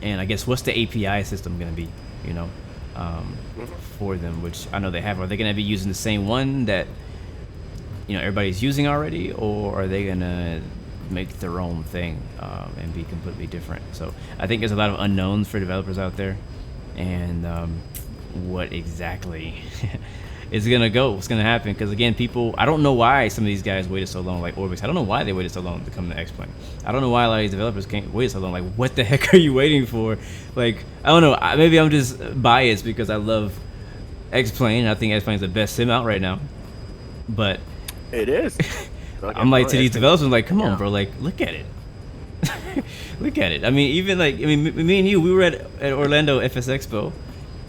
And I guess what's the API system going to be, for them, which I know they have. Are they going to be using the same one that everybody's using already, or are they going to make their own thing and be completely different? So I think there's a lot of unknowns for developers out there, and what exactly is gonna go, what's gonna happen, because again, I don't know why some of these guys waited so long, like Orbix. I don't know why they waited so long to come to X-Plane. I don't know why a lot of these developers can't wait so long. Like, what the heck are you waiting for? Like, I don't know, maybe I'm just biased because I love X-Plane. I think X-Plane is the best sim out right now, but it is. I'm like, to these developers, I'm like, come on, bro, like, look at it. Look at it. I mean, me and you, we were at Orlando FS Expo,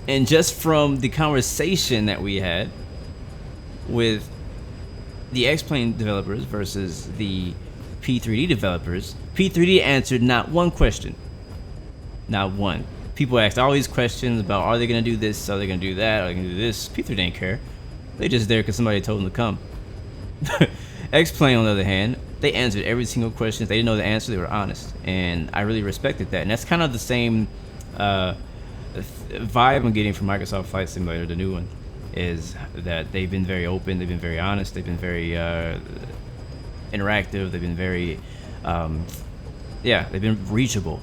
and just from the conversation that we had with the X-Plane developers versus the P3D developers, P3D answered not one question. Not one. People asked all these questions about, are they going to do this? Are they going to do that? Are they going to do this? P3D didn't care. They just there because somebody told them to come. X-Plane, on the other hand, they answered every single question. If they didn't know the answer, they were honest, and I really respected that. And that's kind of the same vibe I'm getting from Microsoft Flight Simulator, the new one, is that they've been very open, they've been very honest, they've been very interactive, they've been very they've been reachable,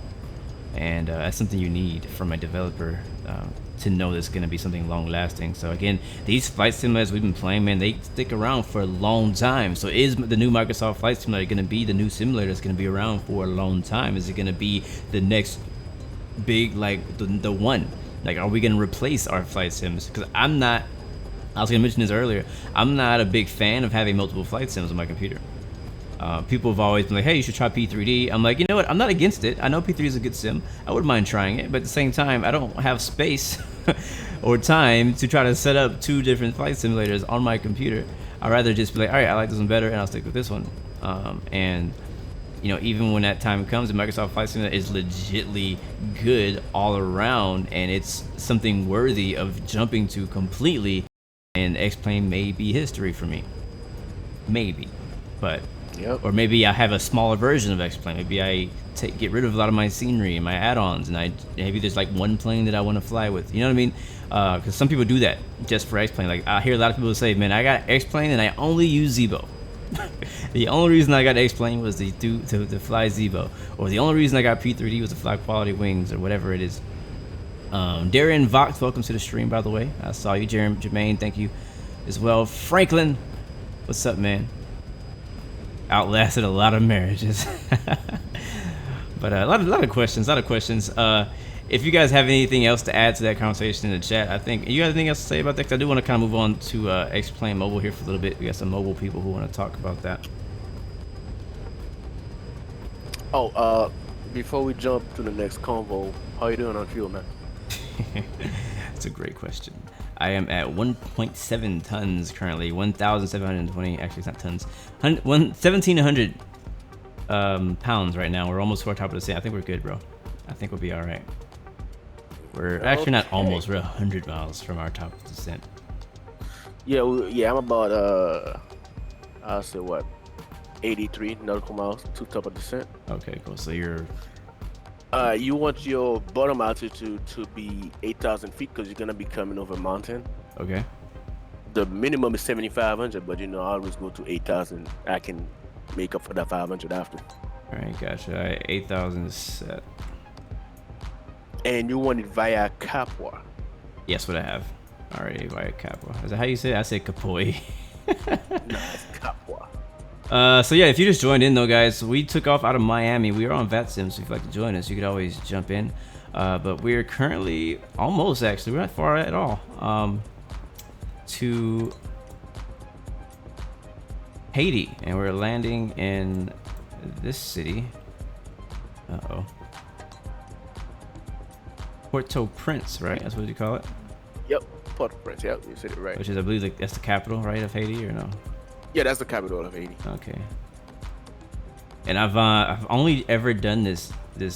and that's something you need from a developer to know there's going to be something long lasting. So again, these flight simulators we've been playing, man, they stick around for a long time. So is the new Microsoft Flight Simulator going to be the new simulator that's going to be around for a long time? Is it going to be the next big, like the one? Like, are we going to replace our flight sims? Because I was going to mention this earlier, I'm not a big fan of having multiple flight sims on my computer. People have always been like, hey, you should try P3D. I'm like, you know what? I'm not against it. I know P3D is a good sim. I wouldn't mind trying it. But at the same time, I don't have space or time to try to set up 2 different flight simulators on my computer. I'd rather just be like, all right, I like this one better, and I'll stick with this one. And, you know, even when that time comes, the Microsoft Flight Simulator is legitly good all around, and it's something worthy of jumping to completely. And X-Plane may be history for me. Maybe. But... Yep. Or maybe I have a smaller version of X-Plane. Maybe I get rid of a lot of my scenery and my add-ons, and maybe there's like one plane that I want to fly with. You know what I mean? Because some people do that just for X-Plane. Like, I hear a lot of people say, man, I got X-Plane and I only use Zebo. The only reason I got X-Plane was to fly Zebo. Or the only reason I got P3D was to fly quality wings, or whatever it is. Darren Vox, welcome to the stream, by the way. I saw you. Jermaine, thank you as well. Franklin, what's up, man? Outlasted a lot of marriages. But a lot of questions. If you guys have anything else to add to that conversation in the chat, I think you got anything else to say about that? 'Cause I do want to kind of move on to X-Plane Mobile here for a little bit. We got some mobile people who want to talk about that. Before we jump to the next convo, how you doing on fuel, man? That's a great question. I am at 1.7 tons currently, 1,720. Actually, it's not tons. 1,700 pounds right now. We're almost to our top of the scene. I think we're good, bro. I think we'll be all right. We're actually not almost. We're 100 miles from our top of the descent. Yeah, I'm about I'll say what, 83 nautical miles to top of descent. Okay, cool. So you're. You want your bottom altitude to be 8,000 feet because you're gonna be coming over a mountain. Okay. The minimum is 7,500, but I always go to 8,000. I can make up for that 500 after. All right, gotcha. All right, 8,000 is set. And you want it via Capua. Yes, what I have. Already via Capua. Is that how you say it? I say Capoi. No, it's Capua. So yeah, if you just joined in though, guys, we took off out of Miami. We are on VATSIM, so if you'd like to join us, you could always jump in. But we're currently almost, actually, we're not far at all, to Haiti, and we're landing in this city. Port-au-Prince, right? That's what you call it? Yep, Port-au-Prince. Yep, you said it right. Which is, I believe, like, that's the capital, right, of Haiti, or no? Yeah, that's the capital of Haiti. Okay. And I've only ever done this.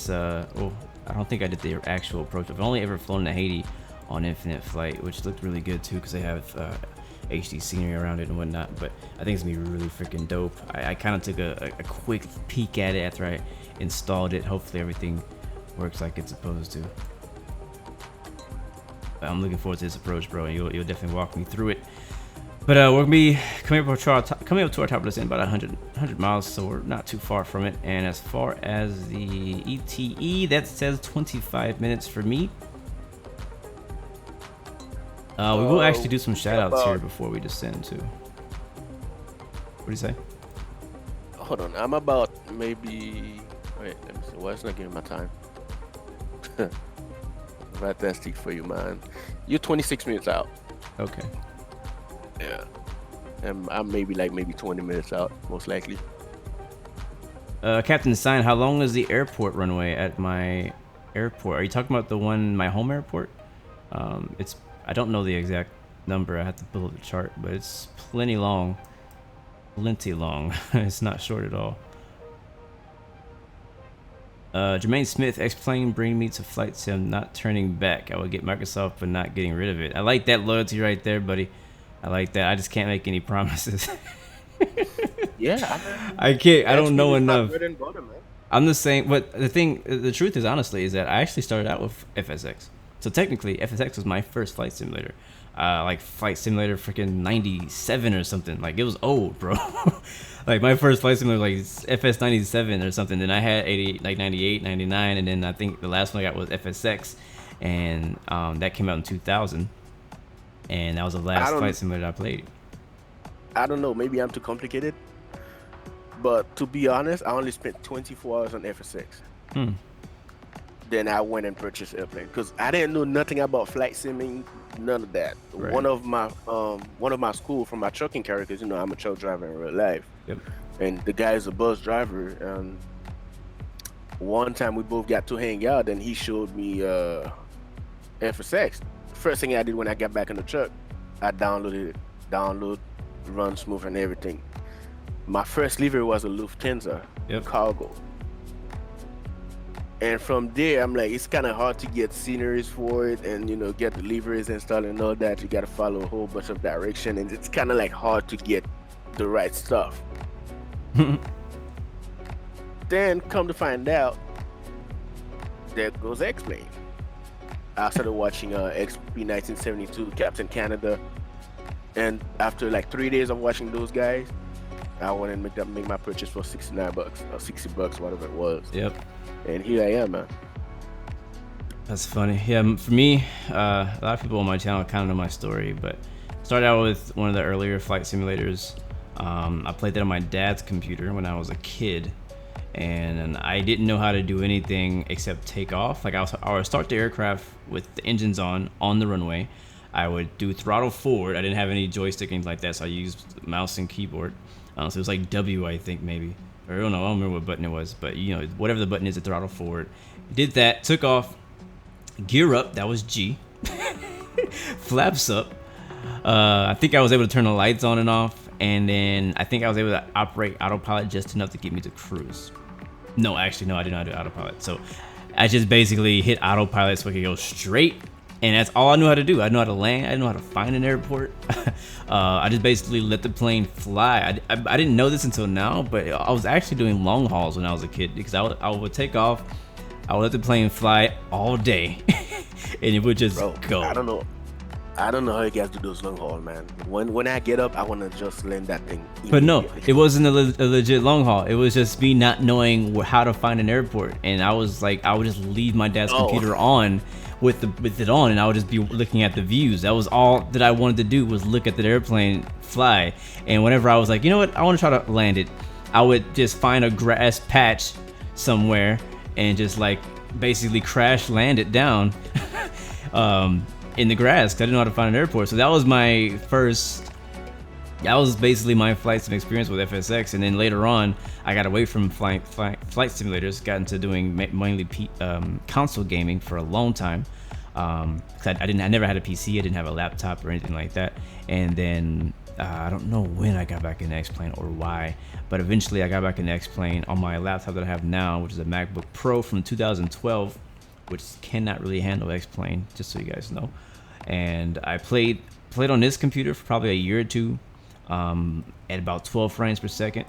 Well, I don't think I did the actual approach. I've only ever flown to Haiti on Infinite Flight, which looked really good too, because they have HD scenery around it and whatnot. But I think it's gonna be really freaking dope. I kind of took a quick peek at it after I installed it. Hopefully everything works like it's supposed to. I'm looking forward to this approach, bro. And you'll definitely walk me through it. But we're gonna be coming up to our top of this in about 100 miles, so we're not too far from it. And as far as the ETE, that says 25 minutes for me. We will actually do some shout outs here before we descend too. What do you say? Hold on, I'm about maybe. Wait, let me see. Well, it's not giving my time. Fantastic for you, man. You're 26 minutes out. Okay. Yeah. And I'm maybe 20 minutes out, most likely. Captain Sign, how long is the airport runway at my airport? Are you talking about the one, my home airport? I don't know the exact number. I have to pull up the chart, but it's plenty long. Plenty long. It's not short at all. Jermaine Smith, X-Plane, bring me to flight sim, not turning back. I would get Microsoft for not getting rid of it. I like that loyalty right there, buddy. I like that. I just can't make any promises. Yeah, I can't. I don't know That's my enough. bread and butter, man. I'm the same. But the truth is, honestly, is that I actually started out with FSX. So technically, FSX was my first flight simulator. Like Flight Simulator freaking 97 or something. Like, it was old, bro. Like, my first flight simulator was like FS 97 or something. Then I had 98, 99, and then I think the last one I got was FSX, and that came out in 2000. And that was the last flight simulator I played. I don't know. Maybe I'm too complicated. But to be honest, I only spent 24 hours on FSX. Then I went and purchased airplane because I didn't know nothing about flight simming, none of that. Right. One of my school from my trucking career, because I'm a truck driver in real life. Yep. And the guy is a bus driver. And one time we both got to hang out, and he showed me FSX. First thing I did when I got back in the truck, I downloaded it, run smooth and everything. My first livery was a Lufthansa cargo. And from there, I'm like, it's kind of hard to get sceneries for it and, get the liveries installed and all that. You got to follow a whole bunch of direction, and it's kind of like hard to get the right stuff. Then come to find out, there goes X-Plane. I started watching XP 1972, Captain Canada. And after like 3 days of watching those guys, I went and make my purchase for $69 or $60, whatever it was. Yep. And here I am, man. That's funny. Yeah, for me, a lot of people on my channel kind of know my story, but started out with one of the earlier flight simulators. I played that on my dad's computer when I was a kid, and I didn't know how to do anything except take off. Like, I would start the aircraft with the engines on the runway. I would do throttle forward. I didn't have any joystick or anything like that, so I used mouse and keyboard. So it was like W, I think, maybe. Or I don't remember what button it was, but whatever the button is, to throttle forward. Did that, took off, gear up, that was G. Flaps up. I think I was able to turn the lights on and off, and then I think I was able to operate autopilot just enough to get me to cruise. No, actually, no, I did not do autopilot. So I just basically hit autopilot so I could go straight. And that's all I knew how to do. I know how to land. I know how to find an airport. I just basically let the plane fly. I didn't know this until now, but I was actually doing long hauls when I was a kid, because I would take off, I would let the plane fly all day, and it would just go. I don't know how you guys do those long haul, man. When I get up, I want to just land that thing. But no, it wasn't a legit long haul. It was just me not knowing how to find an airport, and I was like, I would just leave my dad's computer on with it on, and I would just be looking at the views. That was all that I wanted to do, was look at the airplane fly. And whenever I was like, you know what, I want to try to land it, I would just find a grass patch somewhere and just like basically crash land it down in the grass, because I didn't know how to find an airport. So that was basically my flight sim experience with FSX. And then later on, I got away from flight simulators, got into doing mainly console gaming for a long time. Cause I never had a PC, I didn't have a laptop or anything like that. And then I don't know when I got back into X-Plane or why, but eventually I got back into X-Plane on my laptop that I have now, which is a MacBook Pro from 2012, which cannot really handle X-Plane, just so you guys know. And I played on this computer for probably a year or two, at about 12 frames per second.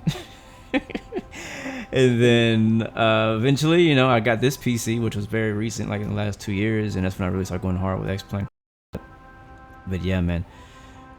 And then eventually, I got this PC, which was very recent, like in the last 2 years, and that's when I really started going hard with X-Plane. But yeah, man,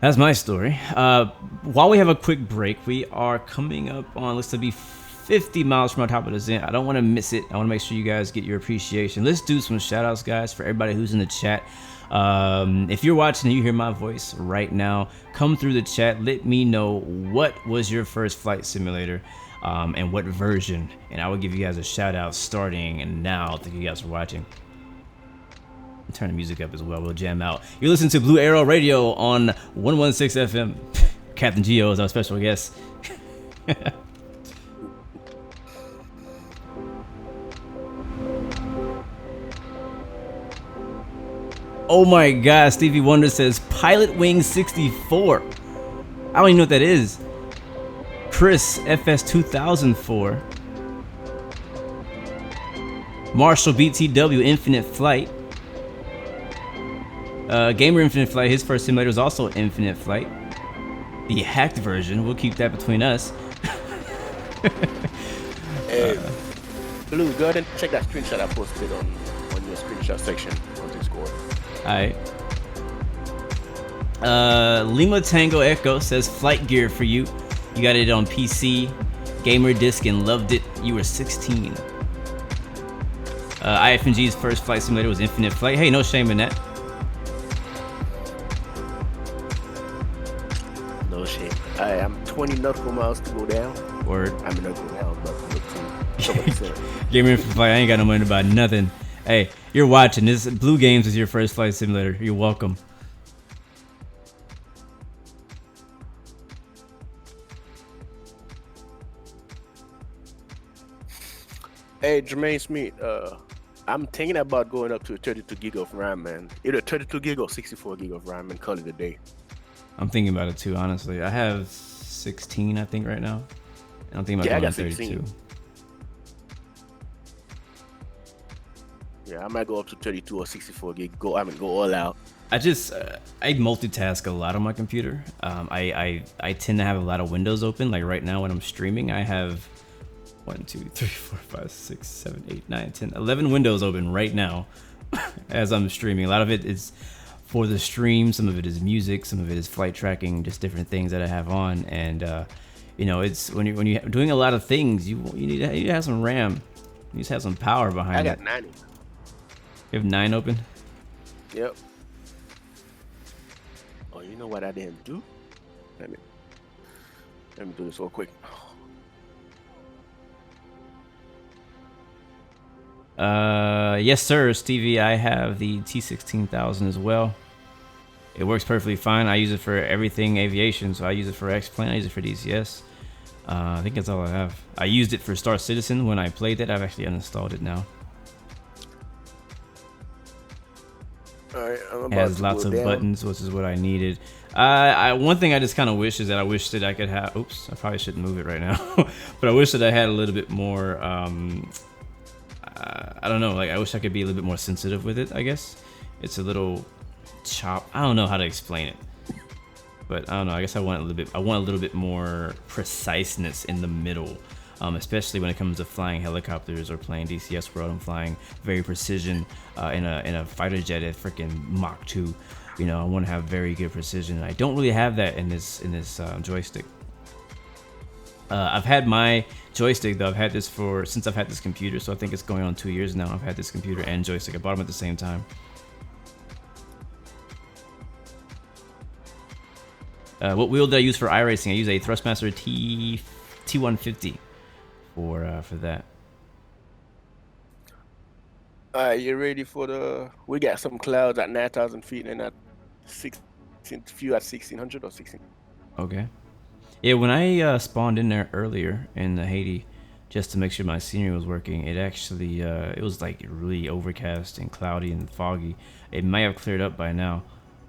that's my story. While we have a quick break, we are coming up on, looks to be 50 miles from our top of the Zen. I don't want to miss it. I want to make sure you guys get your appreciation. Let's do some shout outs, guys, for everybody who's in the chat. If you're watching and you hear my voice right now, come through the chat. Let me know what was your first flight simulator, and what version, and I will give you guys a shout out starting now. Thank you guys for watching. Turn the music up as well. We'll jam out. You're listening to Blue Arrow Radio on 116 FM. Captain Geo is our special guest. Oh my god, Stevie Wonder says Pilot Wing 64. I don't even know what that is. Chris, FS 2004. Marshall BTW, Infinite Flight. Gamer Infinite Flight, his first simulator was also Infinite Flight. the hacked version. We'll keep that between us. Hey, Blue, go ahead and check that screenshot I posted on your screenshot section on Discord. Alright. Lima Tango Echo says flight gear for you. You got it on PC, gamer disc, and loved it. You were 16. IFNG's first flight simulator was Infinite Flight. Hey, no shame in that. No shame. I'm 20 nautical miles to go down. Word. I'm not going down, but somebody said. Gamer Infinite Flight. I ain't got no money about nothing. Hey, you're watching. This Blue Games is your first flight simulator. You're welcome. Hey, Jermaine Smith, I'm thinking about going up to 32 gig of RAM, man. Either 32 gig or 64 gig of RAM and call it a day. I'm thinking about it too, honestly. I have 16, I think, right now. And I'm thinking about going 32. Yeah, I might go up to 32 or 64 gig. Go all out. I multitask a lot on my computer. I tend to have a lot of windows open. Like right now when I'm streaming, I have 1, 2, 3, 4, 5, 6, 7, 8, 9, 10, 11 windows open right now as I'm streaming. A lot of it is for the stream. Some of it is music. Some of it is flight tracking, just different things that I have on. And, you know, it's when you're doing a lot of things, you need to have some RAM. You just have some power behind it. I got 90. You have 9 open? Yep. Oh, you know what I didn't do? Let me do this real quick. Yes, sir, Stevie. I have the T16000 as well. It works perfectly fine. I use it for everything aviation. So I use it for X-Plane. I use it for DCS. I think that's all I have. I used it for Star Citizen when I played it. I've actually uninstalled it now. All right, It has lots of buttons, which is what I needed. One thing I just kind of wish is that I wish that I could have. Oops, I probably shouldn't move it right now. But I wish that I had a little bit more. I don't know, like I wish I could be a little bit more sensitive with it. I guess it's a little chop. I don't know how to explain it, but I don't know. I guess I want a little bit more preciseness in the middle, especially when it comes to flying helicopters or playing DCS World. I'm flying very precision in a fighter jet at freaking Mach 2. You know, I want to have very good precision, and I don't really have that in this joystick. I've had my joystick though. I've had this since I've had this computer, so I think it's going on 2 years now. I've had this computer and joystick. I bought them at the same time. What wheel did I use for iRacing? I use a Thrustmaster T150 for that. All right, you ready for we got some clouds at 9,000 feet and at 1,600 or 16. Okay. Yeah, when I spawned in there earlier in Haiti, just to make sure my scenery was working, it actually it was like really overcast and cloudy and foggy. It might have cleared up by now,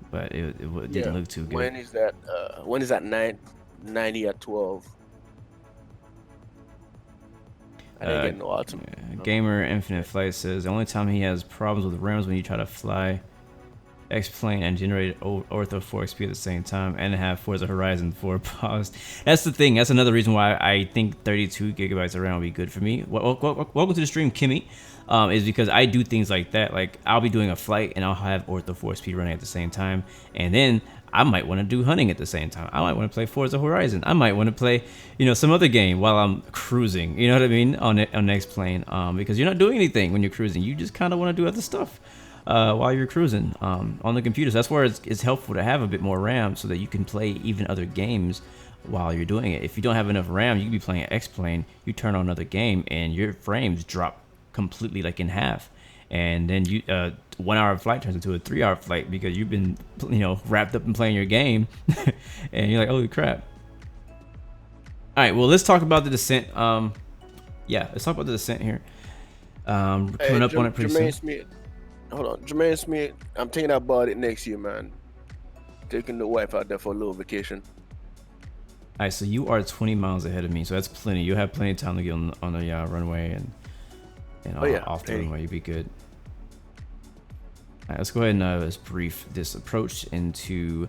but it didn't look too good. When is that? When is that 90 at 12? I didn't get no ultimate. Gamer Infinite Flight says the only time he has problems with RAMs when you try to fly X-Plane and generate Ortho 4XP at the same time and have Forza Horizon 4 paused. That's the thing. That's another reason why I think 32 gigabytes of RAM would be good for me. Welcome to the stream, Kimmy. Is because I do things like that. Like I'll be doing a flight and I'll have Ortho 4XP running at the same time, and then I might want to do hunting at the same time. I might want to play Forza Horizon. I might want to play, some other game while I'm cruising. You know what I mean? On X-Plane, because you're not doing anything when you're cruising. You just kind of want to do other stuff while you're cruising on the computer. So that's where it's helpful to have a bit more RAM so that you can play even other games while you're doing it. If you don't have enough RAM, you can be playing X-Plane. You turn on another game and your frames drop completely, like in half, and then you 1 hour flight turns into a 3 hour flight because you've been wrapped up in playing your game and you're like, holy crap. All right, well, let's talk about the descent. Let's talk about the descent here. Coming up on it pretty soon. Smith. Hold on, Jermaine Smith, I'm thinking about it next year, man. Taking the wife out there for a little vacation. All right, so you are 20 miles ahead of me, so that's plenty. You have plenty of time to get on the runway and off the runway. You'd be good. All right, let's go ahead and let's brief this approach into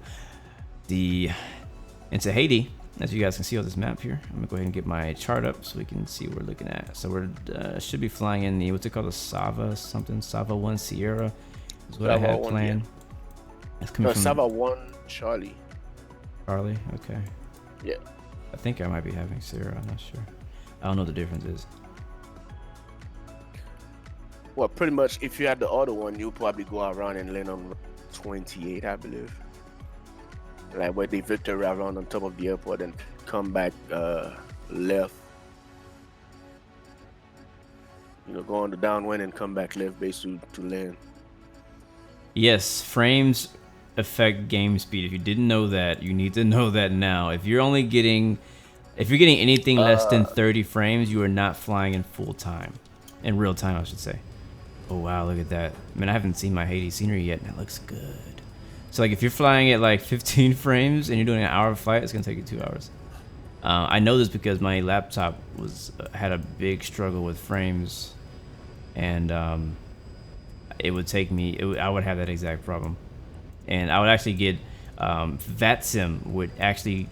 the into Haiti. As you guys can see on this map here, I'm gonna go ahead and get my chart up so we can see what we're looking at. So we're should be flying in the what's it called, the Sava 1 Sierra is what I had planned. That's coming from Sava 1 Charlie. Charlie, okay. Yeah. I think I might be having Sierra. I'm not sure. I don't know what the difference is. Well, pretty much, if you had the other one, you'll probably go around and land on 28, I believe. Like where they victory around on top of the airport and come back left. You know, go on the downwind and come back left base to land. Yes, frames affect game speed. If you didn't know that, you need to know that now. If you're getting anything less than 30 frames, you are not flying in full time. In real time, I should say. Oh wow, look at that. Man, I haven't seen my Haiti scenery yet, and it looks good. So like if you're flying at like 15 frames and you're doing an hour flight, it's gonna take you 2 hours. I know this because my laptop had a big struggle with frames, and it would take me. I would have that exact problem, and I would actually get VATSIM would actually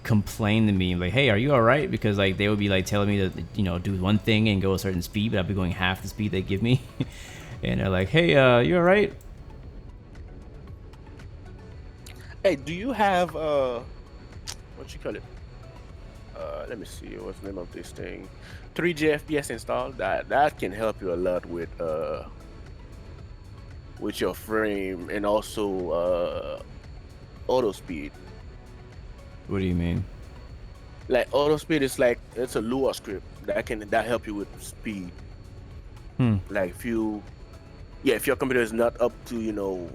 complain to me like, "Hey, are you all right?" Because like they would be like telling me to do one thing and go a certain speed, but I'd be going half the speed they give me, and they're like, "Hey, you all right?" Hey, do you have what you call it? Let me see, what's the name of this thing? 3G FPS installed. That can help you a lot with your frame and also auto speed. What do you mean? Like auto speed is like it's a Lua script that help you with speed. Like if your computer is not up to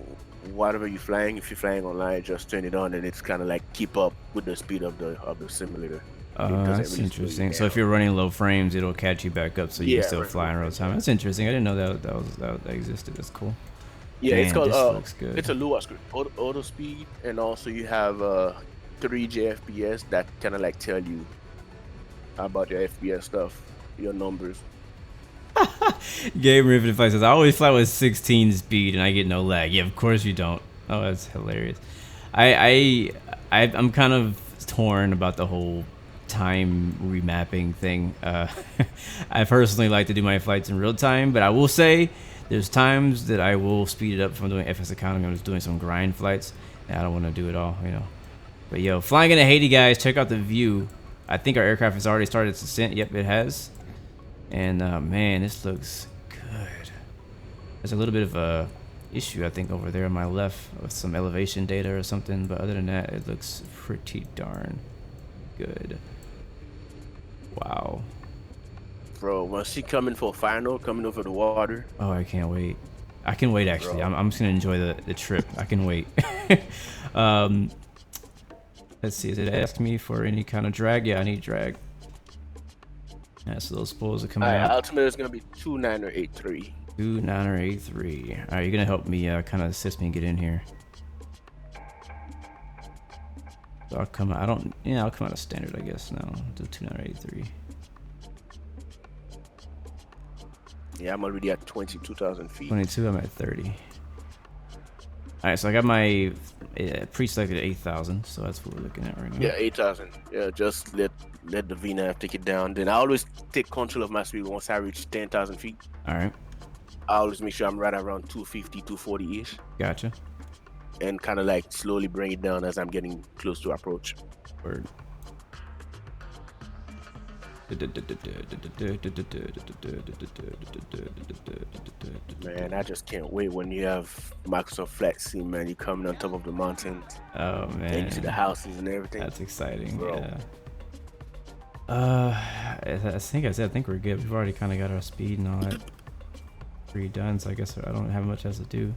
whatever you're flying, if you're flying online, just turn it on and it's kind of like keep up with the speed of the simulator. That's interesting. So if you're running low frames, it'll catch you back up so you can still fly in real time. That's interesting. I didn't know that existed. That's cool. Yeah, Man, it's called looks good. It's a Lua script, auto speed, and also you have 3G FPS that kind of like tell you about your FPS stuff, your numbers. Game Rivet says, I always fly with 16 speed and I get no lag. Yeah, of course you don't. Oh, that's hilarious. I'm kind of torn about the whole time remapping thing. I personally like to do my flights in real time, but I will say there's times that I will speed it up if I'm doing FS economy. I'm just doing some grind flights and I don't want to do it all, But yo, flying into Haiti, guys, check out the view. I think our aircraft has already started its descent. Yep, it has. And man, this looks good. There's a little bit of a issue, I think, over there on my left with some elevation data or something. But other than that, it looks pretty darn good. Wow. Bro, when she coming for final, coming over the water. Oh, I can't wait. I can wait, actually. I'm just going to enjoy the trip. I can wait. Let's see. Is it asking me for any kind of drag? Yeah, I need drag. Yeah, so those spoils are coming out. Ultimately, it's going to be 2983. 2983. All right, you're going to help me kind of assist me get in here. So I'll come out. I'll come out of standard, I guess. No, do 2983. Yeah, I'm already at 22,000 feet. 22, I'm at 30. All right, so I got my pre-selected 8,000, so that's what we're looking at right now. Yeah, 8,000. Yeah, just let the VNAV take it down. Then I always take control of my speed once I reach 10,000 feet. All right. I always make sure I'm right around 250, 240-ish. Gotcha. And kind of like slowly bring it down as I'm getting close to approach. Word. Man, I just can't wait when you have Microsoft Flight Sim, man. You coming on top of the mountain. Oh man. And you see the houses and everything. That's exciting, bro. Yeah. I think we're good. We've already kind of got our speed and all that redone, so I guess I don't have much else to do.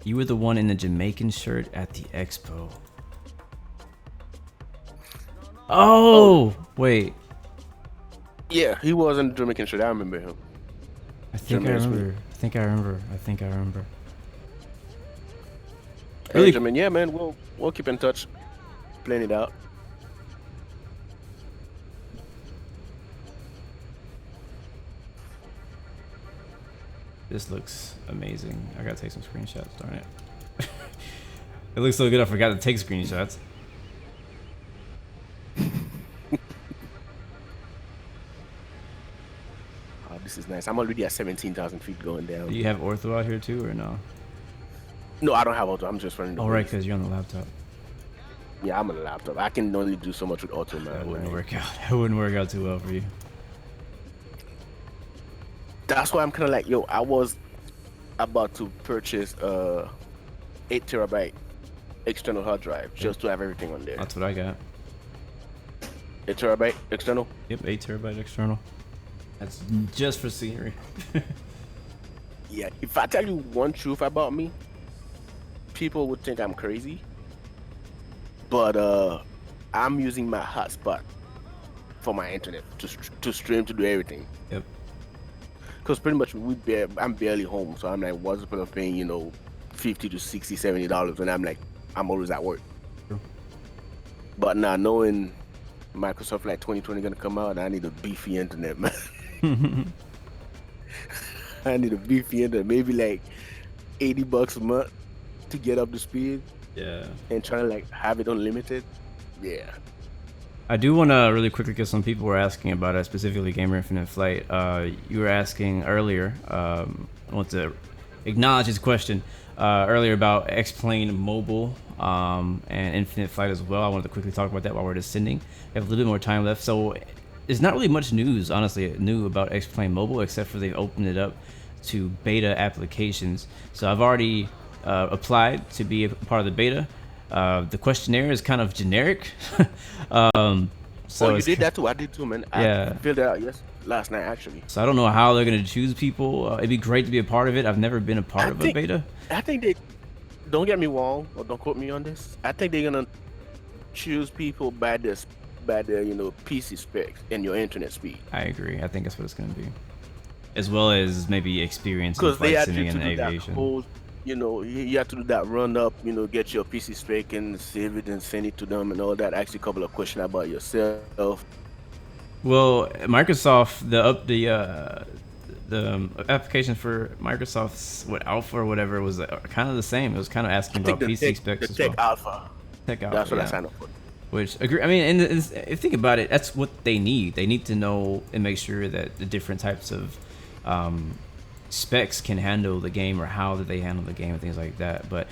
You were the one in the Jamaican shirt at the expo. Oh, wait. Yeah, he was in the Jamaican shirt. I remember him. I think I remember. Hey, Really? Benjamin, yeah, man, we'll keep in touch. Plan it out. This looks amazing. I gotta take some screenshots, darn it. It looks so good I forgot to take screenshots. Oh, this is nice. I'm already at 17,000 feet going down. Do you have ortho out here too, or no? No, I don't have auto. I'm just running the Oh, right, base. because you're on the laptop. Yeah, I'm on the laptop. I can only do so much with auto, man. That wouldn't work out. That wouldn't work out too well for you. That's why I'm kind of like, yo, I was about to purchase 8 terabyte external hard drive just to have everything on there. That's what I got. 8 terabyte external? Yep, 8 terabyte external. That's just for scenery. Yeah, if I tell you one truth about me, people would think I'm crazy. But I'm using my hotspot for my internet to stream, to do everything. Yep. Because pretty much I'm barely home, so I'm like, what's the point of paying, $50 to $60, $70 when I'm like, I'm always at work. True. But now knowing Microsoft Flight 2020 gonna come out, I need a beefy internet, man. I need a beefy internet, maybe like $80 a month to get up to speed. Yeah. And trying to like have it unlimited. Yeah. I do want to really quickly, because some people were asking about it, specifically Gamer Infinite Flight. You were asking earlier, I want to acknowledge his question earlier about X-Plane Mobile and Infinite Flight as well. I wanted to quickly talk about that while we're descending. We have a little bit more time left. So there's not really much news, honestly, new about X-Plane Mobile, except for they've opened it up to beta applications. So I've already applied to be a part of the beta. The questionnaire is kind of generic. So you did that too? I did too, man. Yeah. I filled it out last night, actually. So I don't know how they're going to choose people. It'd be great to be a part of it. I've never been a part of a beta. I think they, don't get me wrong, or don't quote me on this. I think they're going to choose people by their PC specs and your internet speed. I agree. I think that's what it's going to be. As well as maybe experience in Because they flight have to simming do and that aviation. whole, you have to do that run up, get your PC spec and save it and send it to them and all that. Ask you a couple of questions about yourself. Well, Microsoft, the application for Microsoft's Alpha or whatever was kind of the same. It was kind of asking about PC specs as well. Tech Alpha. Tech Alpha. That's what yeah. I signed up for. Which agree. I mean, and if you think about it, that's what they need. They need to know and make sure that the different types of specs can handle the game, or how that they handle the game and things like that. But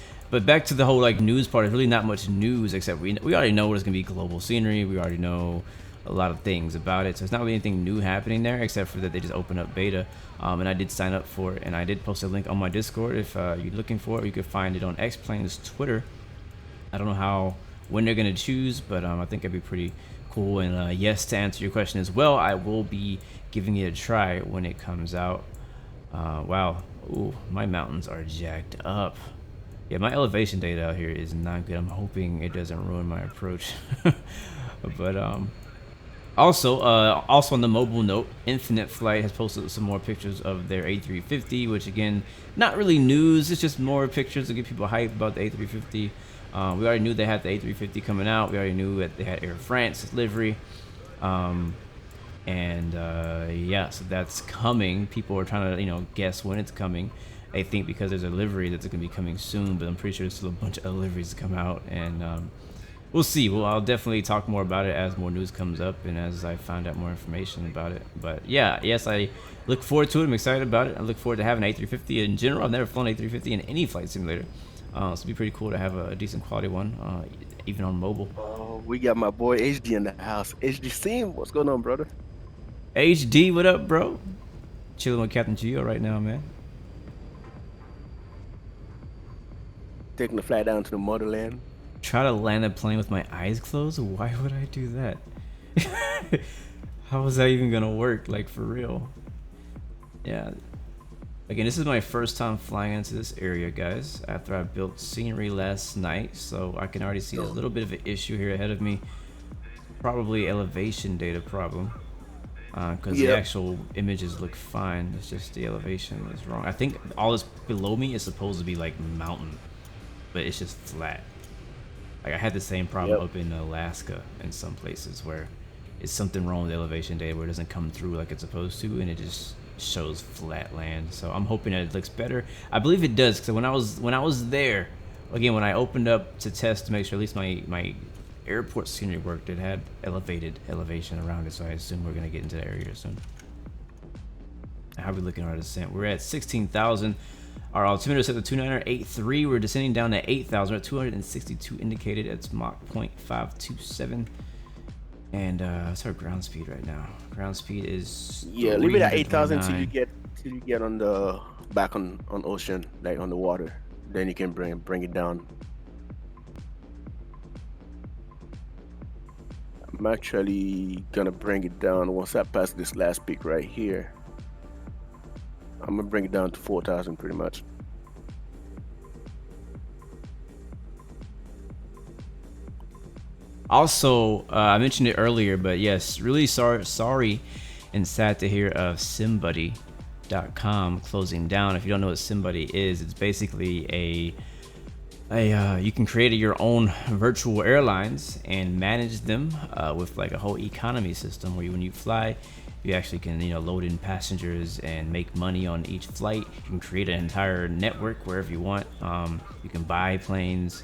back to the whole news part, there's really not much news, except we already know it's gonna be global scenery. We already know a lot of things about it, so it's not really anything new happening there, except for that they just opened up beta. And I did sign up for it, and I did post a link on my Discord. If you're looking for it, you could find it on X-Plane's Twitter. I don't know when they're gonna choose, but I think it'd be pretty cool. And yes, to answer your question as well, I will be giving it a try when it comes out. Wow, ooh, my mountains are jacked up. Yeah, my elevation data out here is not good. I'm hoping it doesn't ruin my approach. But also on the mobile note, Infinite Flight has posted some more pictures of their A350, which again, not really news. It's just more pictures to get people hyped about the A350. We already knew they had the A350 coming out. We already knew that they had Air France livery. Yeah, so that's coming. People are trying to, guess when it's coming. I think because there's a livery that's going to be coming soon, but I'm pretty sure there's still a bunch of liveries to come out, and we'll see. Well, I'll definitely talk more about it as more news comes up and as I find out more information about it. But yeah, yes, I look forward to it. I'm excited about it. I look forward to having an A350 in general. I've never flown an A350 in any flight simulator, so it'd be pretty cool to have a decent quality one, even on mobile. Oh, we got my boy HD in the house. HD Sim, what's going on, brother? HD, what up, bro? Chilling with Captain Geo right now, man. Taking the flight down to the motherland. Try to land a plane with my eyes closed? Why would I do that? How is that even gonna work? Like, for real? Yeah. Again, this is my first time flying into this area, guys, after I built scenery last night, so I can already see a little bit of an issue here ahead of me. Probably elevation data problem. Because the actual images look fine. It's just the elevation is wrong. I think all this below me is supposed to be like mountain, but it's just flat. Like, I had the same problem up in Alaska in some places where it's something wrong with the elevation data where it doesn't come through like it's supposed to, and it just shows flat land. So I'm hoping that it looks better. I believe it does, because when I was there, again, when I opened up to test to make sure at least my airport scenery worked, it had elevated elevation around it. So I assume we're gonna get into that area soon. How are we looking at our descent? We're at 16,000. Our altimeter is set to 2983. We're descending down to 8,000. We're at 262 indicated. It's Mach 0.527. And what's our ground speed right now? Ground speed is leave it at 8,000 till you get on the back on ocean, like on the water. Then you can bring it down. I'm actually gonna bring it down once I pass this last peak right here. I'm gonna bring it down to 4,000 pretty much. Also, I mentioned it earlier, but yes, really sorry and sad to hear of SimBuddy.com closing down. If you don't know what SimBuddy is, it's basically you can create your own virtual airlines and manage them with like a whole economy system where when you fly, you actually can load in passengers and make money on each flight. You can create an entire network wherever you want. You can buy planes,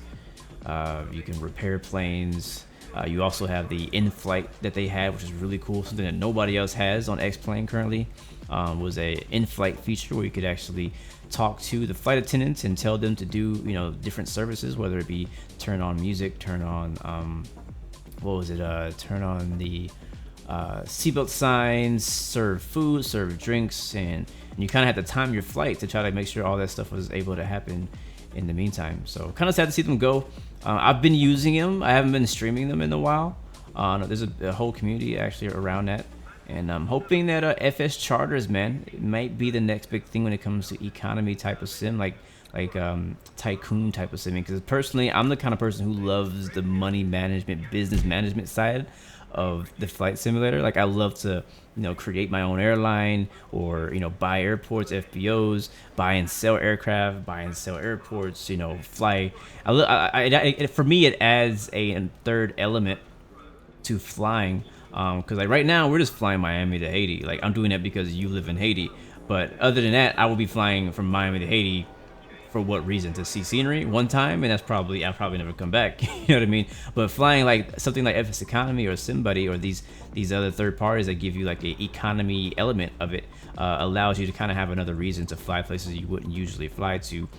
you can repair planes. You also have the in-flight that they had, which is really cool. Something that nobody else has on X-Plane currently was a in-flight feature where you could actually talk to the flight attendants and tell them to do different services, whether it be turn on music, turn on turn on the seatbelt signs, serve food, serve drinks, and you kind of have to time your flight to try to make sure all that stuff was able to happen in the meantime. So kind of sad to see them go. I've been using them. I haven't been streaming them in a while. There's a whole community actually around that, and I'm hoping that FS charters, man, it might be the next big thing when it comes to economy type of sim, like tycoon type of sim. Because personally, I'm the kind of person who loves the money management, business management side of the flight simulator. Like I love to create my own airline, or buy airports, FBOs, buy and sell aircraft, buy and sell airports, fly. For me, it adds a third element to flying, because like right now we're just flying Miami to Haiti. Like I'm doing that because you live in Haiti, but other than that, I will be flying from Miami to Haiti for what reason? To see scenery one time, and I'll probably never come back. You know what I mean? But flying like something like FS Economy or SimBuddy or these other third parties that give you like the economy element of it allows you to kind of have another reason to fly places you wouldn't usually fly to,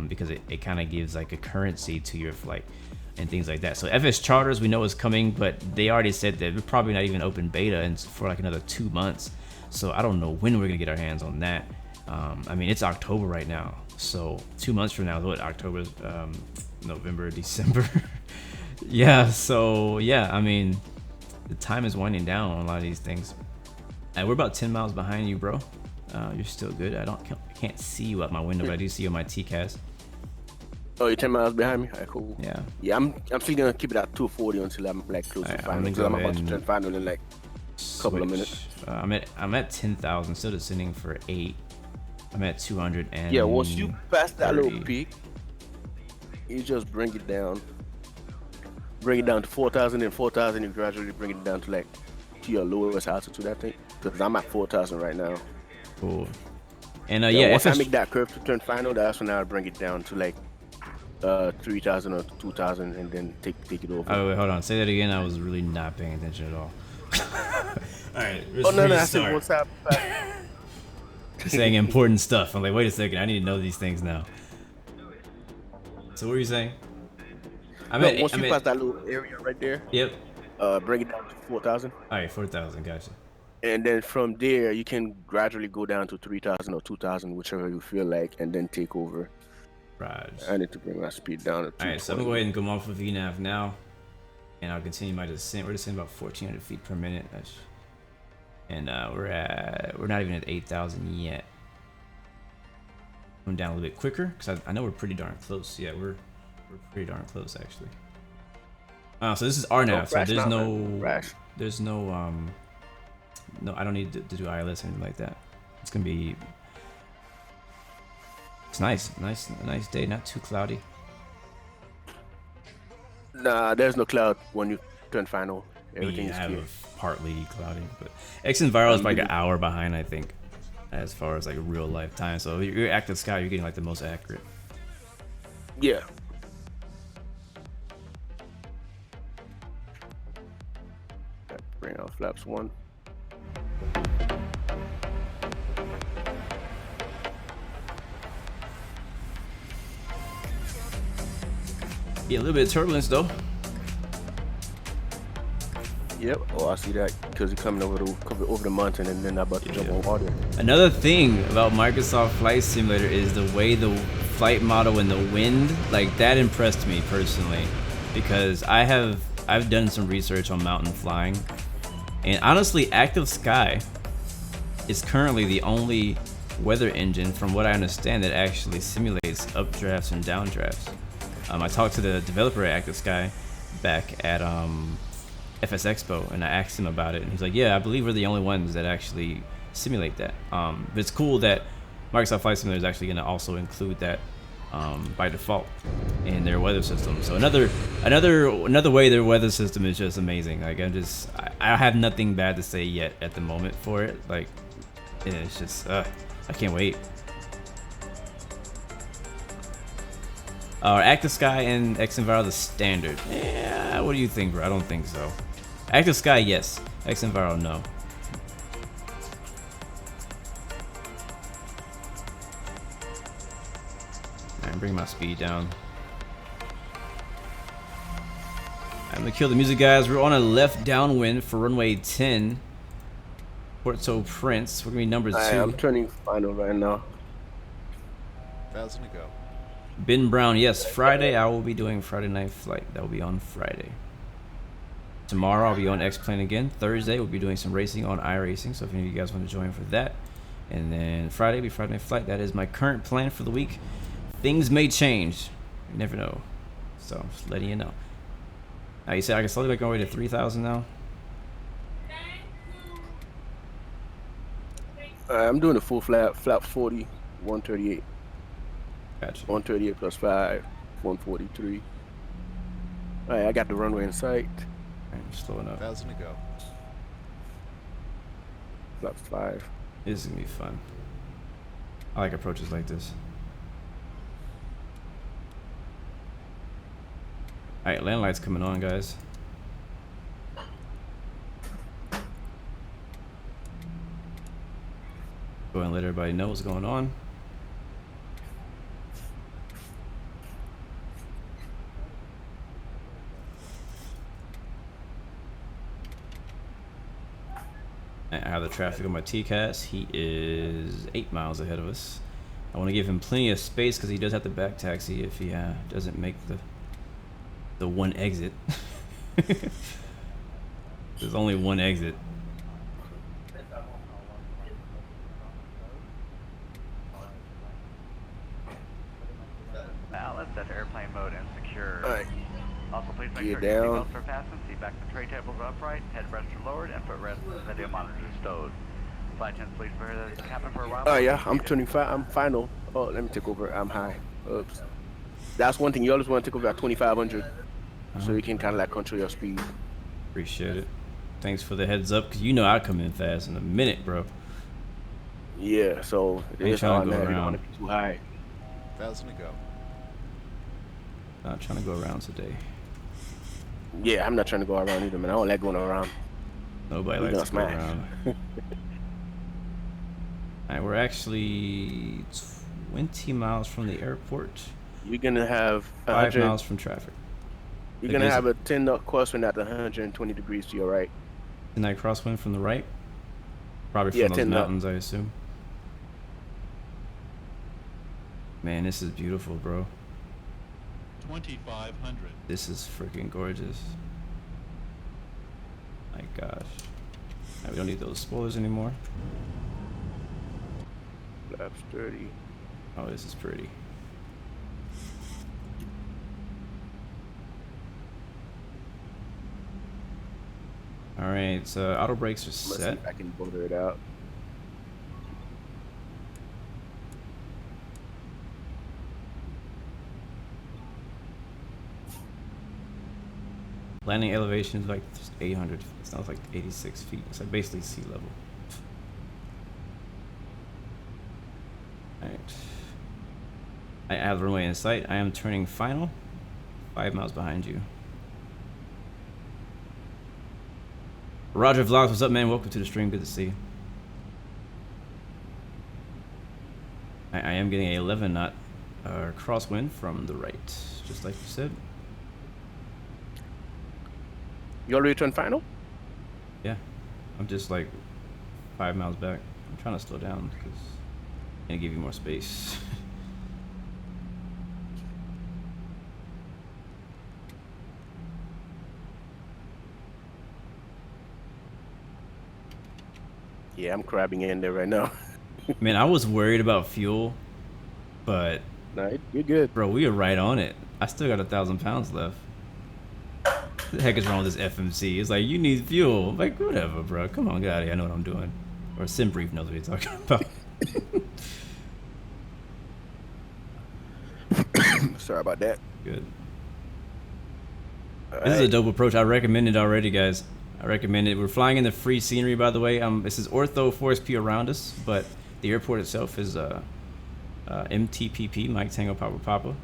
because it kind of gives like a currency to your flight and things like that. So FS charters we know is coming, but they already said that we're probably not even open beta and for like another 2 months. So I don't know when we're gonna get our hands on that. I mean, it's October right now, so 2 months from now, what, October, November, December. Yeah, so yeah, I mean, the time is winding down on a lot of these things. We're about 10 miles behind you, bro. You're still good. I can't see you out my window, but I do see you on my TCAS. Oh, you're 10 miles behind me? Alright, cool. Yeah. Yeah, I'm still gonna keep it at 240 until I'm like close to final, because I'm about to turn final in like a couple of minutes. I'm at 10,000, still descending for 8. I'm at 200 and yeah. Once you pass that little peak, you just bring it down to 4,000, and 4,000 you gradually bring it down to like to your lowest altitude, I think, because I'm at 4,000 right now. Cool. And yeah, once I make that curve to turn final, that's when I'll bring it down to like 3,000 or 2,000, and then take it over. Oh wait, hold on, say that again. I was really not paying attention at all. All right. Oh no, I said what's up. Saying important stuff. I'm like, wait a second, I need to know these things now. So what were you saying? Once you pass that little area right there, yep. Bring it down to 4,000. All right, 4,000, gotcha. And then from there, you can gradually go down to 3,000 or 2,000, whichever you feel like, and then take over. Right. I need to bring my speed down to 220. All right, so I'm gonna go ahead and come off of VNAV now, and I'll continue my descent. We're descending about 1,400 feet per minute. And we're not even at 8,000 yet. I'm down a little bit quicker because I know we're pretty darn close. Yeah, we're pretty darn close actually. So this is RNAV, so there's no no, I don't need to do ILS or anything like that. It's gonna be, it's nice day, not too cloudy. Nah, there's no cloud when you turn final. Everything We is have clear. partly cloudy, but xmrbluemc is like an hour behind, I think, as far as like real life time. So if you're active sky, you're getting like the most accurate. Yeah. Bring out flaps 1. Be a little bit of turbulence though. Yep. Oh, I see that because you're coming over the mountain and then about to jump on water. Another thing about Microsoft Flight Simulator is the way the flight model and the wind, like that impressed me personally, because I've done some research on mountain flying, and honestly, Active Sky is currently the only weather engine, from what I understand, that actually simulates updrafts and downdrafts. I talked to the developer at Active Sky back at FS Expo, and I asked him about it, and he's like, yeah, I believe we're the only ones that actually simulate that. But it's cool that Microsoft Flight Simulator is actually going to also include that by default in their weather system. So another way their weather system is just amazing. Like I have nothing bad to say yet at the moment for it. Like it's just I can't wait. Active Sky and xmrbluemc the standard. Yeah, what do you think, bro? I don't think so. Active Sky, yes. xmrbluemc, no. Alright, bring my speed down. I'm gonna kill the music, guys. We're on a left downwind for runway 10. Port-au-Prince. We're gonna be number 2. I'm turning final right now. 1,000 to go. Ben Brown, yes, Friday I will be doing Friday night flight. That will be on Friday. Tomorrow I'll be on X-Plane again. Thursday we'll be doing some racing on iRacing, so if any of you guys want to join for that. And then Friday will be Friday night flight. That is my current plan for the week. Things may change. You never know. So just letting you know. Now you say I can slowly make my way to 3,000 now? I'm doing a full flap 40, 138. Gotcha. 138 plus 5, 143. Alright, I got the runway in sight. I'm slowing up. 1,000 to go. Flaps 5. This is gonna be fun. I like approaches like this. Alright, land light's coming on, guys. Go ahead and let everybody know what's going on. I have the traffic on my TCAS. He is 8 miles ahead of us. I want to give him plenty of space because he does have to back taxi if he doesn't make the one exit. There's only one exit. Now let's set airplane mode and secure. Alright. Also, please make Get sure your down. seatbelts are fastened, seat back and tray tables are upright, headrests are lowered, and footrest and video monitors stowed. Flight attendants, please prepare the captain for arrival. Oh yeah, I'm turning I'm final. Oh, let me take over. I'm high. Oops. That's one thing. You always want to take over at 2,500, so you can kind of like control your speed. Appreciate it. Thanks for the heads up, because you know I come in fast in a minute, bro. Yeah, so Ain't it's trying to go automatic. You don't around. want to be too high. 1,000 to go. Not trying to go around today. Yeah, I'm not trying to go around either, man. I don't like going around. Nobody We likes to gonna go smash. around. Alright, we're actually 20 miles from the airport. You're gonna have 5 miles from traffic. You're gonna have a 10-knot crosswind at 120 degrees to your right. Night crosswind from the right? Probably from Yeah, those 10 knot. mountains, I assume. Man, this is beautiful, bro. 2,500. This is freaking gorgeous. My gosh. Alright, we don't need those spoilers anymore. Flaps 30. Oh, this is pretty. Alright, so auto brakes are Let's see set. if I can border it out. Landing elevation is like 800. It sounds like 86 feet. It's like basically sea level. Alright. I have the runway in sight. I am turning final. 5 miles behind you. Roger Vlogs, what's up, man? Welcome to the stream. Good to see you. I am getting a 11 knot crosswind from the right, just like you said. You already turned final? Yeah, I'm just like 5 miles back. I'm trying to slow down because I'm gonna give you more space. Yeah, I'm crabbing in there right now. Man, I was worried about fuel, but No, you're good. bro, we are right on it. I still got 1,000 pounds left. What the heck is wrong with this FMC? It's like, you need fuel. I'm like, whatever, bro. Come on, get out of here. I know what I'm doing. Or SimBrief knows what you're talking about. Sorry about that. Good. All This is a right. dope approach. I recommend it already, guys. I recommend it. We're flying in the free scenery, by the way. This is ortho 4SP around us, but the airport itself is MTPP, Mike Tango Papa Papa.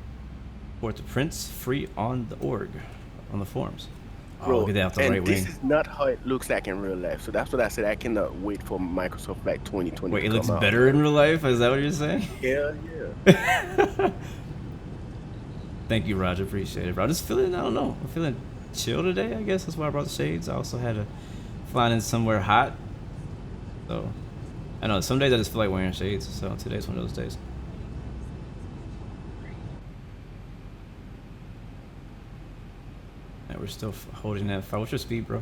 Port to Prince, free on the org, on the forums. Oh, Bro, look at that off the and right this wing. is not how it looks like in real life. So that's what I said. I cannot wait for Microsoft Flight 2020. Wait, to it looks come out. better in real life? Is that what you're saying? Hell yeah. Thank you, Roger. Appreciate it, bro. I'm just feeling, I don't know. I'm feeling chill today, I guess. That's why I brought the shades. I also had to fly in somewhere hot. So, I know some days I just feel like wearing shades. So today's one of those days. And we're still holding that fire. What's your speed, bro?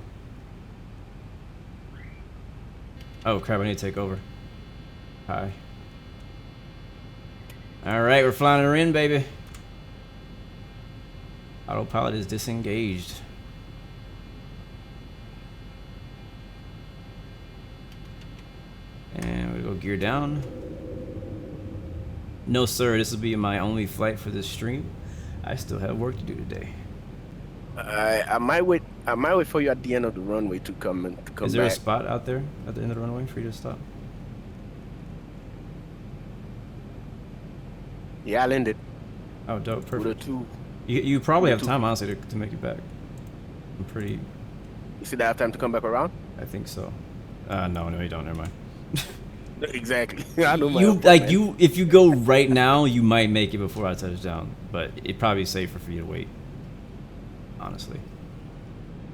Oh, crap. I need to take over. Hi. All right, we're flying her in, baby. Autopilot is disengaged. And we go gear down. No, sir, this will be my only flight for this stream. I still have work to do today. I might wait. I might wait for you at the end of the runway to come back. Is there a spot out there at the end of the runway for you to stop? Yeah, I landed. Oh, dope, With a perfect. 2. You probably with have a time, honestly, to make it back. I'm pretty. You said I have time to come back around? I think so. No, you don't. Never mind. Exactly. I know my You fault, like man. you if you go right now, you might make it before I touch down, but it'd probably be safer for you to wait. Honestly.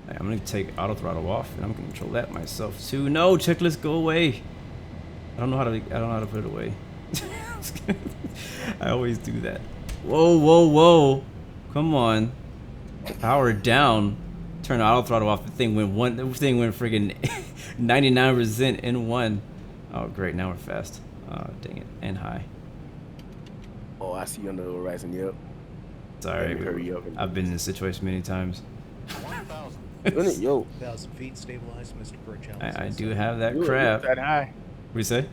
Hey, I'm gonna take auto throttle off, and I'm gonna control that myself too. No, checklist, go away. I don't know how to put it away. I always do that. Whoa, whoa, whoa! Come on. Power down. Turn the auto throttle off. The thing went friggin' 99% in one. Oh great, now we're fast. Oh dang it, and high. Oh, I see you on the horizon. Yep. Sorry, Let me hurry up. I've been in this situation many times. 1,000. Yo. 1,000 feet stabilized, Mr. Birch. I do have that You're crap. a tad high. What do you say?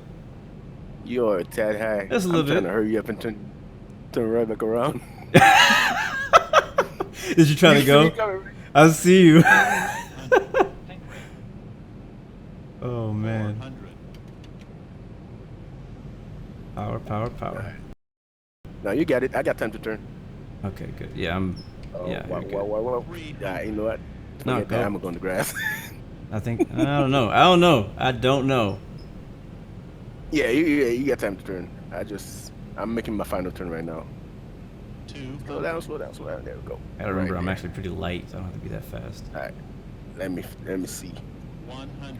You're a tad high. Just a little I'm trying bit. to hurry up and turn right back around. Did you try to go? I see you. Oh man. 400. Power, power, power. No, you got it. I got time to turn. Okay, good. Yeah, I'm. Yeah, you're good. Wow. Yeah, you know what? No, Forget that. go. I'm going to grass. I think. I don't know. I don't know. Yeah, you got time to turn. I'm making my final turn right now. Slow down. There we go. I remember Right I'm there. actually pretty light, so I don't have to be that fast. All right. Let me see. 100.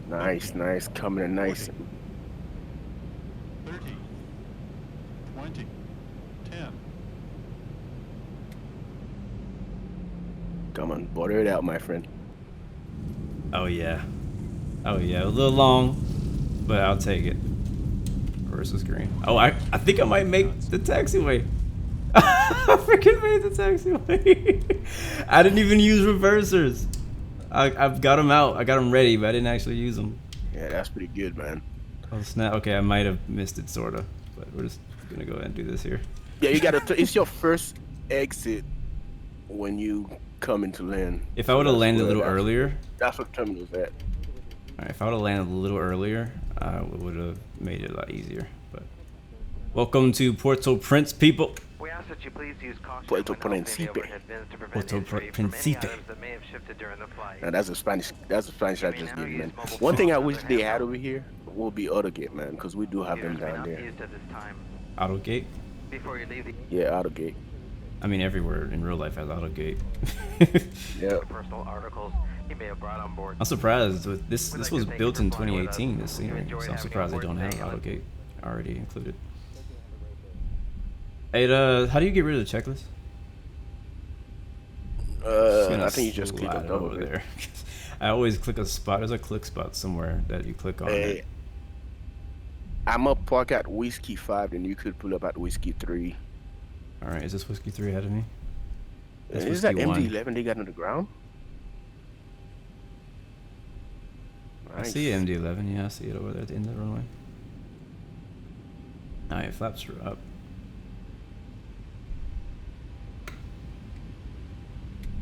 Nice. Coming in nice. 30. 20. 10. Come on, butter it out, my friend. Oh yeah. A little long, but I'll take it. Versus green. Oh, I think I might make the taxiway. I freaking made the taxiway. I didn't even use reversers. I've got them out. I got them ready, but I didn't actually use them. Yeah, that's pretty good, man. Oh snap. Okay, I might have missed it, sorta. But we're just gonna go ahead and do this here. Yeah, you gotta. It's your first exit when you come into land. If I would have landed a little earlier, that's what terminal's at. Alright, if I would have landed a little earlier, I would have made it a lot easier. But welcome to Puerto Prince, people. We ask that you please use caution Puerto when opening the Principe. overhead bins to prevent Puerto injury from any Principe. items that may have shifted during the flight. Now that's a Spanish. That's a Spanish I just gave, man. One thing I wish they had over here will be AutoGate, man, because we do have them down there. Used at this time. AutoGate? Before you leave the Yeah, AutoGate. I mean, everywhere in real life has AutoGate. Yeah. personal articles you may have brought on board. I'm surprised with this. We'd This like was to thank built you in for flying with us. 2018. This We scenery, enjoyed so I'm having surprised you they on don't board have today. AutoGate already included. Hey, how do you get rid of the checklist? I think you just click slide on it double over there. there. I always click a spot. There's a click spot somewhere that you click on. Hey, I'm up park at Whiskey 5, and you could pull up at Whiskey 3. All right, is this Whiskey 3 ahead of me? That's Is that Whiskey 1. MD11 they got on the ground? I see MD11. Yeah, I see it over there at the end of the runway. All right, flaps are up.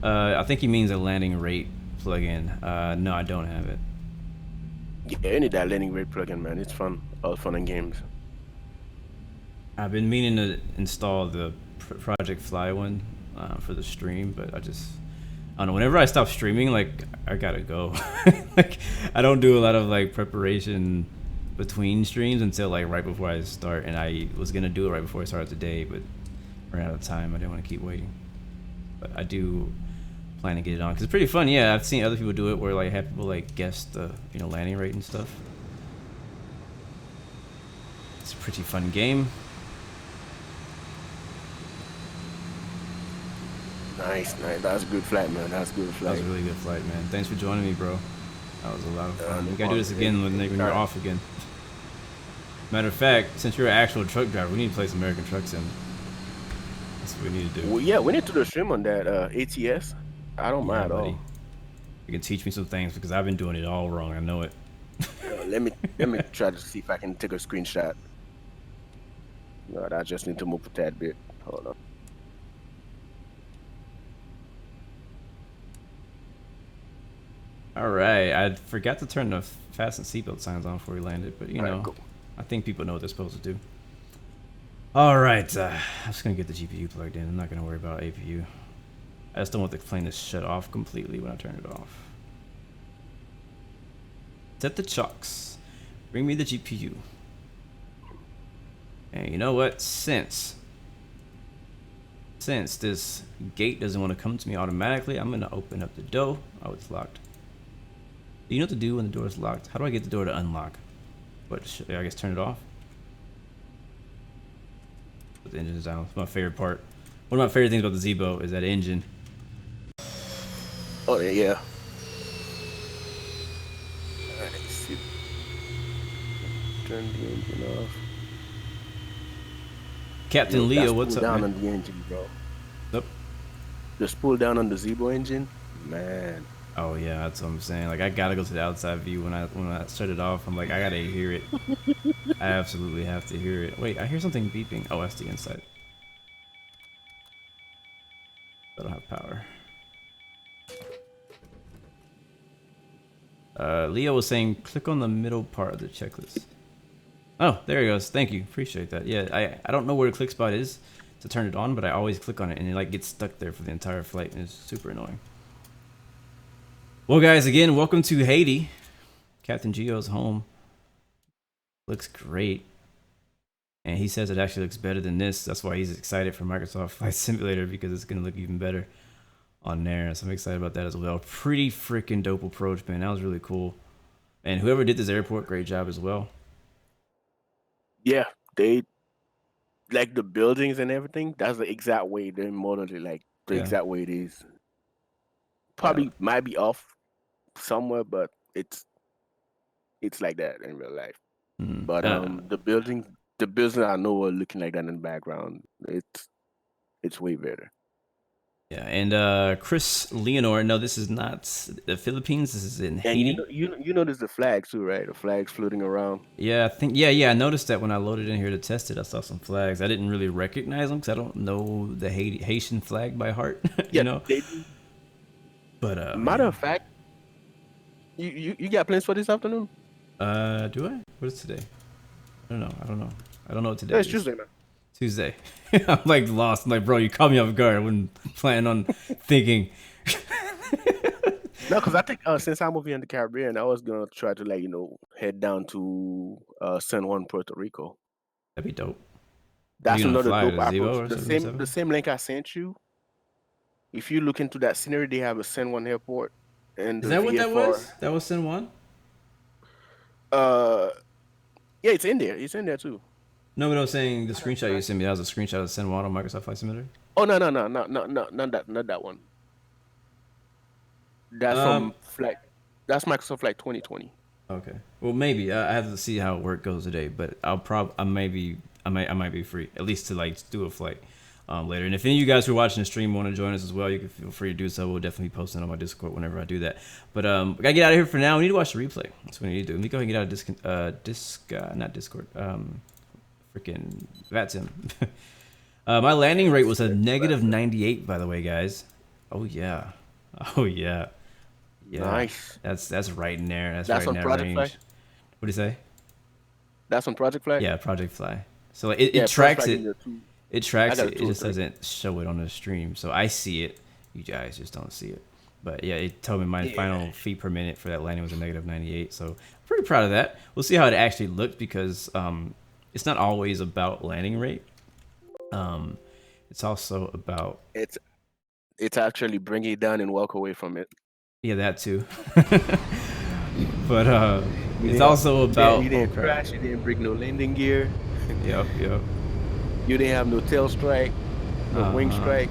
I think he means a landing rate plugin. No, I don't have it. Yeah, you need that landing rate plugin, man. It's fun. All fun and games. I've been meaning to install the Project Fly one for the stream, but I don't know. Whenever I stop streaming, like, I gotta go. Like, I don't do a lot of like preparation between streams until like right before I start, and I was gonna do it right before I started today, but ran out of time. I didn't want to keep waiting, but I do plan to get it on because it's pretty fun. Yeah, I've seen other people do it where like have people like guess the landing rate and stuff. It's a pretty fun game. Nice. That's a good flight, man. That's a good That flight. was a really good flight, man. Thanks for joining me, bro. That was a lot of fun. no We gotta do this problem, again when you're off again. Matter of fact, since you're an actual truck driver, we need to play some American Truck Sim. That's what we need to do. Well, yeah, we need to do a stream on that ATS. I don't mind at all. You can teach me some things because I've been doing it all wrong. I know it. Let me try to see if I can take a screenshot. No, I just need to move a tad bit. Hold on. All right, I forgot to turn the fasten seatbelt signs on before we landed, but you know, Alright, cool. I think people know what they're supposed to do. All right, I'm just gonna get the GPU plugged in. I'm not gonna worry about APU. I just don't want the plane to shut off completely when I turn it off. Set the chocks. Bring me the GPU. And you know what? Since this gate doesn't want to come to me automatically, I'm gonna open up the door. Oh, it's locked. Do you know what to do when the door is locked? How do I get the door to unlock? What? I guess turn it off. Put the engine down. It's my favorite part. One of my favorite things about the Zebo is that engine. Oh yeah. Alright, let's see. Turn the engine off. Captain Leo, what's up, down man? on the engine, bro. Nope. Just pull down on the Zebo engine, man. Oh yeah, that's what I'm saying. Like I gotta go to the outside view when I shut it off. I'm like I gotta hear it. I absolutely have to hear it. Wait, I hear something beeping. Oh, that's the inside. I don't have power. Leo was saying click on the middle part of the checklist. Oh, there he goes. Thank you. Appreciate that. Yeah, I don't know where the click spot is to turn it on, but I always click on it and it like gets stuck there for the entire flight and it's super annoying. Well, guys, again, welcome to Haiti. Captain Geo's home. Looks great. And he says it actually looks better than this. That's why he's excited for Microsoft Flight Simulator because it's going to look even better on there. So I'm excited about that as well. Pretty freaking dope approach, man. That was really cool. And whoever did this airport, great job as well. Yeah, they like the buildings and everything. That's the exact way they modeled it, like the exact way it is. Probably might be off somewhere, but it's like that in real life. But the building I know are looking like that in the background. It's way better. Yeah, and Chris Leonore, no, this is not the Philippines. This is in Haiti. And you notice the flags too, right? The flags floating around. Yeah, I think I noticed that when I loaded in here to test it. I saw some flags. I didn't really recognize them because I don't know the Haitian flag by heart. You know. They do. But matter of fact, you got plans for this afternoon? do I? What is today? I don't know. I don't know what today is. It's Tuesday, man. Tuesday. I'm like lost. I'm like, bro, you caught me off guard. I wasn't planning on thinking. No, because I think since I'm over here in the Caribbean, I was gonna try to head down to San Juan, Puerto Rico. That'd be dope. That's another fly dope approach. The same link I sent you. If you look into that scenery, they have a San Juan airport. And is that what that was? That was San Juan? Yeah, it's in there. It's in there too. No, but I was saying the screenshot you sent me. That was a screenshot of San Juan on Microsoft Flight Simulator. Oh no, not that one. That's from Flight. That's Microsoft Flight 2020. Okay. Well, maybe I have to see how work goes today, but I might be free at least to do a flight later. And if any of you guys who are watching the stream want to join us as well, you can feel free to do so. We'll definitely be posting on my Discord whenever I do that. But we gotta get out of here for now. We need to watch the replay. That's what we need to do. Let me go ahead and get out of not Discord. Freaking VATSIM. My landing rate was a negative 98, by the way, guys. Oh yeah. Yeah. Nice. That's right in there. That's right on in that Project range. Fly? What do you say? That's on Project Fly? Yeah, Project Fly. So it tracks it. It tracks it. It just 2 or 3. doesn't show it on the stream. So I see it. You guys just don't see it. But yeah, it told me my final feet per minute for that landing was a negative 98. So I'm pretty proud of that. We'll see how it actually looked because it's not always about landing rate. It's also about it's actually bringing it down and walk away from it. Yeah, that too. But it's also about you didn't crash, you didn't break no landing gear. Yep. You didn't have no tail strike, no wing strike.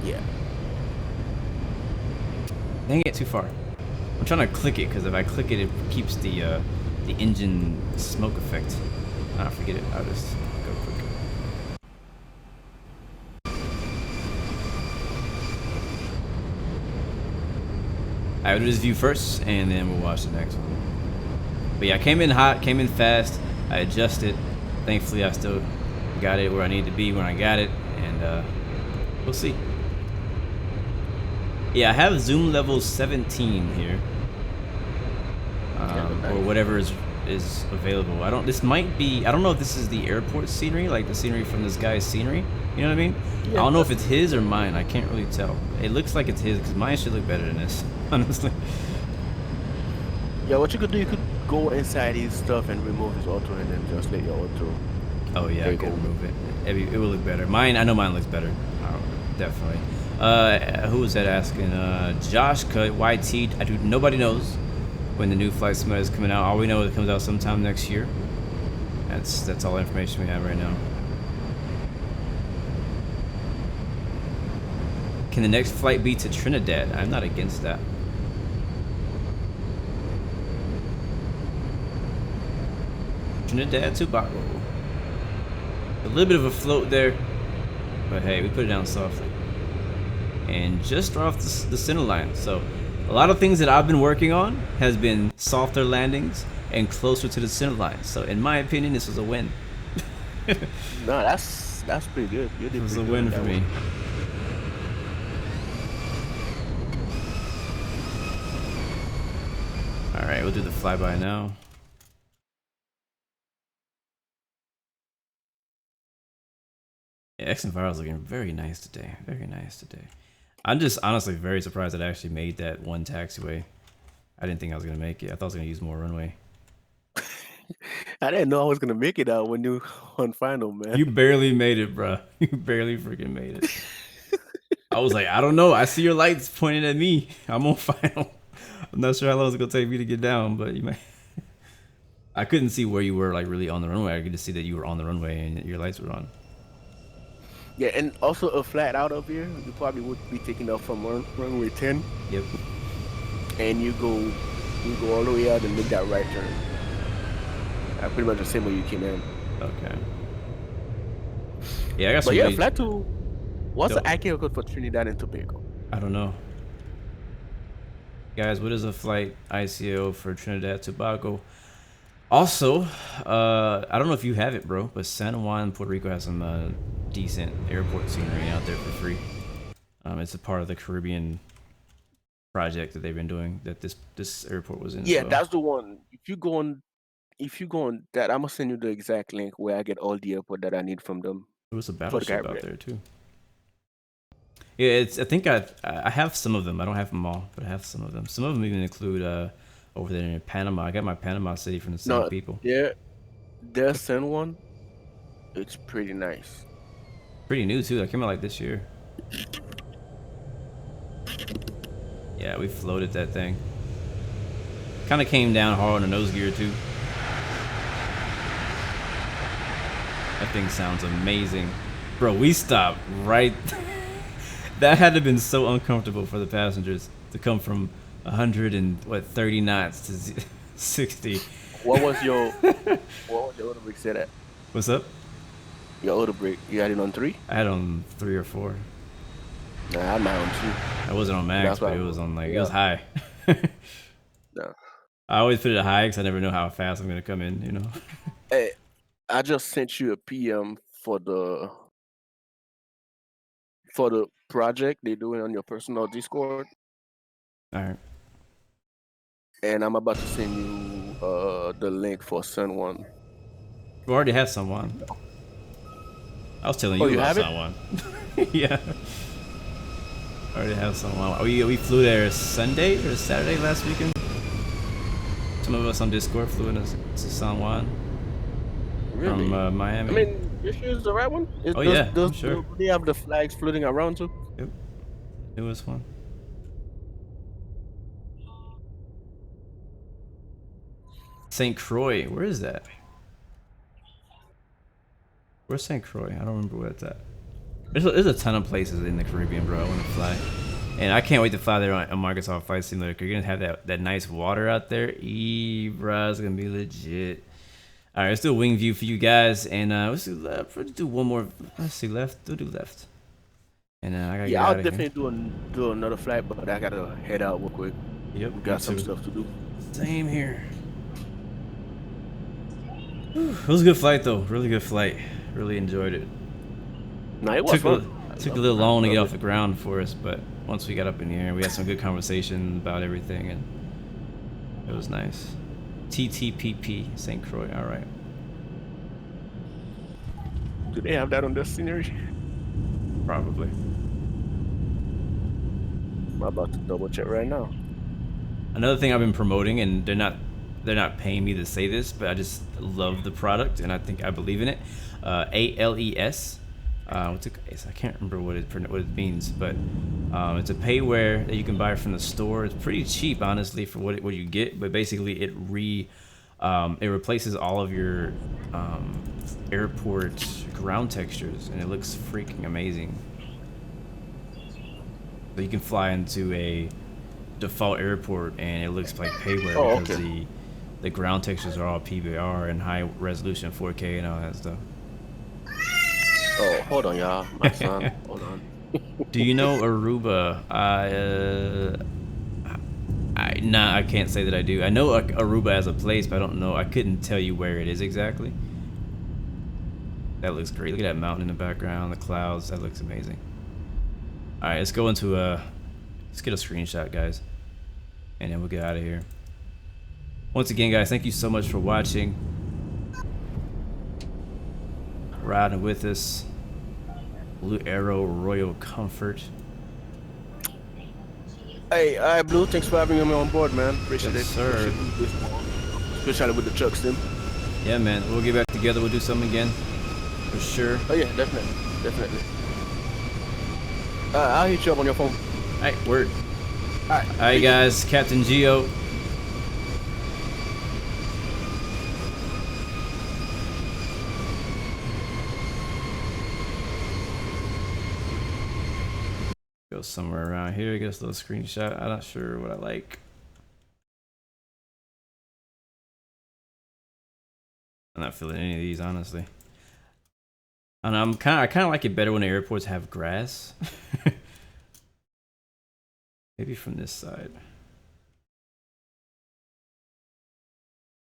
Yeah. Dang it, too far. I'm trying to click it because if I click it, it keeps the engine smoke effect. Ah, forget it. I'll just go quick. I would do this view first, and then we'll watch the next one. But yeah, I came in hot, came in fast. I adjusted. Thankfully, I still got it where I need to be when I got it, and we'll see. Yeah, I have zoom level 17 here, or whatever is available. This might be. I don't know if this is the airport scenery, like the scenery from this guy's scenery. You know what I mean? Yeah, I don't know if it's his or mine. I can't really tell. It looks like it's his because mine should look better than this, honestly. Yeah, what you could do, you could go inside his stuff and remove his auto and then just let your auto. Oh yeah, I can remove it. It will look better. Mine, I know mine looks better. Definitely. Who was that asking? Josh Cut YT. Nobody knows when the new flight simulator is coming out. All we know is it comes out sometime next year. That's all the information we have right now. Can the next flight be to Trinidad? I'm not against that. Trinidad, Tobago. A little bit of a float there, but hey, we put it down softly. And just off the center line. So a lot of things that I've been working on has been softer landings and closer to the center line. So in my opinion, this was a win. No, that's pretty good. It was a win for me. All right, we'll do the flyby now. Yeah, xmrbluemc is looking very nice today. Very nice today. I'm just honestly very surprised that I actually made that one taxiway. I didn't think I was gonna make it. I thought I was gonna use more runway. I didn't know I was gonna make it out when you on final, man. You barely made it, bro. You barely freaking made it. I was like, I don't know. I see your lights pointing at me. I'm on final. I'm not sure how long it's gonna take me to get down, but you might. I couldn't see where you were like really on the runway. I could just see that you were on the runway and your lights were on. Yeah, and also a flat out up here, you probably would be taking off from runway 10. Yep. And you go all the way out and make that right turn. Pretty much the same way you came in. Okay. Yeah, I got some. But yeah, flat two. What's the ICAO code for Trinidad and Tobago? I don't know. Guys, what is a flight ICO for Trinidad Tobago? Also, I don't know if you have it, bro, but San Juan, Puerto Rico has some decent airport scenery out there for free. It's a part of the Caribbean project that they've been doing that this airport was in. Yeah, so. that's the one. If you go on that, I'm gonna send you the exact link where I get all the airport that I need from them. There was a battleship out there too. Yeah, I think I have some of them. I don't have them all, but I have some of them. Some of them even include over there in Panama. I got my Panama City from the same people. Yeah, their San Juan, it's pretty nice. Pretty new too. That came out like this year. Yeah, we floated that thing. Kind of came down hard on the nose gear too. That thing sounds amazing. Bro, we stopped right... That had to have been so uncomfortable for the passengers to come from 130 knots to 60. What was your auto brake set at? What's up? Your auto brake, you had it on 3? I had on 3 or 4. Nah, I had mine on 2. I wasn't on max, but it was on like, it was high. No. I always put it at high because I never know how fast I'm gonna come in, you know. Hey, I just sent you a PM for the project they're doing on your personal Discord. All right. And I'm about to send you the link for San Juan. We already have someone. I was telling you about someone. Yeah. I already have someone. We flew there Sunday or Saturday last weekend. Some of us on Discord flew into San Juan from Miami. I mean, you choose the right one? I'm sure. Do they have the flags floating around too? Yep. It was fun. St. Croix, where is that? Where's St. Croix? I don't remember where it's at. There's a ton of places in the Caribbean, bro. I want to fly. And I can't wait to fly there on Microsoft Flight Simulator. You're going to have that nice water out there. Bro, it's going to be legit. All right, let's do a wing view for you guys. And let's do left. Let's do one more. Let's see, left. We'll do left. And I got to get out I'll of here. definitely do another flight, but I got to head out real quick. Yep. We got some stuff to do. Same here. It was a good flight, though. Really good flight. Really enjoyed it. No, it was fun. Took a little long to get off the ground for us, but once we got up in the air, we had some good conversation about everything, and it was nice. TTPP, St. Croix. All right. Do they have that on their scenery? Probably. I'm about to double check right now. Another thing I've been promoting, and they're not paying me to say this, but I just love the product, and I think I believe in it. ALES. I can't remember what it means, but it's a payware that you can buy from the store. It's pretty cheap, honestly, for what you get. But basically, it replaces all of your airport ground textures, and it looks freaking amazing. So you can fly into a default airport, and it looks like payware because the ground textures are all PBR and high resolution 4K and all that stuff. Oh, hold on, y'all. My son. Hold on. Do you know Aruba? I can't say that I do. I know Aruba as a place, but I don't know. I couldn't tell you where it is exactly. That looks great. Look at that mountain in the background, the clouds. That looks amazing. All right, let's go into let's get a screenshot, guys, and then we'll get out of here. Once again, guys, thank you so much for watching. Riding with us, Blue Arrow Royal Comfort. Hey, Blue, thanks for having me on board, man. Appreciate it, sir. Especially with the truck sim. Yeah, man. We'll get back together. We'll do something again, for sure. Oh yeah, definitely. I'll hit you up on your phone. All right, word. All right, guys. Captain Geo. Go somewhere around here. Get us a little screenshot. I'm not sure what I like. I'm not feeling any of these, honestly. And I kind of like it better when the airports have grass. Maybe from this side.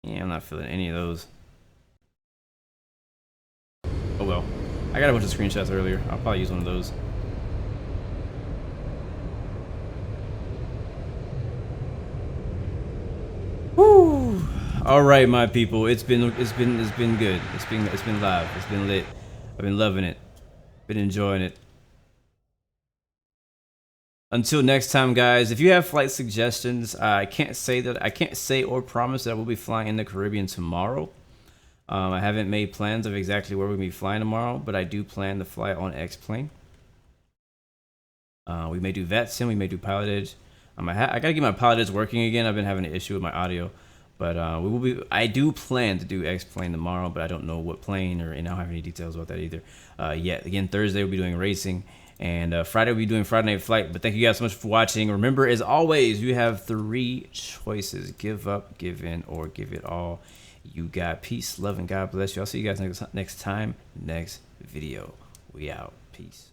Yeah, I'm not feeling any of those. Oh well. I got a bunch of screenshots earlier. I'll probably use one of those. Woo! All right, my people. It's been good. It's been live. It's been lit. I've been loving it. Been enjoying it. Until next time, guys. If you have flight suggestions, I can't say or promise that I will be flying in the Caribbean tomorrow. I haven't made plans of exactly where we'll be flying tomorrow, but I do plan to fly on X-Plane. We may do VATSIM, we may do pilotage. I gotta get my pilotage working again. I've been having an issue with my audio, but I do plan to do X-Plane tomorrow, but I don't know what plane, and I don't have any details about that either yet. Again, Thursday we'll be doing racing, and Friday we'll be doing Friday Night Flight. But thank you guys so much for watching. Remember, as always, you have 3 choices: give up, give in, or give it all. You got peace, love, and God bless you. I'll see you guys next time, next video. We out. Peace.